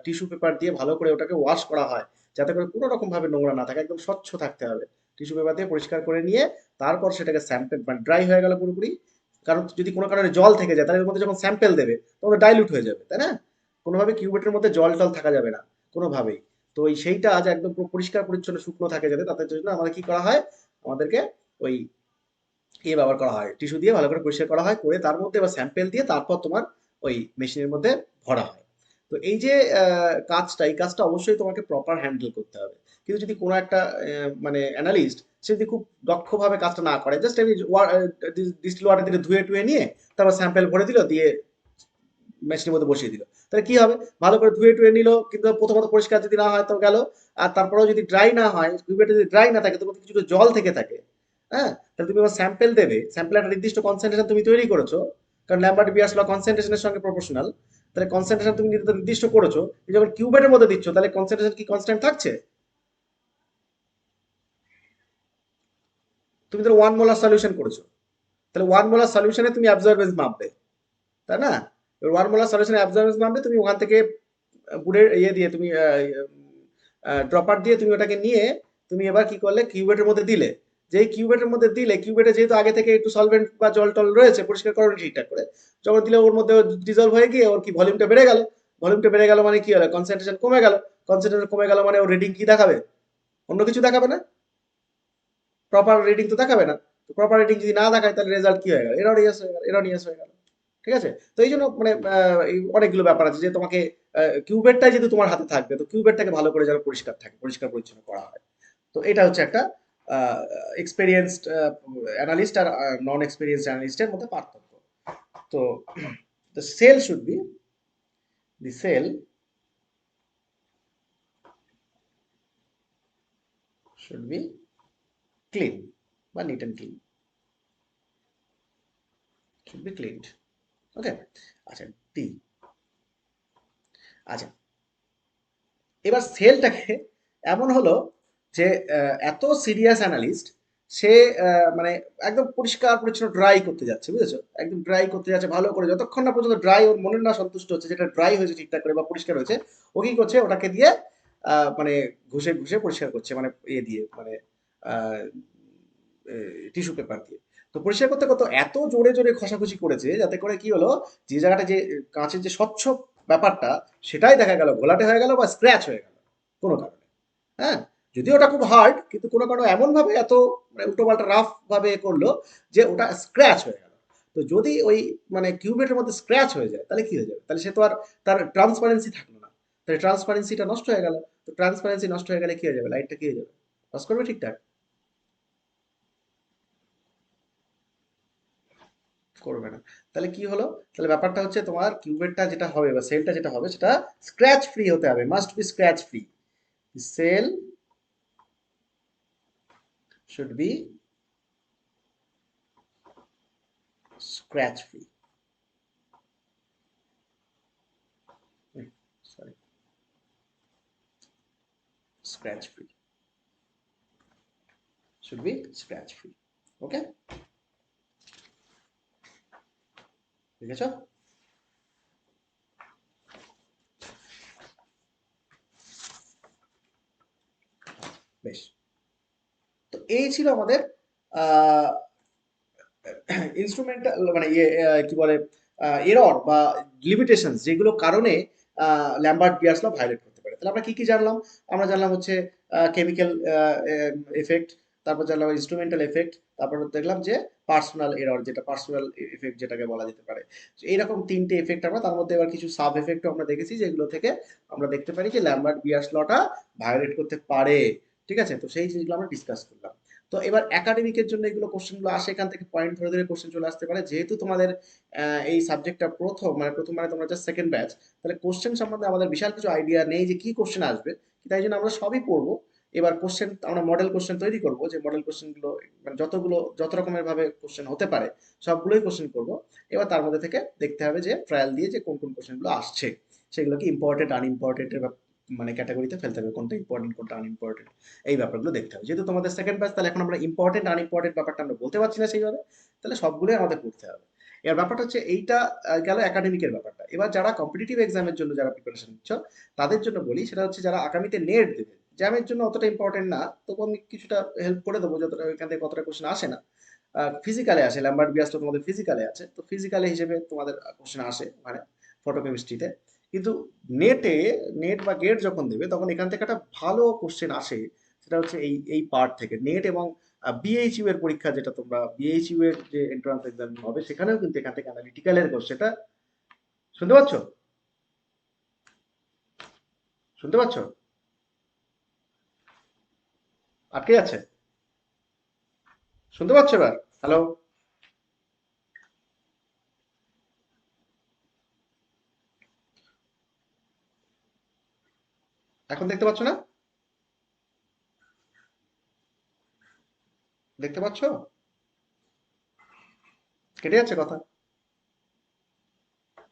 টিস্যু পেপার দিয়ে ভালো করে ওটাকে ওয়াশ করা হয়, যাতে করে কোনো রকম ভাবে নোংরা না থাকে, একদম স্বচ্ছ থাকতে হবে। টিস্যু পেপার দিয়ে পরিষ্কার করে নিয়ে তারপর সেটাকে স্যাম্পেল মানে ড্রাই হয়ে গেল পুরোপুরি। কারণ যদি কোনো কারণে জল থেকে যায় তাহলে এর মধ্যে যখন স্যাম্পেল দেবে তখন ডাইলুট হয়ে যাবে, তাই না? কোনোভাবে কিউবেটের মধ্যে জল টল থাকা যাবে না কোনোভাবেই। তো ওই সেইটা আজ একদম পুরো পরিষ্কার পরিচ্ছন্ন শুকনো থাকে যাতে, তাদের জন্য আমাদের কি করা হয়, আমাদেরকে ওই ব্যবহার করা হয়, টিস্যু দিয়ে ভালো করে পরিষ্কার করা হয়, করে তার মধ্যে এবার স্যাম্পেল দিয়ে তারপর তোমার ওই মেশিনের মধ্যে ভরা হয়। তো এই যে কাজটা, এই কাজটা অবশ্যই তোমাকে প্রপার হ্যান্ডেল করতে হবে। কিন্তু যদি কোনো একটা মানে অ্যানালিস্ট, সে যদি খুব দক্ষভাবে কাজটা না করে, জাস্ট আমি ডিস্টিল ওয়াটার দিয়ে ধুয়ে টুয়ে নিয়ে তারপর স্যাম্পেল ভরে দিল, দিয়ে মেশিনের মধ্যে বসিয়ে দিল, তাহলে কি হবে, ভালো করে ধুয়ে টুয়ে নিল কিন্তু প্রথমত পরিষ্কার যদি না হয় তো গেল। আর তারপরেও যদি ড্রাই না হয়, কিউবেটা যদি ড্রাই না থাকে, তোমার কিছু জল থেকে থাকে, হ্যাঁ, তাহলে তুমি আবার স্যাম্পেল দেবে, স্যাম্পেল একটা নির্দিষ্ট কনসেন্ট্রেশন তুমি তৈরি করেছো, কারণ ল্যাম্বার্ট বিয়াস ল কনসেন্ট্রেশনের সঙ্গে প্রপোর্শনাল। তাহলে কনসেন্ট্রেশন তুমি নির্দিষ্ট করেছো, তুমি যখন কিউবেটের মধ্যে দিচ্ছ তাহলে কনসেন্ট্রেশন কি কনস্ট্যান্ট থাকছে? তুমি তো 1 মোলার সলিউশন করেছো, তাহলে 1 মোলার সলিউশনে তুমি অ্যাবজর্বেন্স মাপবে, তাই না? এবার 1 মোলার সলিউশনে অ্যাবজর্বেন্স মাপবে, তুমি ওখান থেকে বুড়ের ইয়ে দিয়ে তুমি ড্রপার দিয়ে তুমি ওটাকে নিয়ে তুমি এবার কি করলে, কিউবেটের মধ্যে দিলে। যেই কিউবেটের মধ্যে দিলে, কিউবেটে যেহেতু আগে থেকে একটু সলভেন্ট বা জল টল রয়েছে, পরিষ্কার করো ঠিকঠাক করে, যখন দিলে ওর মধ্যে ডিজলভ হয়ে গিয়ে ওর কি ভলিউমটা বেড়ে গেল। ভলিউমটা বেড়ে গেল মানে কি হলো, কনসেন্ট্রেশন কমে গেল। কনসেন্ট্রেশন কমে গেল মানে ওর রিডিং কি দেখাবে, অন্য কিছু দেখাবে না, প্রপার রিডিং তো দেখাবে না। তো প্রপার রিডিং যদি না দেখায় তাহলে রেজাল্ট কি হয়ে গেল, এরনিয়াস হয়ে গেল, এরনিয়াস হয়ে গেল, ঠিক আছে? তো এই জন্য মানে এই অনেকগুলো ব্যাপার আছে যে তোমাকে কিউবেটটাই যেহেতু তোমার হাতে থাকবে, তো কিউবেটটাকে ভালো করে যেন পরিষ্কার থাকে, পরিষ্কার পরিচ্ছন্ন করা হয়। তো এটা হচ্ছে একটা এক্সপেরিয়েন্সড অ্যানালিস্ট আর নন এক্সপেরিয়েন্সড অ্যানালিস্টের মধ্যে পার্থক্য। তো the cell should be, the cell should be clean বা neat and clean, should be cleaned, ওকে? আচ্ছা, ডি, আচ্ছা, এবার সেলটাকে এমন হলো যে এত সিরিয়াস অ্যানালিস্ট সে মানে একদম পরিষ্কার পরিচ্ছন্ন ড্রাই করতে যাচ্ছে, বুঝেছো? একদম ড্রাই করতে যাচ্ছে ভালো করে, যতক্ষণ না পর্যন্ত ড্রাই ওর মনে না সন্তুষ্ট হচ্ছে যেটা ড্রাই হয়েছে ঠিকঠাক করে বা পরিষ্কার হয়েছে, ও কি করছে ওটাকে দিয়ে মানে ঘষে ঘষে পরিষ্কার করছে, মানে ইয়ে দিয়ে, মানে টিস্যু পেপার দিয়ে। তো পরিষ্কার করতে করতে এত জোরে জোরে ঘষাঘষি করেছে যাতে করে কি হলো, যে জায়গাটা যে কাঁচের যে স্বচ্ছ ব্যাপারটা সেটাই দেখা গেল ঘোলাটে হয়ে গেল বা স্ক্র্যাচ হয়ে গেল কোনো কারণে। হ্যাঁ, যদিও ওটা খুব হার্ড, কিন্তু কোনো কারণে এমন ভাবে এত মানে উল্টো পাল্টা রাফ ভাবে এ করলো যে ওটা স্ক্র্যাচ হয়ে গেল। তো যদি ওই মানে কিউবেটের মধ্যে স্ক্র্যাচ হয়ে যায় তাহলে কি হয়ে যাবে? তাহলে সে তো আর তার ট্রান্সপারেন্সি থাকলো না, তাহলে ট্রান্সপারেন্সিটা নষ্ট হয়ে গেল। তো ট্রান্সপারেন্সি নষ্ট হয়ে গেলে কি হয়ে যাবে? লাইটটা কি হয়ে যাবে? লস করবে ঠিকঠাক? করবে না। তাহলে কি হলো? তাহলে ব্যাপারটা হচ্ছে তোমার কিউবেটটা যেটা হবে বা সেলটা যেটা হবে সেটা স্ক্র্যাচ ফ্রি হতে হবে, must be scratch free. Cell should be scratch free. Sorry, scratch free. Should be scratch free. Okay? ঠিক আছে? বেশ। তো এই ছিল আমাদের ইনস্ট্রুমেন্টাল মানে ইয়ে কি বলে এরর বা লিমিটেশনস যেগুলো কারণে ল্যাম্বার্ট বিয়ার্স ল ভায়োলেট করতে পারে। তাহলে আমরা কি কি জানলাম? আমরা জানলাম হচ্ছে কেমিক্যাল এফেক্ট, তারপর জানলাম ইনস্ট্রুমেন্টাল এফেক্ট, তারপর দেখলাম যে পার্সোনাল এরর, যেটা পার্সোনাল এফেক্ট যেটাকে বলা যেতে পারে। এইরকম তিনটে এফেক্ট আমরা, তার মধ্যে এবার কিছু সাব এফেক্টও আমরা দেখেছি যেগুলো থেকে আমরা দেখতে পারি যে ল্যাম্বার্ট বিয়ার্স লটা ভায়োলেট করতে পারে। ঠিক আছে, তো সেই জিনিসগুলো আমরা ডিসকাস করলাম। তো এবার একাডেমিকের জন্য এগুলো কোশ্চেনগুলো আসে, এখান থেকে পয়েন্ট ধরে ধরে কোশ্চেন চলে আসতে পারে। যেহেতু তোমাদের এই সাবজেক্টটা প্রথম মানে তোমরা জাস্ট সেকেন্ড ব্যাচ, তাহলে কোশ্চেন সম্বন্ধে আমাদের বিশাল কিছু আইডিয়া নেই যে কি কোশ্চেন আসবে। তাই জন্য আমরা সবই পড়বো। এবার কোশ্চেন আমরা মডেল কোশ্চেন তৈরি করব, যে মডেল কোশ্চেনগুলো মানে যত রকমের ভাবে কোশ্চেন হতে পারে সবগুলোই কোশ্চেন করব। এবার তার মধ্যে থেকে দেখতে হবে যে ট্রায়াল দিয়ে যে কোন কোন কোশ্চেনগুলো আসছে সেগুলোকে ইম্পর্টেন্ট আনইম্পর্টেন্টের মানে ক্যাটাগরিতে ফেলতে হবে, কোনটা ইম্পর্টেন্ট কোনটা আনইম্পর্টেন্ট, এই ব্যাপারগুলো দেখতে হবে। যেহেতু তোমাদের সেকেন্ড ব্যাচ, তাহলে এখন আমরা ইম্পর্টেন্ট আনইম্পর্টেন্ট ব্যাপারটা আমরা বলতে পারছি না সেইভাবে, তাহলে সবগুলোই আমাদের পড়তে হবে। এর ব্যাপারটা হচ্ছে এইটা গেল একাডেমিকের ব্যাপারটা। এবার যারা কম্পিটিটিভ এক্সামের জন্য যারা প্রিপারেশন নিচ্ছ তাদের জন্য বলি, সেটা হচ্ছে যারা আগামীতে নেট দেবে, জ্যামের জন্য অতটা ইম্পর্টেন্ট না, তবু আমি কিছুটা হেল্প করে দেবো, যতটা এখান থেকে কতটা কোশ্চেন আসে না। ফিজিক্যালে আসে, ল্যাম্বার্ট বিয়াসটা তোমাদের ফিজিক্যালে আছে, তো ফিজিক্যালে হিসেবে তোমাদের কোশ্চেন আসে মানে ফটোকেমিস্ট্রিতে। কিন্তু নেটে, নেট বা গেট যখন দেবে তখন এখান থেকে একটা ভালো কোশ্চেন আসে, সেটা হচ্ছে এই এই পার্ট থেকে নেট এবং বিএইচইউ এর পরীক্ষা, যেটা তোমরা বিএইচইউ এর যে এন্ট্রান্স এক্সাম হবে সেখানেও কিন্তু এখান থেকে অ্যানালিটিক্যালের কোশ্চেনটা, শুনতে পাচ্ছ? শুনতে পাচ্ছ? আটকে যাচ্ছে? শুনতে পাচ্ছ এবার? হ্যালো? এখন দেখতে পাচ্ছ না? দেখতে পাচ্ছ? কেটে যাচ্ছে কথা?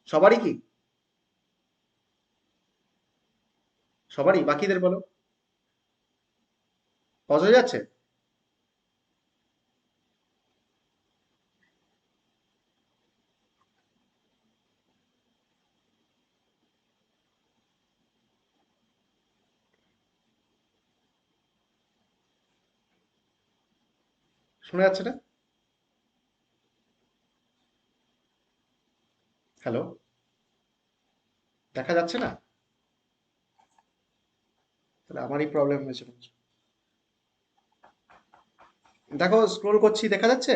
সবারই কি? সবারই? বাকিদের বলো। পজ হয়ে যাচ্ছে? শোনা যাচ্ছে না? হ্যালো? দেখা যাচ্ছে না? তাহলে আমারই প্রবলেম হয়েছে মনে হচ্ছে। দেখো, স্ক্রোল করছি, দেখা যাচ্ছে?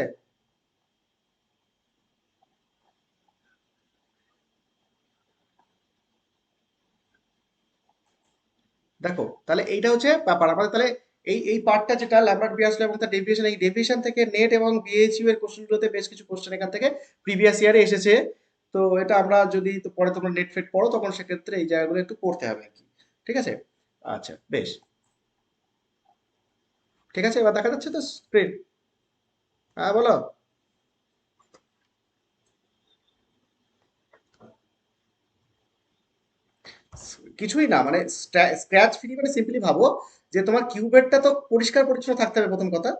দেখো, তাহলে এইটা হচ্ছে ব্যাপার আমাদের। তাহলে এই পার্টটা যেটা ল্যাম্বার্ট বিয়াসলো এবং তার ডেভিয়েশন, এই ডেভিয়েশন থেকে নেট এবং বিএইচইউ এর কোশ্চেনগুলোতে বেশ কিছু কোশ্চেন এখান থেকে প্রিভিয়াস ইয়ারে এসেছে। তো এটা আমরা যদি তো পরে তোমরা নেট ফেট পড়ো তখন সেক্ষেত্রে এই জায়গাগুলো একটু পড়তে হবে আর কি। ঠিক আছে? আচ্ছা, বেশ। ঠিক আছে, এবার দেখা যাচ্ছে তো স্ক্রিন? হ্যাঁ, বলো। কিছুই না, মানে স্ক্র্যাচ ফ্রি মানে সিম্পলি ভাবো যে তোমার কিউবেটটা তো পরিষ্কার পরিচ্ছন্ন থাকতে হবে প্রথম কথা।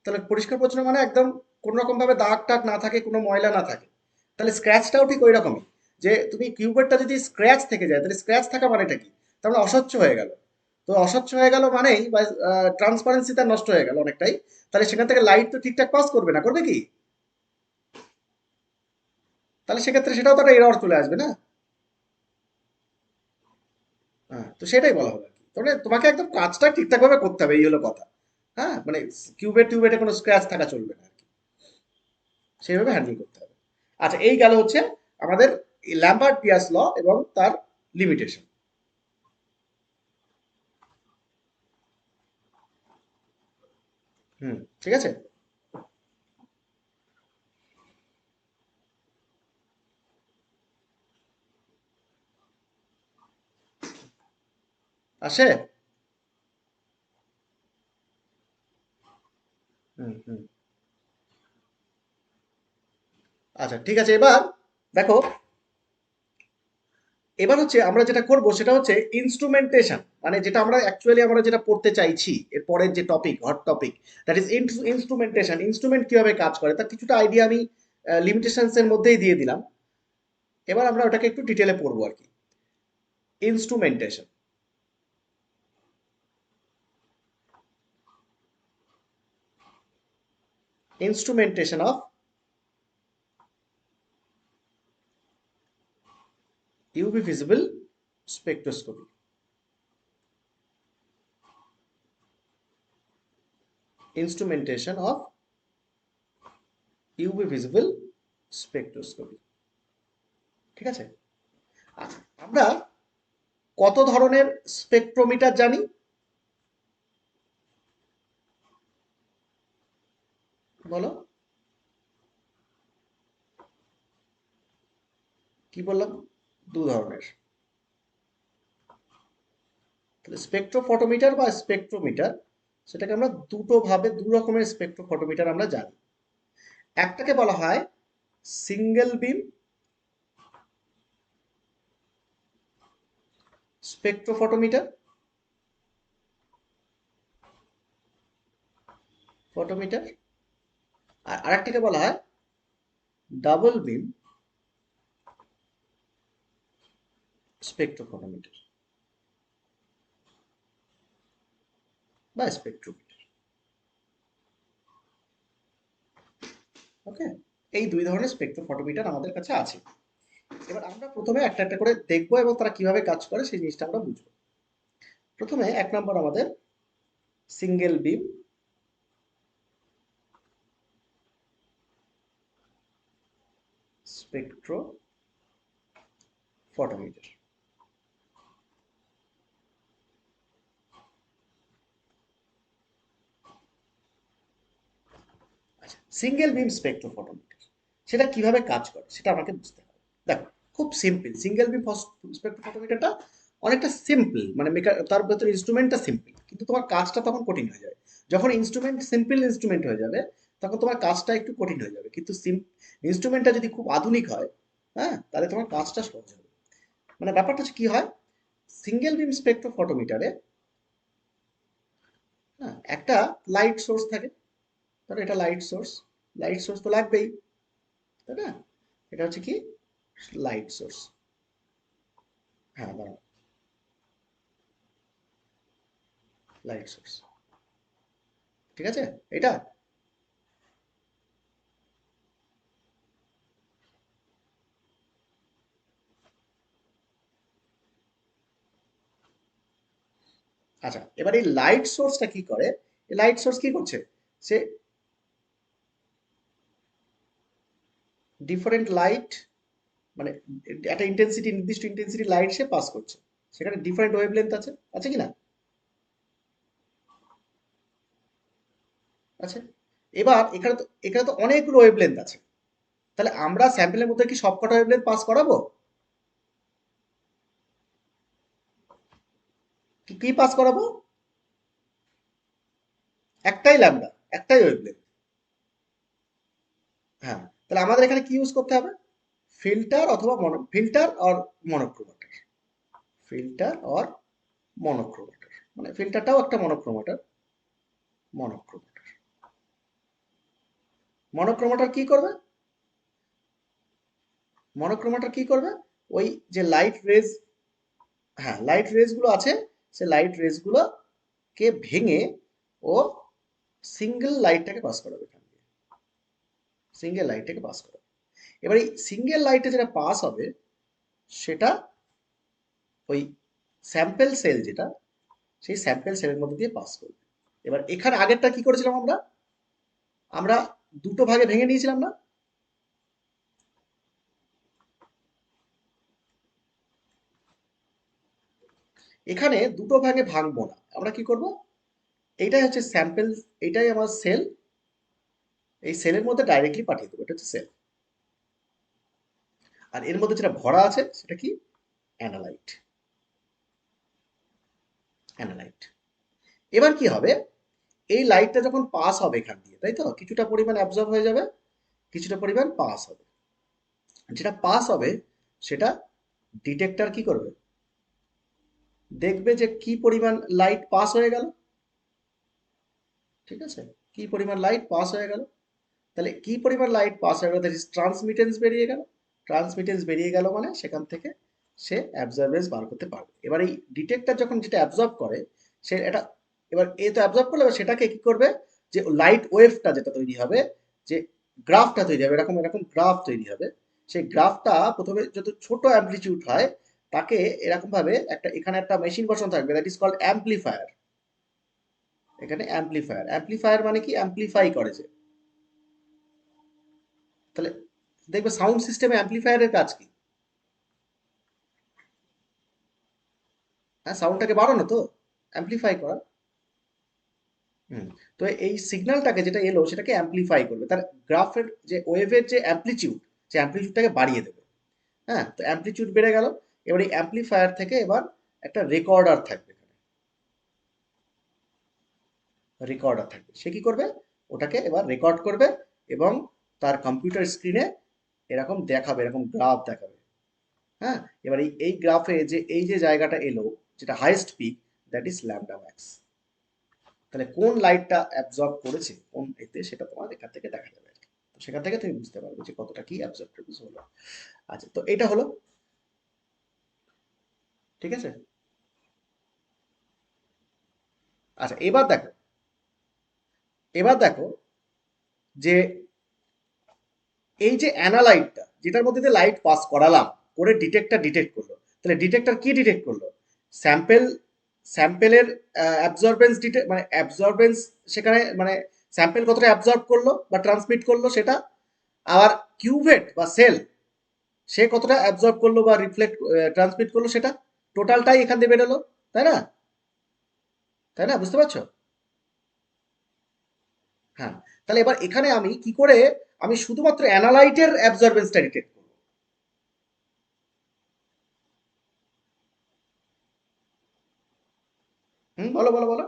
তাহলে পরিষ্কার পরিচ্ছন্ন মানে একদম কোনো রকম ভাবে দাগ টাগ না থাকে, কোনো ময়লা না থাকে। তাহলে স্ক্র্যাচটাও ঠিক ওই রকমই, যে তুমি কিউবেটটা যদি স্ক্র্যাচ থেকে যায় তাহলে স্ক্র্যাচ থাকা মানেটা কি? তার মানে অস্বচ্ছ হয়ে গেল। তো অস্বচ্ছ হয়ে গেল মানেই বা ট্রান্সপারেন্সি তার নষ্ট হয়ে গেল অনেকটাই। তাহলে সেখান থেকে লাইট তো ঠিকঠাক পাস করবে না, করবে কি? তাহলে সেক্ষেত্রে সেটাও তো একটা এরর চলে আসবে না? হ্যাঁ, তো সেটাই বলা হলো আর কি। তাহলে তোমাকে একদম কাজটা ঠিকঠাক ভাবে করতে হবে, এই হলো কথা। হ্যাঁ, মানে টিউবেটে কোনো স্ক্র্যাচ থাকা চলবে না আর কি। সেইভাবে হ্যান্ডেল করতে হবে। আচ্ছা, এই গেল হচ্ছে আমাদের ল্যাম্বার্ট পিয়ার্স ল এবং তার লিমিটেশন। হুম, ঠিক আছে। আসে। হুম হুম। আচ্ছা, ঠিক আছে। এবার দেখো, এবার হচ্ছে আমরা যেটা করব সেটা হচ্ছে ইনস্ট্রুমেন্টেশন, মানে যেটা আমরা অ্যাকচুয়ালি আমরা যেটা পড়তে চাইছি এর পরের যে topic, hot topic, that is instrumentation. Instrument কিভাবে কাজ করে তার কিছুটা আইডিয়া আমি লিমিটেশনস এর মধ্যেই দিয়ে দিলাম। এবার আমরা ওটাকে একটু ডিটেলে পড়বো আর কি। Instrumentation, instrumentation of UV visible spectroscopy. Instrumentation of UV visible spectroscopy. ঠিক আছে। আচ্ছা, আমরা কত ধরনের স্পেকট্রোমিটার জানি? বলো। কি বললাম? দু ধরনের। তাহলে স্পেকট্রোফটোমিটার বা স্পেকট্রোমিটার, সেটাকে আমরা দুটো ভাবে, দু রকমের স্পেকট্রোফটোমিটার আমরা জানি। একটাকে বলা হয় সিঙ্গেল বিম স্পেকট্রোফটোমিটার, ফটোমিটার। আর আরেকটাকে বলা হয় ডাবল বিম স্পেকট্রোফটোমিটার বা স্পেকট্রোমিটার। ওকে, এই দুই ধরনের স্পেকট্রোফটোমিটার আমাদের কাছে আছে। এবার আমরা প্রথমে একটা একটা করে দেখবো এবং তারা কিভাবে কাজ করে সেই জিনিসটা আমরা বুঝবো। প্রথমে এক নম্বর আমাদের সিঙ্গেল বিম স্পেকট্রোফটোমিটার। আচ্ছা, সিঙ্গেল বিম স্পেকট্রোফটোমিটার সেটা কিভাবে কাজ করে সেটা আমাকে বুঝতে হবে। দেখো, খুব সিম্পল। সিঙ্গেল বিম স্পেকট্রোফটোমিটারটা অনেকটা সিম্পল, মানে তার ভেতরে ইনস্ট্রুমেন্টটা সিম্পল, কিন্তু তোমার কাজটা তখন কঠিন হয়ে যাবে। যখন ইনস্ট্রুমেন্ট সিম্পল ইনস্ট্রুমেন্ট হয়ে যাবে তখন তোমার কাজটা একটু কঠিন হয়ে যাবে, কিন্তু ইনস্ট্রুমেন্টটা যদি খুব আধুনিক হয়, হ্যাঁ, তাহলে তোমার কাজটা সহজ হবে। মানে ব্যাপারটা হচ্ছে কি হয়, সিঙ্গেল বিম স্পেকট্রোফটোমিটারে হ্যাঁ একটা লাইট সোর্স থাকে। ধরো এটা লাইট সোর্স, লাইট সোর্স তো লাগবেই, তাই না? এটা হচ্ছে কি, লাইট সোর্স। হ্যাঁ, দাঁড়াও, লাইট সোর্স। ঠিক আছে, এটা। আচ্ছা, এবার এই লাইট সোর্সটা কি করে? এই লাইট সোর্স কি করছে? সে ডিফারেন্ট লাইট, মানে একটা ইন্টেন্সিটি, নির্দিষ্ট ইন্টেন্সিটি লাইট সে পাস করছে। সেখানে ডিফারেন্ট ওয়েভলেন্থ আছে, আছে কি না? আছে। এবার এখানে তো অনেকগুলো ওয়েভলেন্থ আছে। তাহলে আমরা স্যাম্পলের মধ্যে কি সবকটা ওয়েভলেন্থ পাস করাবো? কি কি পাস করাবো? একটাই ল্যাম্ডা, একটাই ওয়েভলেন্থ। হ্যাঁ, তাহলে আমাদের এখানে কি ইউজ করতে হবে? ফিল্টার অথবা ফিল্টার আর মনোক্রোমাটার। ফিল্টার অর মনোক্রোমেটার, মানে ফিল্টারটাও একটা মনোক্রোমেটার। মনোক্রোমেটার মনোক্রোমেটার কি করবে? মনোক্রোমেটার কি করবে? ওই যে লাইট রেজ, হ্যাঁ লাইট রেজ গুলো আছে, সে লাইট রেজ গুলো কে ভেঙে ও সিঙ্গেল লাইটটাকে পাস করাবে এখান দিয়ে, সিঙ্গেল লাইটটাকে পাস করাবে। এবার এই সিঙ্গেল লাইটে যেটা পাস হবে সেটা ওই স্যাম্পেল সেল যেটা, সেই স্যাম্পেল সেলের মধ্যে দিয়ে পাস করবে। এবার এখানে আগেরটা কি করেছিলাম আমরা? আমরা দুটো ভাগে ভেঙে নিয়েছিলাম না? এখানে দুটো ভাগে ভাঙবো না, আমরা কি করব? এইটাই হচ্ছে স্যাম্পেল, এইটাই আমার সেল, এই সেলের মধ্যে ডাইরেক্টলি পাঠিয়ে দেবো, এটা হচ্ছে সেল। আর এর মধ্যে যেটা ভরা আছে সেটা কি? অ্যানালাইট। অ্যানালাইট। এবার কি হবে? এই লাইটটা যখন পাস হবে এখান দিয়ে, তাই তো কিছুটা পরিমাণ অ্যাবজর্ব হয়ে যাবে, কিছুটা পরিমাণ পাস হবে। যেটা পাস হবে সেটা ডিটেক্টর কি করবে? দেখবে যে কি পরিমাণ লাইট পাস হয়ে গেল, ঠিক আছে, কি পরিমাণ লাইট পাস হয়ে গেল। তাহলে কি পরিমাণ লাইট পাস হয়ে গেল, দ্যাট ইজ ট্রান্সমিটেন্স বেরিয়ে গেল। ট্রান্সমিটেন্স বেরিয়ে গেল মানে সেখান থেকে সে অ্যাবজর্বেন্স বার করতে পারবে। এবার এই ডিটেক্টর যখন যেটা অ্যাবজর্ব করে, সে এটা, এবার এ তো অ্যাবজর্ব করলে এবার সেটাকে কি করবে? যে লাইট ওয়েভটা যেটা তৈরি হবে, যে গ্রাফটা তৈরি হবে, এরকম এরকম গ্রাফ তৈরি হবে, সেই গ্রাফটা প্রথমে যত ছোট অ্যাম্পলিটিউড হয় তাকে এরকম ভাবে একটা, এখানে একটা মেশিন বসানো থাকবে, দ্যাট ইজ কল্ড অ্যাম্পলিফায়ার। এখানে অ্যাম্পলিফায়ার, অ্যাম্পলিফায়ার মানে কি? অ্যাম্পলিফাই করে যে। তাহলে দেখবে সাউন্ড সিস্টেমে অ্যাম্পলিফায়ারের কাজ কি? হ্যাঁ, সাউন্ডটাকে বাড়ানো তো, অ্যাম্পলিফাই করা। হুম। তো এই সিগন্যালটাকে যেটা এলো সেটাকে অ্যাম্পলিফাই করবে, তার গ্রাফের যে ওয়েভের যে অ্যাম্পলিটিউড, সেই অ্যাম্পলিটিউডটাকে বাড়িয়ে দেবে। হ্যাঁ, তো অ্যাম্পলিটিউড বেড়ে গেল। এবার এই অ্যাম্পলিফায়ার থেকে এবার একটা রেকর্ডার থাকবে, রেকর্ডার থাকবে, সে কি করবে? ওটাকে এবার রেকর্ড করবে এবং তার কম্পিউটার স্ক্রিনে এরকম দেখাবে, এরকম গ্রাফ দেখাবে। হ্যাঁ, এবার এই গ্রাফে যে এই যে জায়গাটা এলো, যেটা highest peak, that is lambda max. তাহলে কোন লাইটটা অ্যাবজর্ব করেছে কোন এতে, সেটা তোমার এখান থেকে দেখা যাবে আর কি। তো সেখান থেকে তুমি বুঝতে পারবে যে কতটা কি অ্যাবজর্ব হলো। আচ্ছা, তো এটা হলো, ঠিক আছে। আচ্ছা, এবার দেখো যে এই যে অ্যানালাইটটা যেটার মধ্যে দিয়ে লাইট পাস করালাম, করে ডিটেক্টর ডিটেক্ট করলো, তাহলে ডিটেক্টর কি ডিটেক্ট করলো? স্যাম্পেল, স্যাম্পেলের অ্যাবজর্বেন্স মানে অ্যাবজর্বেন্স, সেখানে মানে স্যাম্পেল কতটা অ্যাবজর্ব করলো বা ট্রান্সমিট করলো সেটা, আর কিউভেট বা সেল সে কতটা অ্যাবজর্ব করলো বা রিফ্লেক্ট ট্রান্সমিট করলো সেটা, টোটালটাই এখান দিয়ে বেরোলো, তাই না? তাই না, বুঝতে পারছো? হ্যাঁ। তাহলে এবার এখানে আমি কি করে, আমি শুধুমাত্র অ্যানালাইটের অ্যাবজর্বেন্সটা ডিটেক্ট করবো। হুম, বলো বলো বলো।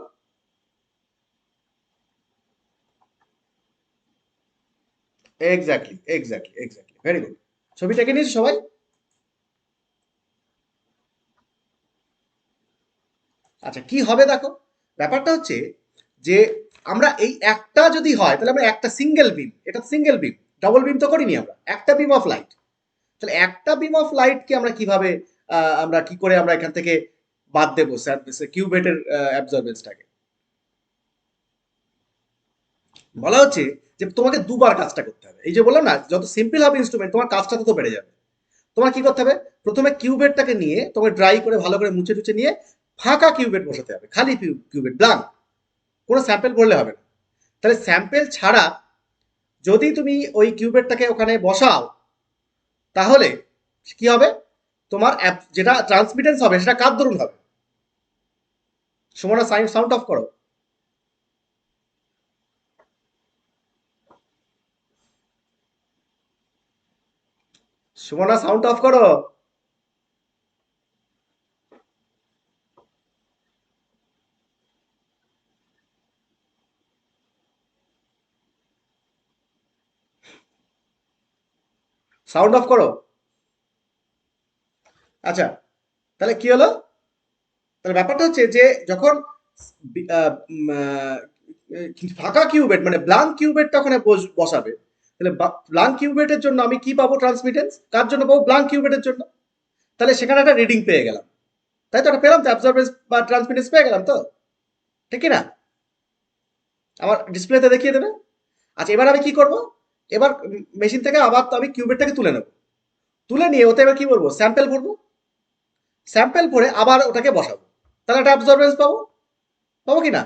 Exactly, exactly, exactly, very good. ছবিটা এঁকে নিয়েছি সবাই? আচ্ছা, কি হবে দেখো, ব্যাপারটা হচ্ছে যে আমরা এই একটা যদি হয় তাহলে আমরা একটা সিঙ্গেল বিম, এটা সিঙ্গেল বিম, ডাবল বিম তো করিনি আমরা, একটা বিম অফ লাইট। তাহলে একটা বিম অফ লাইটকে আমরা কিভাবে, আমরা কি করে আমরা এখান থেকে বাদ দেবো কিউবেটের অ্যাবজর্বেন্সটাকে? বলা হচ্ছে যে তোমাকে দুবার কাজটা করতে হবে। এই যে বললাম না, যত সিম্পল হবে ইনস্ট্রুমেন্ট তোমার কাজটা তত বেড়ে যাবে। তোমার কি করতে হবে? প্রথমে কিউবেটটাকে নিয়ে তোমাকে ড্রাই করে ভালো করে মুছে টুছে নিয়ে ফাঁকা কিউবেট বসাতে হবে, খালি কিউবেট, ব্ল্যাঙ্ক, কোনো স্যাম্পেল ভরলে হবে না। তাহলে স্যাম্পেল ছাড়া যদি তুমি ওই কিউবেটটাকে ওখানে বসাও, তাহলে কি হবে? তোমার যেটা ট্রান্সমিটেন্স হবে সেটা কার দরুন হবে? সুমনা, সাউন্ড অফ করো। সুমনা, সাউন্ড অফ করো। সাউন্ড অফ করো। আচ্ছা, তাহলে কি হলো? তাহলে ব্যাপারটা হচ্ছে যে যখন আহ, উম, আহ, ফাঁকা কিউবেট মানে ব্লাঙ্ক কিউবেট তখন বসাবে, তাহলে ব্লাঙ্ক কিউবেটের জন্য আমি কি পাবো ট্রান্সমিটেন্স, কার জন্য পাবো, ব্লাঙ্ক কিউবেটের জন্য। তাহলে সেখানে একটা রিডিং পেয়ে গেলাম, তাই তো, একটা পেলাম তো, অ্যাবজর্বেন্স বা ট্রান্সমিটেন্স পেয়ে গেলাম তো, ঠিক কি না? আমার ডিসপ্লেতে দেখিয়ে দেবে। আচ্ছা, এবার আমি কি করব, এবার মেশিন থেকে আবার তো আমি কিউবেটটাকে তুলে নেব, তুলে নিয়ে ওতে এবার কি করবো, স্যাম্পল ভরবো, স্যাম্পল ভরে আবার ওটাকে বসাবো, তাহলে একটা অ্যাবজর্বেন্স পাবো, পাবো কি না?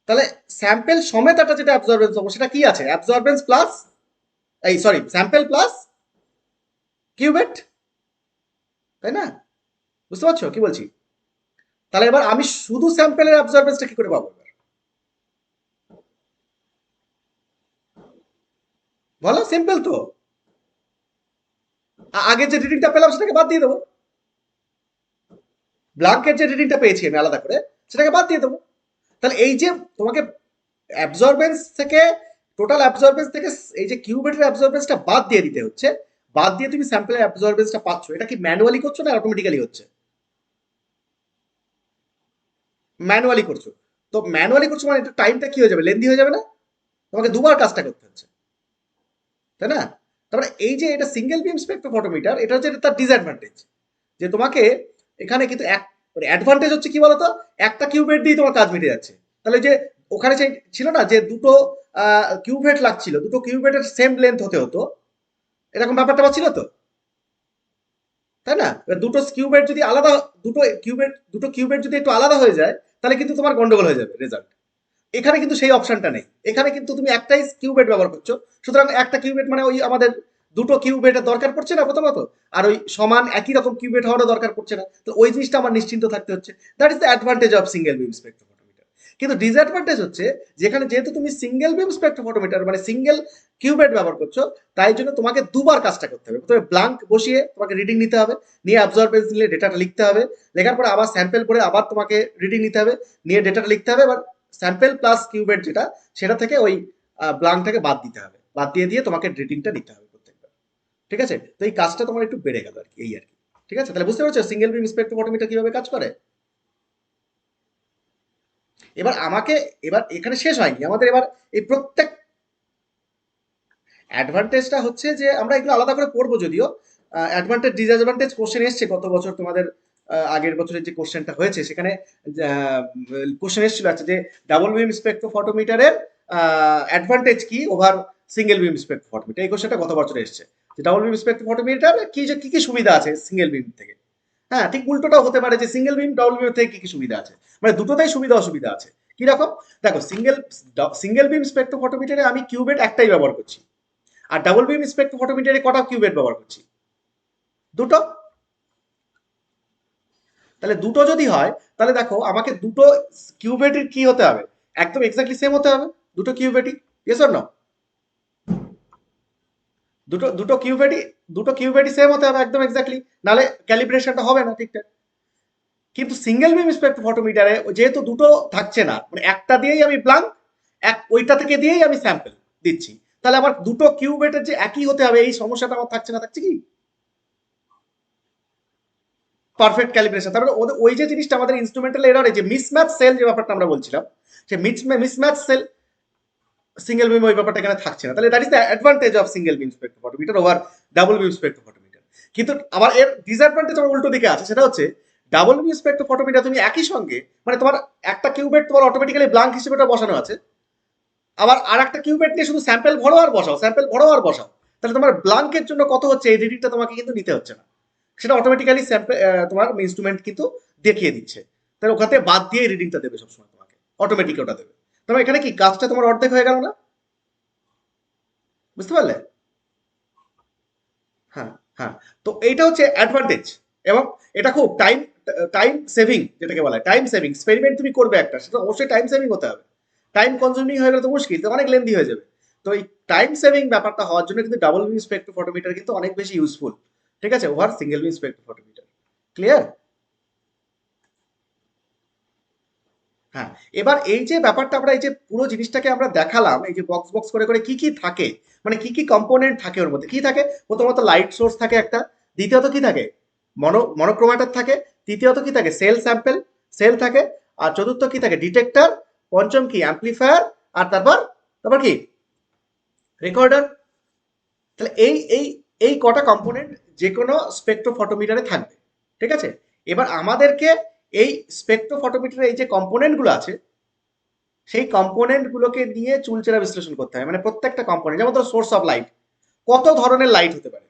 তাহলে স্যাম্পল সমেত একটা যেটা অ্যাবজর্বেন্স পাবো সেটা কি আছে, অ্যাবজর্বেন্স প্লাস, এই সরি, স্যাম্পল প্লাস কিউবেট, তাই না? বুঝতে পারছো কি বলছি? তাহলে এবার আমি শুধু স্যাম্পলের অ্যাবজর্বেন্সটা কি করে পাবো এবার, বলো, সিম্পল তো। আগে যে রিডিংটা পেলাম সেটাকে বাদ দিয়ে দেবো, ব্ল্যাঙ্কের যে রিডিংটা পেয়েছি আমি আলাদা করে সেটাকে বাদ দিয়ে দেবো। তাহলে এই যে তোমাকে অ্যাবজর্বেন্স থেকে, টোটাল অ্যাবজর্বেন্স থেকে এই যে কিউবেটের অ্যাবজর্বেন্সটা বাদ দিয়ে দিতে হচ্ছে, বাদ দিয়ে তুমি স্যাম্পলের অ্যাবজর্বেন্সটা পাচ্ছ, এটা কি ম্যানুয়ালি করছো না অটোমেটিক্যালি হচ্ছে? ম্যানুয়ালি করছো। তো ম্যানুয়ালি করছো মানে একটু টাইমটা কি হয়ে যাবে, লেন্দি হয়ে যাবে না? তোমাকে দুবার কাজটা করতে হচ্ছে, তাই না? তারপরে এই যে এটা সিঙ্গেল বিম স্পেকট্রোফটোমিটার, এটা হচ্ছে তার ডিসঅ্যাডভান্টেজ, যে তোমাকে এখানে কিন্তু এক, মানে অ্যাডভান্টেজ হচ্ছে কি বলতো, একটা কিউবেট দিয়ে তোমার কাজ মিটে যাচ্ছে। তাহলে যে ওখানে যে ছিল না যে দুটো কিউবেট লাগছিল, দুটো কিউবেটের সেম লেন্থ হতে হতো, এরকম ব্যাপারটা ছিল তো, তাই না? এবার দুটো কিউবেট যদি একটু আলাদা হয়ে যায়, তাহলে কিন্তু তোমার গন্ডগোল হয়ে যাবে রেজাল্ট। এখানে কিন্তু সেই অপশনটা নেই, এখানে কিন্তু তুমি একটাই কিউবেট ব্যবহার করছো, সুতরাং একটা কিউবেট মানে ওই আমাদের দুটো কিউবেটের দরকার পড়ছে না প্রথমত, আর ওই সমান একই রকম কিউবেট হওয়ারও দরকার পড়ছে না, তো ওই জিনিসটা আমার নিশ্চিন্ত থাকতে হচ্ছে। That is the advantage of single beam spectrophotometer. কিন্তু ডিসঅ্যাডভান্টেজ হচ্ছে, যেখানে যেহেতু তুমি সিঙ্গেল বিম স্পেকট্রোফটোমিটার মানে সিঙ্গেল কিউবেট ব্যবহার করছো, তাই জন্য তোমাকে দুবার কাজটা করতে হবে। প্রথমে ব্লাঙ্ক বসিয়ে তোমাকে রিডিং নিতে হবে, নিয়ে অ্যাবজর্বেন্স নিলে ডেটাটা লিখতে হবে, লেখার পরে আবার স্যাম্পল করে আবার তোমাকে রিডিং নিতে হবে, নিয়ে ডেটাটা লিখতে হবে, এবার স্যাম্পল প্লাস কিউবেট যেটা, সেটা থেকে ওই ব্লাঙ্কটাকে বাদ দিতে হবে, বাদ দিয়ে দিয়ে তোমাকে রিডিংটা নিতে হবে প্রত্যেকবার। ঠিক আছে? তো এই কাজটা তোমার একটু বেড়ে গেল আর কি, এই আর কি। ঠিক আছে, তাহলে বুঝতে পারছো সিঙ্গেল বিম স্পেকট্রোফটোমিটার কিভাবে কাজ করে। এবার আমাকে, এবার এখানে শেষ হয়নি আমাদের, এবার এই প্রত্যেক অ্যাডভান্টেজটা হচ্ছে যে আমরা এগুলো আলাদা করে পড়বো যদিও, অ্যাডভান্টেজ ডিসঅ্যাডভান্টেজ কোশ্চেন এসছে গত বছর তোমাদের, আগের বছরের যে কোশ্চেনটা হয়েছে সেখানে কোশ্চেন এসেছিল আছে যে ডাবল বিম স্পেকট্রোফটোমিটারের অ্যাডভান্টেজ কি ওভার সিঙ্গেল বিম স্পেকট্রোফটোমিটার, এই কোশ্চেনটা গত বছর এসেছে, যে ডাবল বিম স্পেকট্রোফটোমিটার কি যে কি কি সুবিধা আছে সিঙ্গেল বিম থেকে। হ্যাঁ, ঠিক উল্টোটাও হতে পারে, যে সিঙ্গেল বিম ডাবল বিম থেকে কি কি সুবিধা আছে, মানে দুটোতেই সুবিধা অসুবিধা আছে। কি রকম, দেখো, সিঙ্গেল বিম স্পেকট্রোফটোমিটারে আমি কিউবেট একটাই ব্যবহার করছি, আর ডাবল বিম স্পেকট্রোফটোমিটারে কটা কিউবেট ব্যবহার করছি, দুটো। তাহলে দুটো যদি হয়, তাহলে দেখো আমাকে দুটো কিউবেটের কি হতে হবে, একদম এক্স্যাক্টলি সেম হতে হবে, দুটো কিউবেটই, ইয়েস অর নো? দুটো দুটো কিউবেটই দুটো কিউবেটই সেম হতে হবে একদম এক্স্যাক্টলি, নাহলে ক্যালিব্রেশনটা হবে না ঠিকঠাক। কিন্তু সিঙ্গেল বিম স্পেকট্রোফটোমিটারে যেহেতু দুটো থাকছে না, মানে একটা দিয়েই আমি ব্লাঙ্ক, ওইটা থেকে দিয়েই আমি স্যাম্পল দিচ্ছি, তাহলে আমার দুটো কিউবেটের যে একই হতে হবে এই সমস্যাটা আমার থাকছে না, থাকছে কি পারফেক্ট ক্যালিব্রেশন। তারপরে ওদের ওই যে জিনিসটা আমাদের ইনস্ট্রুমেন্টাল এররে, যে মিসম্যাচ সেল যে ব্যাপারটা আমরা বলছিলাম, সে মিসম্যাচ সেল সিঙ্গেল বিম ওই ব্যাপারটা এখানে থাকছে না, তাহলে that is the advantage of single beam spectrophotometer over double beam spectrophotometer. কিন্তু আবার এর ডিসঅ্যাডভান্টেজ আমার উল্টো দিকে আছে, সেটা হচ্ছে ডাবল বিম স্পেকট্রোফটোমিটার তুমি একই সঙ্গে, মানে তোমার একটা কিউবেট তোমার অটোমেটিক্যালি ব্লাঙ্ক হিসেবে বসানো আছে, আবার আর একটা কিউবেট নিয়ে শুধু স্যাম্পল ভরো আর বসাও, স্যাম্পল ভরো আর বসাও, তাহলে তোমার ব্লাঙ্কের জন্য কত হচ্ছে এই রিডিংটা তোমাকে কিন্তু নিতে হচ্ছে না, সেটা অটোমেটিক্যালি স্যাম্পল তোমার ইনস্ট্রুমেন্ট কিন্তু দেখিয়ে দিচ্ছে। তাহলে ওখানে বাদ দিয়ে রিডিংটা দেবে সবসময় তোমাকে, অটোমেটিক ওটা দেবে। তবে এখানে কি কাজটা তোমার অর্ধেক হয়ে গেল না? বুঝতে পারলে? হ্যাঁ, হ্যাঁ। তো এইটা হচ্ছে অ্যাডভান্টেজ, এবং এটা খুব টাইম টাইম সেভিং, যেটাকে বলা হয় টাইম সেভিং। এক্সপেরিমেন্ট তুমি করবে একটা, সেটা অবশ্যই টাইম সেভিং হতে হবে, টাইম কনজিউমিং হয়ে গেলে তো মুশকিল, তো অনেক লেন্দি হয়ে যাবে। তো এই টাইম সেভিং ব্যাপারটা হওয়ার জন্য কিন্তু ডাবল বিম স্পেকট্রোফটোমিটার কিন্তু অনেক বেশি ইউজফুল, ঠিক আছে, ওভার সিঙ্গেল বিম স্পেকট্রোফটোমিটার। ক্লিয়ার? হ্যাঁ, এবার এই যে ব্যাপারটা আমরা এই যে পুরো জিনিসটাকে আমরা দেখালাম, এই যে বক্স বক্স করে করে কি কি থাকে, মানে কি কি কম্পোনেন্ট থাকে ওর মধ্যে, কি থাকে, প্রথমত লাইট সোর্স থাকে একটা, দ্বিতীয়ত কি থাকে, মনোক্রোমাটার থাকে, তৃতীয়ত কি থাকে, সেল স্যাম্পল, সেল থাকে। আর চতুর্থ কি থাকে, ডিটেক্টর। পঞ্চম কি, অ্যাম্পলিফায়ার। আর তারপর তারপর কি, রেকর্ডার। তাহলে এই এই এই কটা কম্পোনেন্ট যে কোনো স্পেকট্রোফটোমিটারে থাকবে, ঠিক আছে। এবার আমাদেরকে এই স্পেকট্রোফটোমিটারে এই যে কম্পোনেন্টগুলো আছে, সেই কম্পোনেন্টগুলোকে নিয়ে চুলচেরা বিশ্লেষণ করতে হয়। মানে প্রত্যেকটা কম্পোনেন্ট, যেমন ধরো সোর্স অফ লাইট, কত ধরনের লাইট হতে পারে,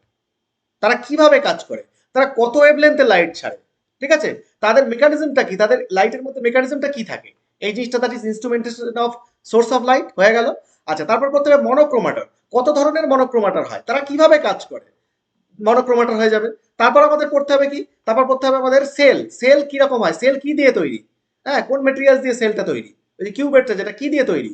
তারা কিভাবে কাজ করে, তারা কত ওয়েভলেন্থের লাইট ছাড়ে, ঠিক আছে, তাদের মেকানিজমটা কি, তাদের লাইটের মধ্যে মেকানিজমটা কি থাকে, এই জিনিসটা, that is instrumentation of swords of light হয়ে গেল। আচ্ছা, তারপর করতে হবে মনোক্রোমাটার, কত ধরনের মনোক্রোমাটার হয়, তারা কিভাবে কাজ করে, মনোক্রোমাটার হয়ে যাবে। তারপর আমাদের পড়তে হবে কি, তারপর পড়তে হবে আমাদের সেল, সেল কিরকম হয়, সেল কি দিয়ে তৈরি, হ্যাঁ, কোন মেটেরিয়াল দিয়ে সেলটা তৈরি, ওই যে কিউবেটটা যেটা কি দিয়ে তৈরি,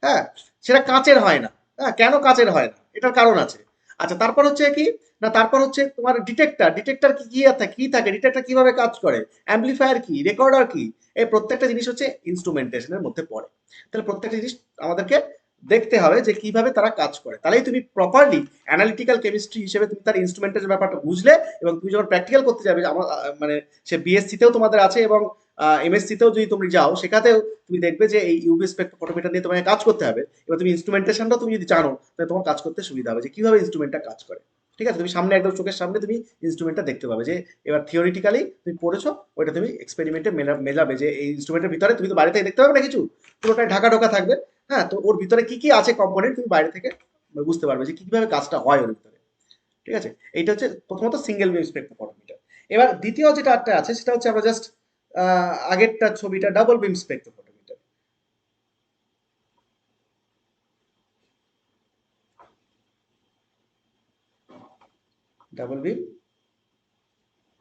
হ্যাঁ, সেটা কাঁচের হয় না, হ্যাঁ, কেন কাঁচের হয় না, এটার কারণ আছে। আচ্ছা, তারপর হচ্ছে কি না, তারপর হচ্ছে তোমার ডিটেক্টর, ডিটেক্টর কি কি থাকে, কি থাকে, ডিটেক্টর কিভাবে কাজ করে, অ্যাম্পলিফায়ার কি, রেকর্ডার কি, এই প্রত্যেকটা জিনিস হচ্ছে ইনস্ট্রুমেন্টেশনের মধ্যে পড়ে। তাহলে প্রত্যেকটা জিনিস আমাদেরকে দেখতে হবে যে কিভাবে তারা কাজ করে, তাহলেই তুমি প্রপারলি অ্যানালিটিক্যাল কেমিস্ট্রি হিসেবে তুমি তার ইনস্ট্রুমেন্টের ব্যাপারটা বুঝলে, এবং তুমি যখন প্র্যাকটিক্যাল করতে যাবে, আমার মানে সে বিএসসিতেও তোমাদের আছে এবং এমএসসিতেও যদি তুমি যাও, সেখানেও তুমি দেখবে যে এই ইউভি স্পেকট্রোফটোমিটার নিয়ে তোমাকে কাজ করতে হবে। এবার তুমি ইনস্ট্রুমেন্টেশনটাও তুমি যদি জানো, তাহলে তোমার কাজ করতে সুবিধা হবে যে কিভাবে ইনস্ট্রুমেন্টটা কাজ করে, ঠিক আছে। তুমি সামনে একদম চোখের সামনে তুমি ইনস্ট্রুমেন্টটা দেখতে পাবে, যে এবার থিওরিটিক্যালি তুমি পড়েছো, ওইটা তুমি এক্সপেরিমেন্টে মেলাবে, যে এই ইনস্ট্রুমেন্টের ভিতরে তুমি তো বাইরে থেকে দেখতে পাবে না কিছু, পুরোটাই ঢাকা ঢোকা থাকবে, হ্যাঁ, তো ওর ভিতরে কি কি আছে কম্পোনেন্ট, তুমি বাইরে থেকে বুঝতে পারবে যে কিভাবে কাজটা হয় ওর ভিতরে, ঠিক আছে। এইটা হচ্ছে প্রথমত সিঙ্গেল বেম স্পেকট্রোফটোমিটার। এবার দ্বিতীয় যেটা একটা আছে, সেটা হচ্ছে আমরা জাস্ট আগেরটা ছবিটা double beam spectrophotometer. Double beam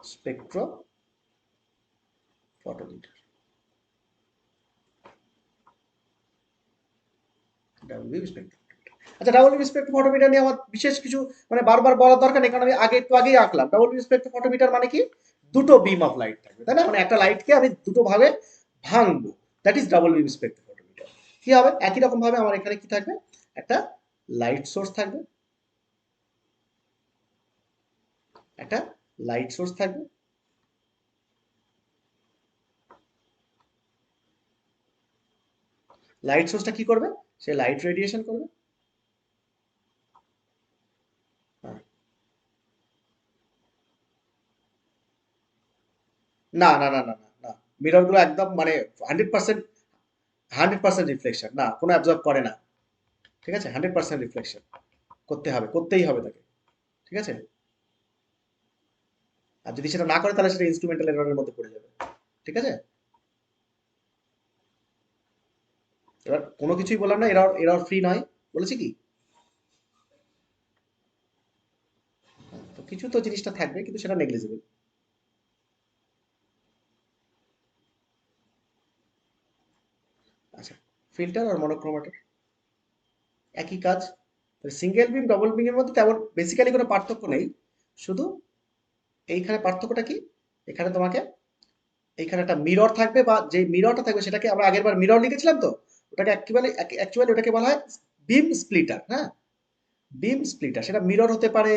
spectrophotometer, double beam spectrophotometer. আচ্ছা, ডাবল বিম স্পেকট্রোফটোমিটার নিয়ে আমার বিশেষ কিছু মানে বারবার বলার দরকার নেই, কারণ আমি আগে একটু আগেই আঁকলাম। ডাবল বিম স্পেকট্রোফটোমিটার মানে কি, দুটো বিম অফ লাইট থাকবে, তাই না, মানে একটা লাইটকে আমি দুটো ভাগে ভাঙবো, that is double beam spectrophotometer. কি হবে, একই রকম ভাবে আমার এখানে কি থাকবে, একটা লাইট সোর্স থাকবে, একটা লাইট সোর্স থাকবে। লাইট সোর্সটা কি করবে, সে লাইট রেডিয়েশন করবে। হ্যাঁ। না না না না না না, মিরর গুলো একদম মানে 100%, 100% রিফ্লেকশন না, কোনো অ্যাবজর্ব করে না, ঠিক আছে, 100% রিফ্লেকশন করতে হবে, করতেই হবে তাকে, ঠিক আছে। আর যদি সেটা না করে, তাহলে সেটা ইনস্ট্রুমেন্টাল এররের মধ্যে পড়ে যাবে, ঠিক আছে। এবার কোনো কিছুই বললাম না এরর, এরর ফ্রি নয়, বলেছি কি, তো কিছু তো জিনিসটা থাকবে, কিন্তু সেটা নেগলিজিবল। আচ্ছা, ফিল্টার আর মনোক্রোমাটার একই কাজ। সিঙ্গেল বিম ডবল বিমের মধ্যে তেমন বেসিক্যালি কোনো পার্থক্য নেই, শুধু এইখানে পার্থক্যটা কি, এখানে তোমাকে এইখানে একটা মিরর থাকবে, বা যে মিররটা থাকবে সেটাকে আমরা আগের বার মিরর লিখেছিলাম তো, ওটাকে অ্যাকচুয়ালি ওটাকে বলা হয় বিম স্প্লিটার, হ্যাঁ, বিম স্প্লিটার। সেটা মিরর হতে পারে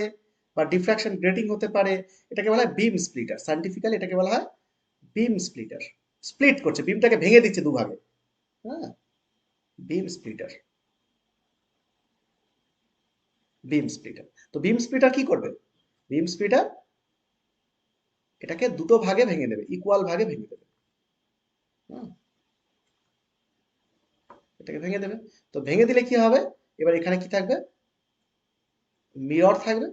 বা ডিফ্রাকশন গ্রেটিং হতে পারে, এটাকে বলা হয় বিম স্প্লিটার, সায়েন্টিফিক্যালি এটাকে বলা হয় বিম স্প্লিটার। স্প্লিট করছে, বিমটাকে ভেঙে দিচ্ছে দুভাগে, হ্যাঁ, বিম স্প্লিটার, বিম স্প্লিটার। তো বিম স্প্লিটার কি করবে, বিম স্প্লিটার এটাকে দুটো ভাগে ভেঙে দেবে, ইকুয়াল ভাগে ভেঙে দেবে, হুম, এটাকে ভেঙে দেবে। তো ভেঙে দিলে কি হবে, এবার এখানে কি থাকবে, মিরর থাকবে,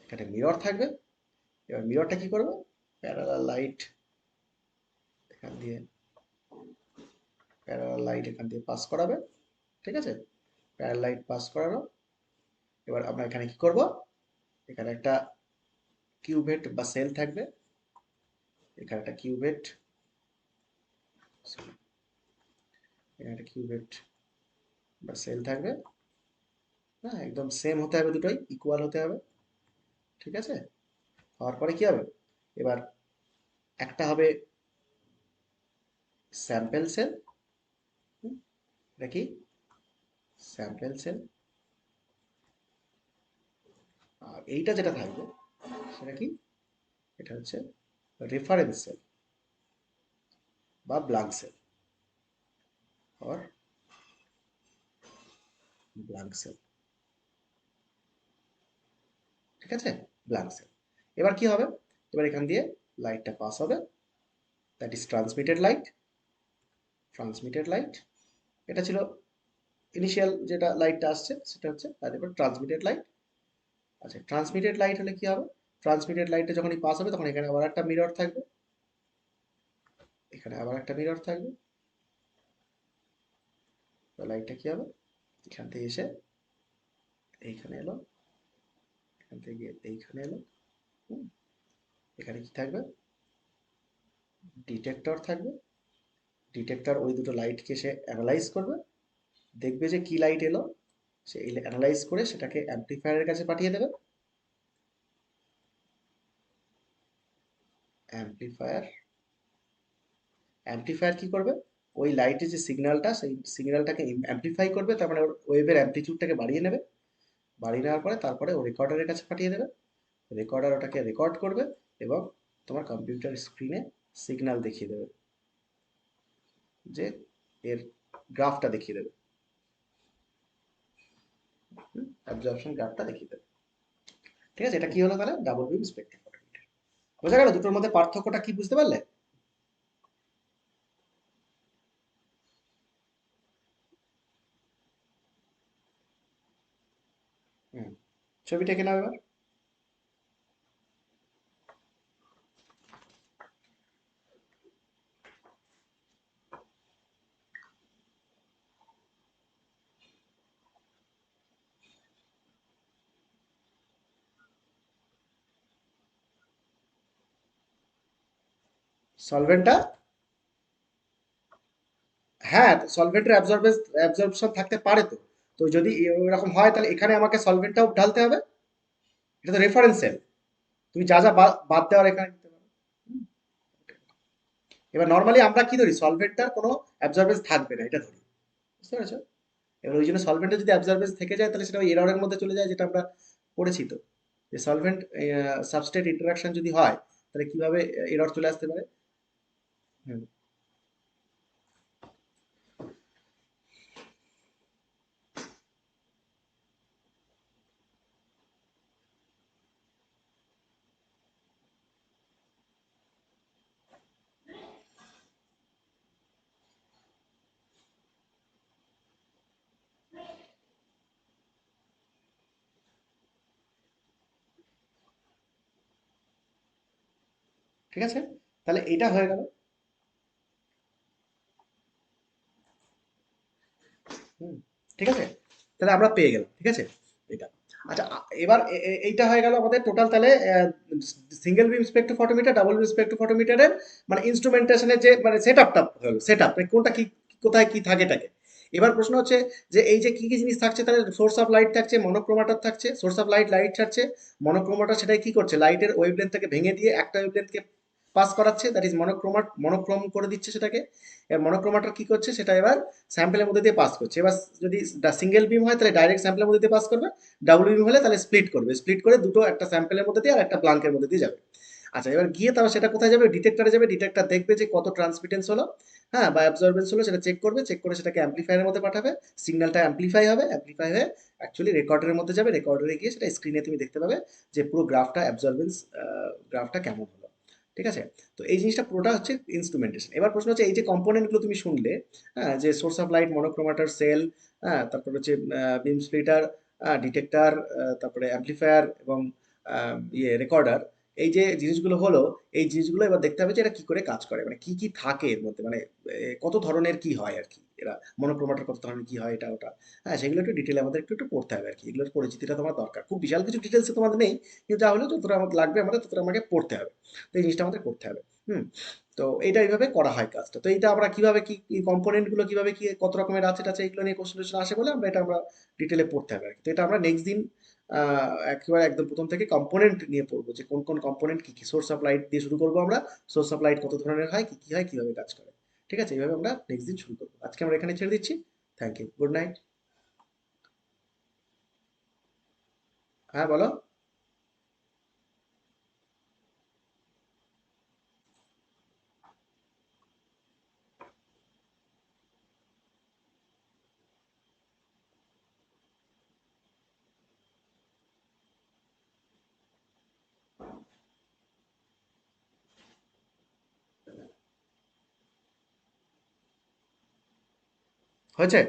এখানে মিরর থাকবে। এবার মিররটা কি করবে, প্যারালাল লাইট এখান দিয়ে, প্যারালাল লাইট এখান দিয়ে পাস করাবে, ঠিক আছে, প্যারালাল লাইট পাস করানো। এবার আমরা এখানে কি করব, এখানে একটা কিউভেট বা সেল থাকবে, এখানে একটা কিউভেট, এখানে একটা কিউভেট বা সেল থাকবে, হ্যাঁ, একদম সেম হতে হবে, দুটোই ইকুয়াল হতে হবে, ঠিক আছে। হওয়ার পরে কি হবে, এবার একটা হবে স্যাম্পেল সেল, এটা কি স্যাম্পেল সেল, আর এইটা যেটা থাকবে সেটা কি, এটা হচ্ছে রেফারেন্স সেল বা blank cell or blank cell. ঠিক আছে, ব্ল্যাঙ্ক সেল। এবার কি হবে, এবার এখান দিয়ে লাইটটা পাস হবে, that is transmitted light. Transmitted light, এটা ছিল ইনিশিয়াল যেটা লাইটটা আসছে সেটা হচ্ছে, আর এবার ট্রান্সমিটেড লাইট। আচ্ছা, ট্রান্সমিটেড লাইট হলে কি হবে, ট্রান্সমিটেড লাইটটা যখনই পাস হবে তখন এখানে আবার একটা মিরর থাকবে, এখানে আবার একটা মিরর থাকবে। তো লাইটটা কি হবে, এখান থেকে এসে এইখানে এলো, এখান থেকে গিয়ে এইখানে এলো। হুম, এখানে কি থাকবে, ডিটেক্টর থাকবে। ডিটেক্টর ওই দুটো লাইটকে সে অ্যানালাইজ করবে, দেখবে যে কি লাইট এলো, সে অ্যানালাইজ করে সেটাকে অ্যাম্পলিফায়ারের কাছে পাঠিয়ে দেবে। অ্যাম্পলিফায়ার, অ্যাম্পলিফায়ার কি করবে, ওই লাইটের যে সিগন্যালটা সেই সিগন্যালটাকে অ্যাম্পলিফাই করবে, তার মানে ওয়েভের অ্যাম্পলিটিউডটাকে বাড়িয়ে নেবে। বাড়িয়ে নেওয়ার পরে তারপরে ও রেকর্ডারের কাছে পাঠিয়ে দেবে। রেকর্ডার ওটাকে রেকর্ড করবে এবং তোমার কম্পিউটার স্ক্রিনে সিগন্যাল দেখিয়ে দেবে, যে এর গ্রাফটা দেখিয়ে দেবে, অ্যাবজর্পশন গ্রাফটা দেখিয়ে দেবে। ঠিক আছে, এটা কি হলো তাহলে, ডাবল বিম স্পেক্ট্রোফটোমিটার। বোঝা গেল দুটোর মধ্যে পার্থক্যটা কি, বুঝতে পারলে? হুম, ছবিটা এঁকে নাও এবার। সলভেন্টটা, হ্যাঁ, সলভেন্টের অ্যাবজর্পশন থাকতে পারে। তো তো যদি এরকম হয় তাহলে এখানে আমাকে সলভেন্টটাও ঢালতে হবে, এটা তো রেফারেন্স সেল, তুমি যা যা বাদ দেওয়ার এখানে দিতে পারো। হুম, এবার নর্মালি আমরা কি ধরি, সলভেন্টটার কোনো অ্যাবজর্বেন্স থাকবে না এটা ধরি, বুঝতে পেরেছো? এবার ওই জন্য সলভেন্টে যদি অ্যাবজর্বেন্স থেকে যায় তাহলে সেটা ওই এররের মধ্যে চলে যায়, যেটা আমরা পড়েছি। তো যে সলভেন্ট সাবস্ট্রেট ইন্টারাকশন যদি হয় তাহলে কিভাবে এরর চলে আসতে পারে। হুম, ঠিক আছে, তাহলে এটা হয়ে গেল। হুম, ঠিক আছে, তাহলে আমরা পেয়ে গেলাম, ঠিক আছে এটা। আচ্ছা, এবার এইটা হয়ে গেল আমাদের টোটাল, তাহলে সিঙ্গেল বিম স্পেকট্রোফটোমিটার, ডাবল বিম স্পেকট্রোফটোমিটারের মানে ইনস্ট্রুমেন্টেশনের যে মানে সেট আপটা হলো, সেট আপ কোনটা কি, কোথায় কি থাকে এটাকে। এবার প্রশ্ন হচ্ছে যে এই যে কি কি জিনিস থাকছে, তাহলে সোর্স অফ লাইট থাকছে, মনোক্রোমাটার থাকছে, সোর্স অফ লাইট লাইট ছাড়ছে, মনোক্রোমাটার সেটাই কি করছে, লাইটের ওয়েভলেন্থটাকে ভেঙে দিয়ে একটা ওয়েভলেন্থকে পাস করাচ্ছে, দ্যাট ইজ মনোক্রোম করে দিচ্ছে সেটাকে। এবার মনোক্রোমাটার কি করছে, সেটা এবার স্যাম্পলের মধ্যে দিয়ে পাস করছে। এবার যদি সিঙ্গেল বিম হয় তাহলে ডাইরেক্ট স্যাম্পলের মধ্যে দিয়ে পাস করবে, ডাবল বিম হলে তাহলে স্প্লিট করবে, স্প্লিট করে দুটো একটা স্যাম্পলের মধ্যে দিয়ে আর একটা ব্লাঙ্কের মধ্যে দিয়ে যাবে। আচ্ছা, এবার গিয়ে তারপর সেটা কোথায় যাবে, ডিটেক্টরে যাবে, ডিটেক্টর দেখবে যে কত ট্রান্সমিটেন্স হলো, হ্যাঁ, বা অ্যাবজর্বেন্স হলো, সেটা চেক করবে, চেক করে সেটাকে অ্যাম্পলিফায়ারের মধ্যে পাঠাবে, সিগন্যালটা অ্যাম্পলিফাই হবে, অ্যাম্পলিফাই হয়ে অ্যাকচুয়ালি রেকর্ডারের মধ্যে যাবে, রেকর্ডারে গিয়ে সেটা স্ক্রিনে তুমি দেখতে পাবে যে পুরো গ্রাফটা অ্যাবজর্বেন্স গ্রাফটা কেমন হলো। ঠিক আছে, তো এই জিনিসটা পুরোটা হচ্ছে ইনস্ট্রুমেন্টেশন। এবার প্রশ্ন হচ্ছে এই যে কম্পোনেন্টগুলো তুমি শুনলে, হ্যাঁ, যে সোর্স অফ লাইট, মনোক্রোমাটার, সেল, হ্যাঁ, তারপর হচ্ছে বিম স্প্লিটার, ডিটেক্টর, তারপরে অ্যাম্পলিফায়ার এবং ইয়ে রেকর্ডার, এই যে জিনিসগুলো হলো, এই জিনিসগুলো এবার দেখতে হবে যে এটা কি করে কাজ করে, মানে কি কি থাকে এর মধ্যে, মানে কত ধরনের কি হয় আর কি এরা, মনোক্রোমাটার কত ধরনের কি হয়, এটা ওটা, হ্যাঁ, সেগুলো একটু ডিটেলে আমাদের একটু একটু পড়তে হবে আর কি, এগুলোর পরিচিতিটা তোমার দরকার, খুব বিশাল কিছু ডিটেলসে তোমাদের নেই, কিন্তু যা হলেও যতটা আমাদের লাগবে আমাদের ততটা আমাকে পড়তে হবে। তো এই জিনিসটা আমাদের করতে হবে। হুম, তো এইটা এইভাবে করা হয় কাজটা। তো এইটা আমরা কিভাবে কি কম্পোনেন্ট গুলো কিভাবে কি কত রকমের আছে টাছে এগুলো নিয়ে কোশ্চেন আসে বলে আমরা এটা আমরা ডিটেলে পড়তে হবে আর কি। তো এটা আমরা নেক্সট দিন একেবারে একদম প্রথম থেকে কম্পোনেন্ট নিয়ে পড়বো, যে কোন কোন কম্পোনেন্ট কি কি, সোর্স অফ লাইট দিয়ে শুরু করবো আমরা, সোর্স অফ লাইট কত ধরনের হয়, কি কি হয়, কিভাবে কাজ করে। ঠিক আছে, এইভাবে আমরা নেক্সট দিন শুরু করবো, আজকে আমরা এখানে ছেড়ে দিচ্ছি। Thank you, good night. হ্যাঁ, বলো। হয়েছে?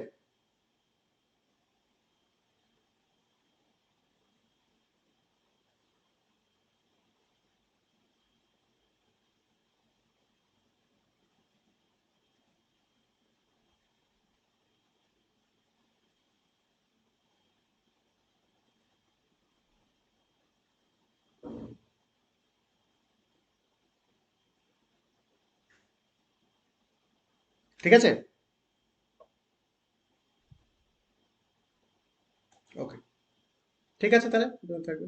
ঠিক আছে? ওকে, ঠিক আছে তাহলে থাকবে।